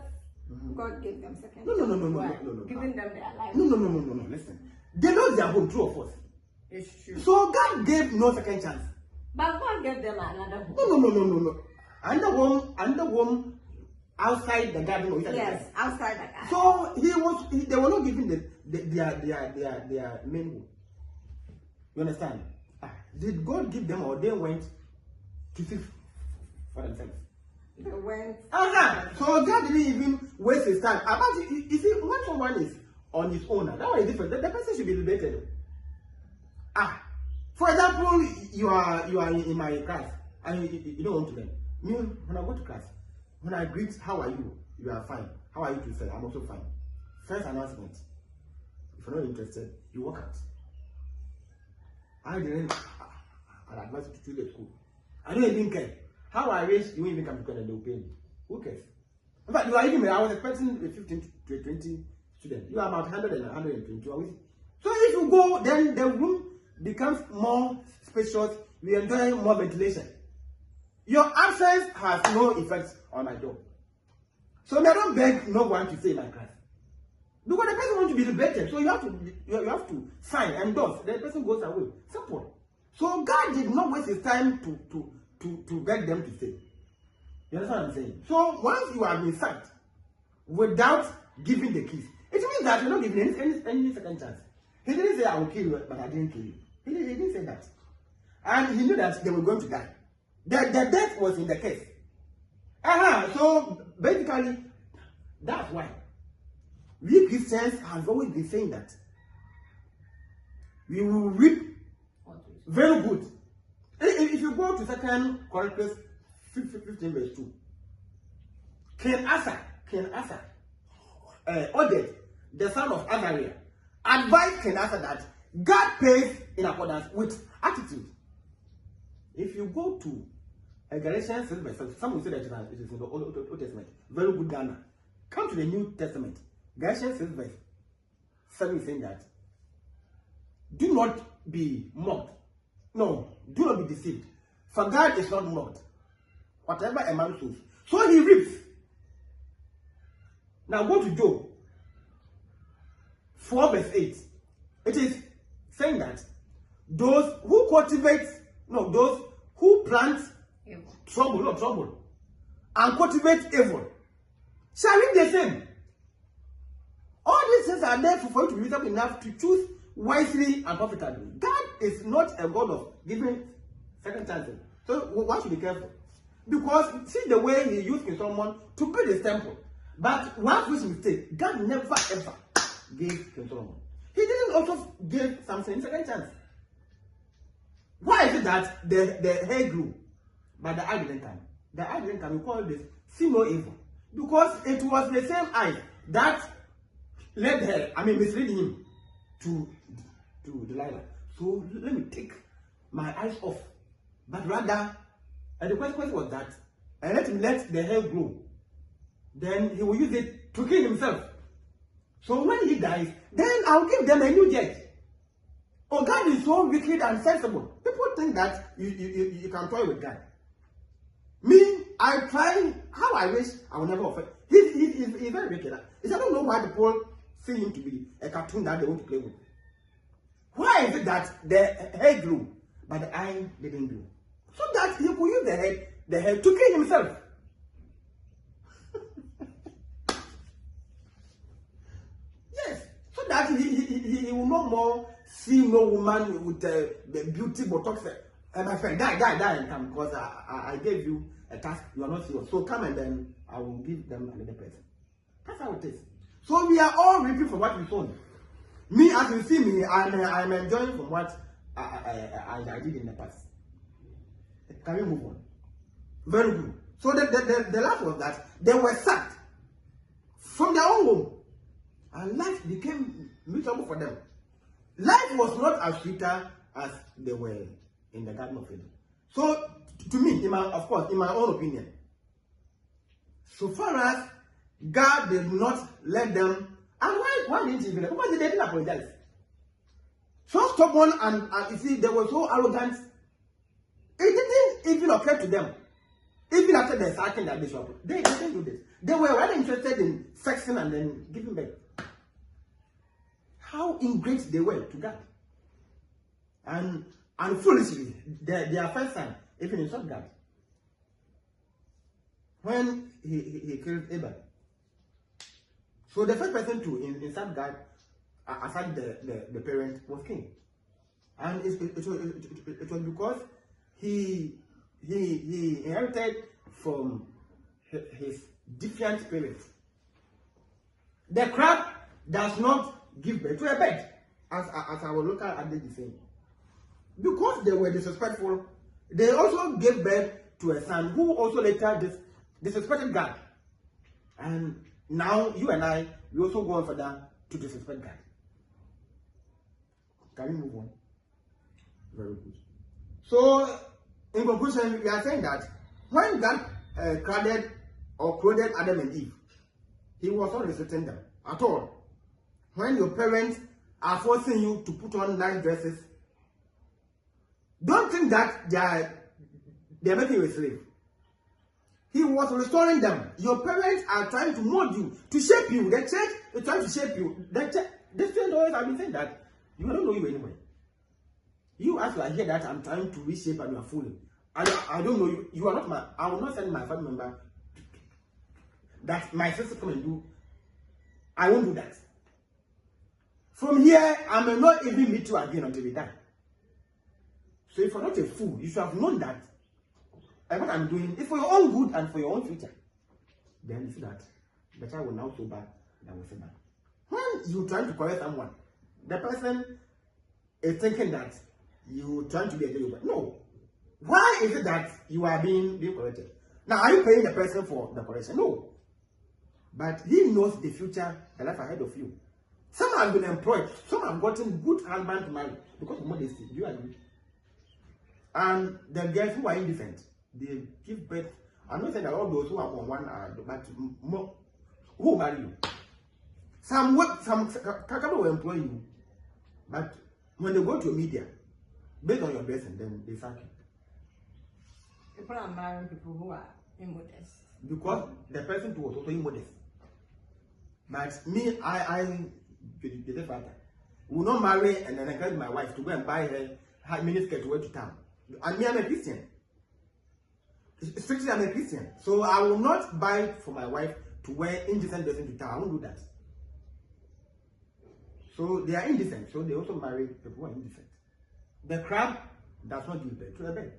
S2: God gave them second chance.
S1: No.
S2: Giving them their life.
S1: No. Listen. They lost their home, true or false?
S2: It's true.
S1: So God gave no second chance.
S2: But God gave them another home.
S1: No. Another home outside the garden or inside the garden.
S2: Outside the garden.
S1: So they were not giving their main home. You understand? Did God give them or they went to seek for themselves?
S2: They went.
S1: So God didn't even waste His time. You see, when someone is on his own, that one is different. The person should be liberated. For example, you are in my class and you don't want to learn. Me, when I go to class, when I greet, how are you? You are fine. How are you to say? I'm also fine. First announcement. If you're not interested, you walk out. I didn't. I'd advise you to choose the school. I don't even care. How I wish you won't even come to Kuttonet, they will pay me. Who cares? In fact, you are even, I was expecting a 15 to a 20 students. You are about 100 and 120. So if you go, then the room becomes more spacious. We enjoy more ventilation. Your absence has no effect on my job. So I don't beg no one to stay in my class. Because the person wants to be liberated. So you have to sign and endorse. The person goes away. Simple. So God did not waste His time to beg them to stay. You understand what I'm saying? So once you have been sacked without giving the keys, it means that you're not giving any second chance. He didn't say I will kill you, but I didn't kill you. He didn't say that. And He knew that they were going to die. The death was in the case. So basically, that's why we Christians have always been saying that we will reap very good. If you go to 2 Chronicles 15 verse 2, King Asa, Oded, the son of Azariah, advised King Asa that God pays in accordance with attitude. If you go to Galatians 6 verse 7, some will say that it is in the Old Testament. Very good Ghana. Come to the New Testament. Galatians 6 verse 7 is saying that do not be mocked. No, do not be deceived. For God is not mocked. Whatever a man sows, so he reaps. Now go to Job 4 verse 8. It is saying that those who those who plant trouble, and cultivate evil shall reap the same. All these things are there for you to be wisdom enough to choose wisely and profitably. God is not a God of giving second chances. So one should be careful. Because see the way he used King Solomon to build his temple. But one foolish mistake, God never ever gave King Solomon. He didn't also give Samson a second chance. Why is it that the hair grew, but the eye didn't come? The eye didn't come. We call this see no evil. Because it was the same eye that led her, misleading him to Delilah. So let me take my eyes off. But rather, and the consequence was that I let him let the hair grow. Then he will use it to kill himself. So when he dies, then I'll give them a new judge. Oh, God is so wicked and sensible. People think that you can toy with God. Me, I try, how I wish I will never offend. He's very wicked. I don't know why people see him to be a cartoon that they want to play with. Why is it that the head grew, but the eye didn't grow? So that he could use the head to kill himself. Yes, so that he will no more see no woman with the beauty botox. My friend, die and come, because I gave you a task, you are not serious. So come and then I will give them another person. That's how it is. So we are all reaping from what we sown. Me, as you see me, I'm enjoying from what I did in the past. Can we move on? Very good. So the last was that they were sacked from their own home. And life became miserable for them. Life was not as sweeter as they were in the Garden of Eden. So, to me, in my own opinion, so far as God did not let them, and why didn't he? Because they didn't apologize. So stubborn and you see, they were so arrogant. It didn't even occur to them. Even after the sacking that bishop, they didn't do this. They were rather interested in sexing and then giving birth. How ingrate they were to God. And foolishly, their first son even insulted God. When he killed Abel. So the first person to insult God, aside the parent, was Cain. And it was because he inherited from his defiant spirit. The crab does not give birth to a bird, as our local adage is saying. Because they were disrespectful, they also gave birth to a son who also later disrespected God. And now you and I, we also go on further to disrespect God. Can we move on? Very good. So, in conclusion, we are saying that when God created Adam and Eve, he was not restricting them at all. When your parents are forcing you to put on nice dresses, don't think that they are making you a slave. He was restoring them. Your parents are trying to mold you, to shape you. The church is trying to shape you. The church always have been saying that you don't know you anyway. You as you are here that I'm trying to reshape and you are fooling. I don't know you. You are not my. I will not send my family member that my sister come and do. I won't do that. From here, I may not even meet you again until we die. So if you're not a fool, you should have known that what I'm doing is for your own good and for your own future. Then you see that the child will now sober than will say that. When you trying to correct someone, the person is thinking that you trying to be a Jehovah. No. Why is it that you are being corrected? Now, are you paying the person for the correction? No. But he knows the future, the life ahead of you. Some have been employed. Some have gotten good husband to marry because of modesty. Do you agree? And the girls who are indecent, they give birth. I'm not saying that all those who are on one are, but who will marry you? Some will employ you, but when they go to media, based on your dressing, then they sack you.
S2: People are marrying people who are immodest.
S1: Because the person too was also immodest. But me, I will not marry and then encourage my wife to go and buy her miniskirt to wear to town. And me, I'm a Christian. Strictly, I'm a Christian. So I will not buy it for my wife to wear indecent dressing to town. I won't do that. So they are indecent. So they also marry people who are indecent. The crab does not give birth to a bird.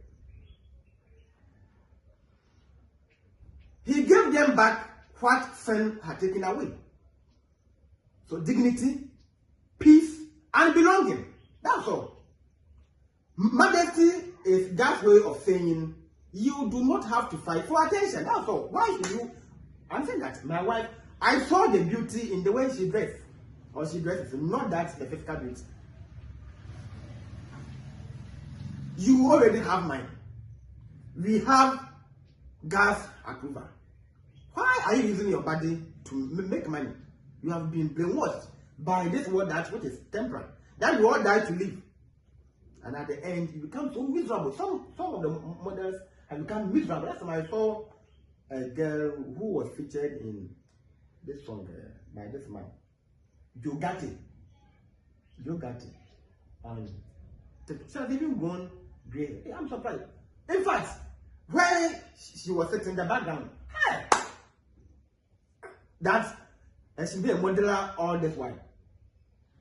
S1: He gave them back what sin had taken away. So dignity, peace, and belonging. That's all. Modesty is God's way of saying you do not have to fight for attention. That's all. Why should you? I'm saying that my wife, I saw the beauty in the way she dressed. Or she dresses, not that the physical beauty. You already have mine. We have God's approval. Why are you using your body to make money? You have been brainwashed by this world that which is temporal. That you all die to live. And at the end, you become so miserable. Some of the models have become miserable. Last time I saw a girl who was featured in this song by this man, JoSA. And she has even gone grey. I'm surprised. In fact, when she was sitting in the background, hey, that she be a modeler all this while.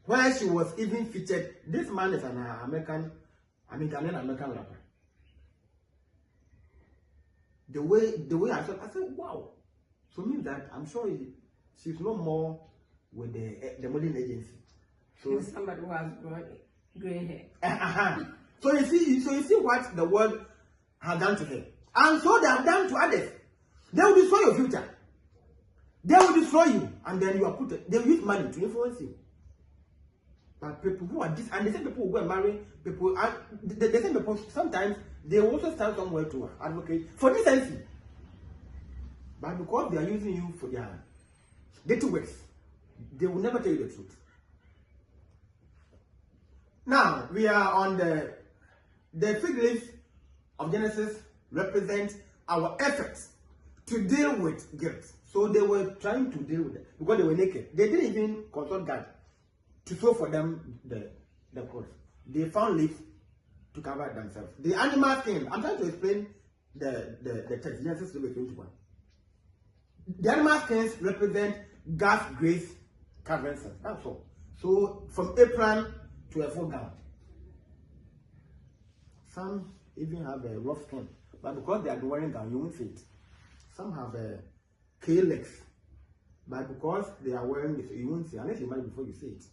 S1: Where she was even featured, this man is an Ghanaian American rapper. The way I said, wow. So means that I'm sure she's no more with the modeling agency. So
S2: somebody who has gray hair.
S1: So you see what the world has done to her, and so they have done to others. They will destroy your future. They will destroy you, and then you are put. They will use money to influence you. But people who are this, and the same people who go and marry people, and the same people sometimes they will also stand somewhere to advocate for decency. But because they are using you for their dirty works, they will never tell you the truth. Now we are on the fig leaf of Genesis represents our efforts to deal with guilt. So they were trying to deal with it because they were naked. They didn't even consult God to sew for them the clothes. They found leaves to cover themselves. The animals came. I'm trying to explain the text, Genesis 21. The animal skins represent God's grace covering us. That's all. So from apron to a full gown. Some even have a rough skin, but because they are wearing gown, you won't see it. Some have a K-legs, but because they are wearing this, you won't see unless you marry before you see it.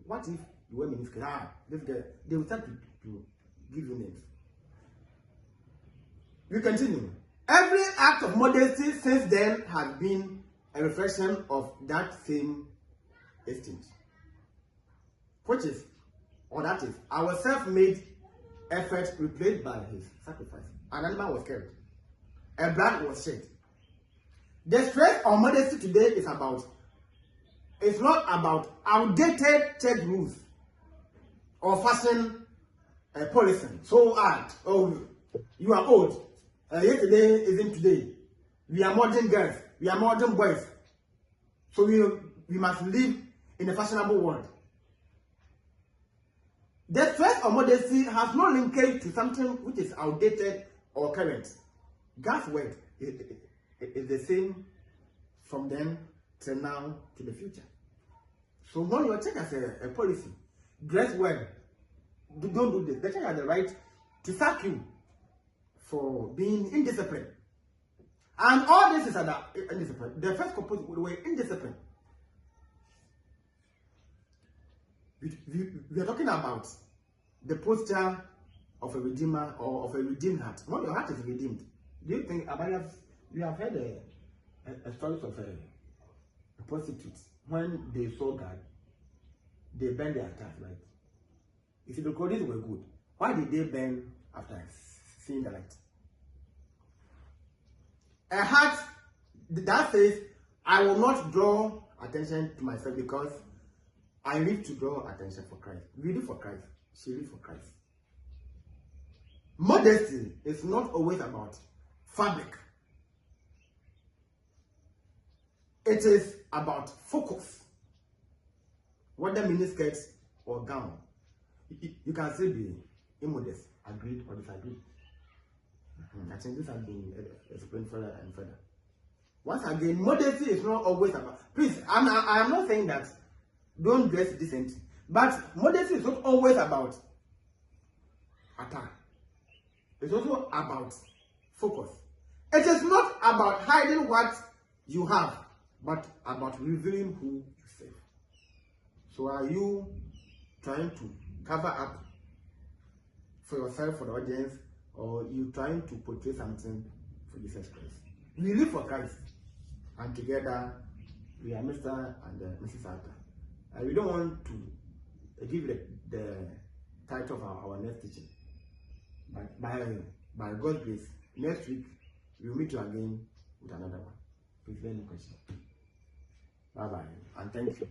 S1: What if you wear miniskirt? This guy, they will start to give you names. We continue. Every act of modesty since then has been a reflection of that same instinct, which is, or that is, our self-made effort replaced by his sacrifice. An animal was killed. A blood was shed. The stress on modesty today is it's not about outdated church rules or fashion policy. So, you are old. Yesterday isn't today. We are modern girls. We are modern boys. So we must live in a fashionable world. The stress of modesty has no linkage to something which is outdated or current. God's word is the same from then till now to the future. So when you take as a policy, dress well, don't do this. The church has the right to sack you for being indisciplined. And all this is about indiscipline. The first component were indiscipline. We are talking about the posture of a redeemer or of a redeemed heart. When your heart is redeemed, do you think you have heard a story of a prostitute? When they saw God, they burned their heart, right? You see, the clothes were good. Why did they burn after seeing the light? A heart that says, I will not draw attention to myself because I live to draw attention for Christ. We live for Christ. She lives for Christ. Modesty is not always about fabric. It is about focus. Whether miniskirt or gown, you can still be immodest, agreed or disagreed. I think this has been explained further and further. Once again, modesty is not always about. Please, I am not saying that don't dress decent, but modesty is not always about attire. It's also about focus. It is not about hiding what you have, but about revealing who you serve. So are you trying to cover up for yourself, for the audience, or you trying to portray something for Jesus Christ? We live for Christ, and together we are Mr. and Mrs. Arthur. We don't want to give the title of our next teaching, but by God's grace, next week we will meet you again with another one. Please, any question? Bye bye, and thank you.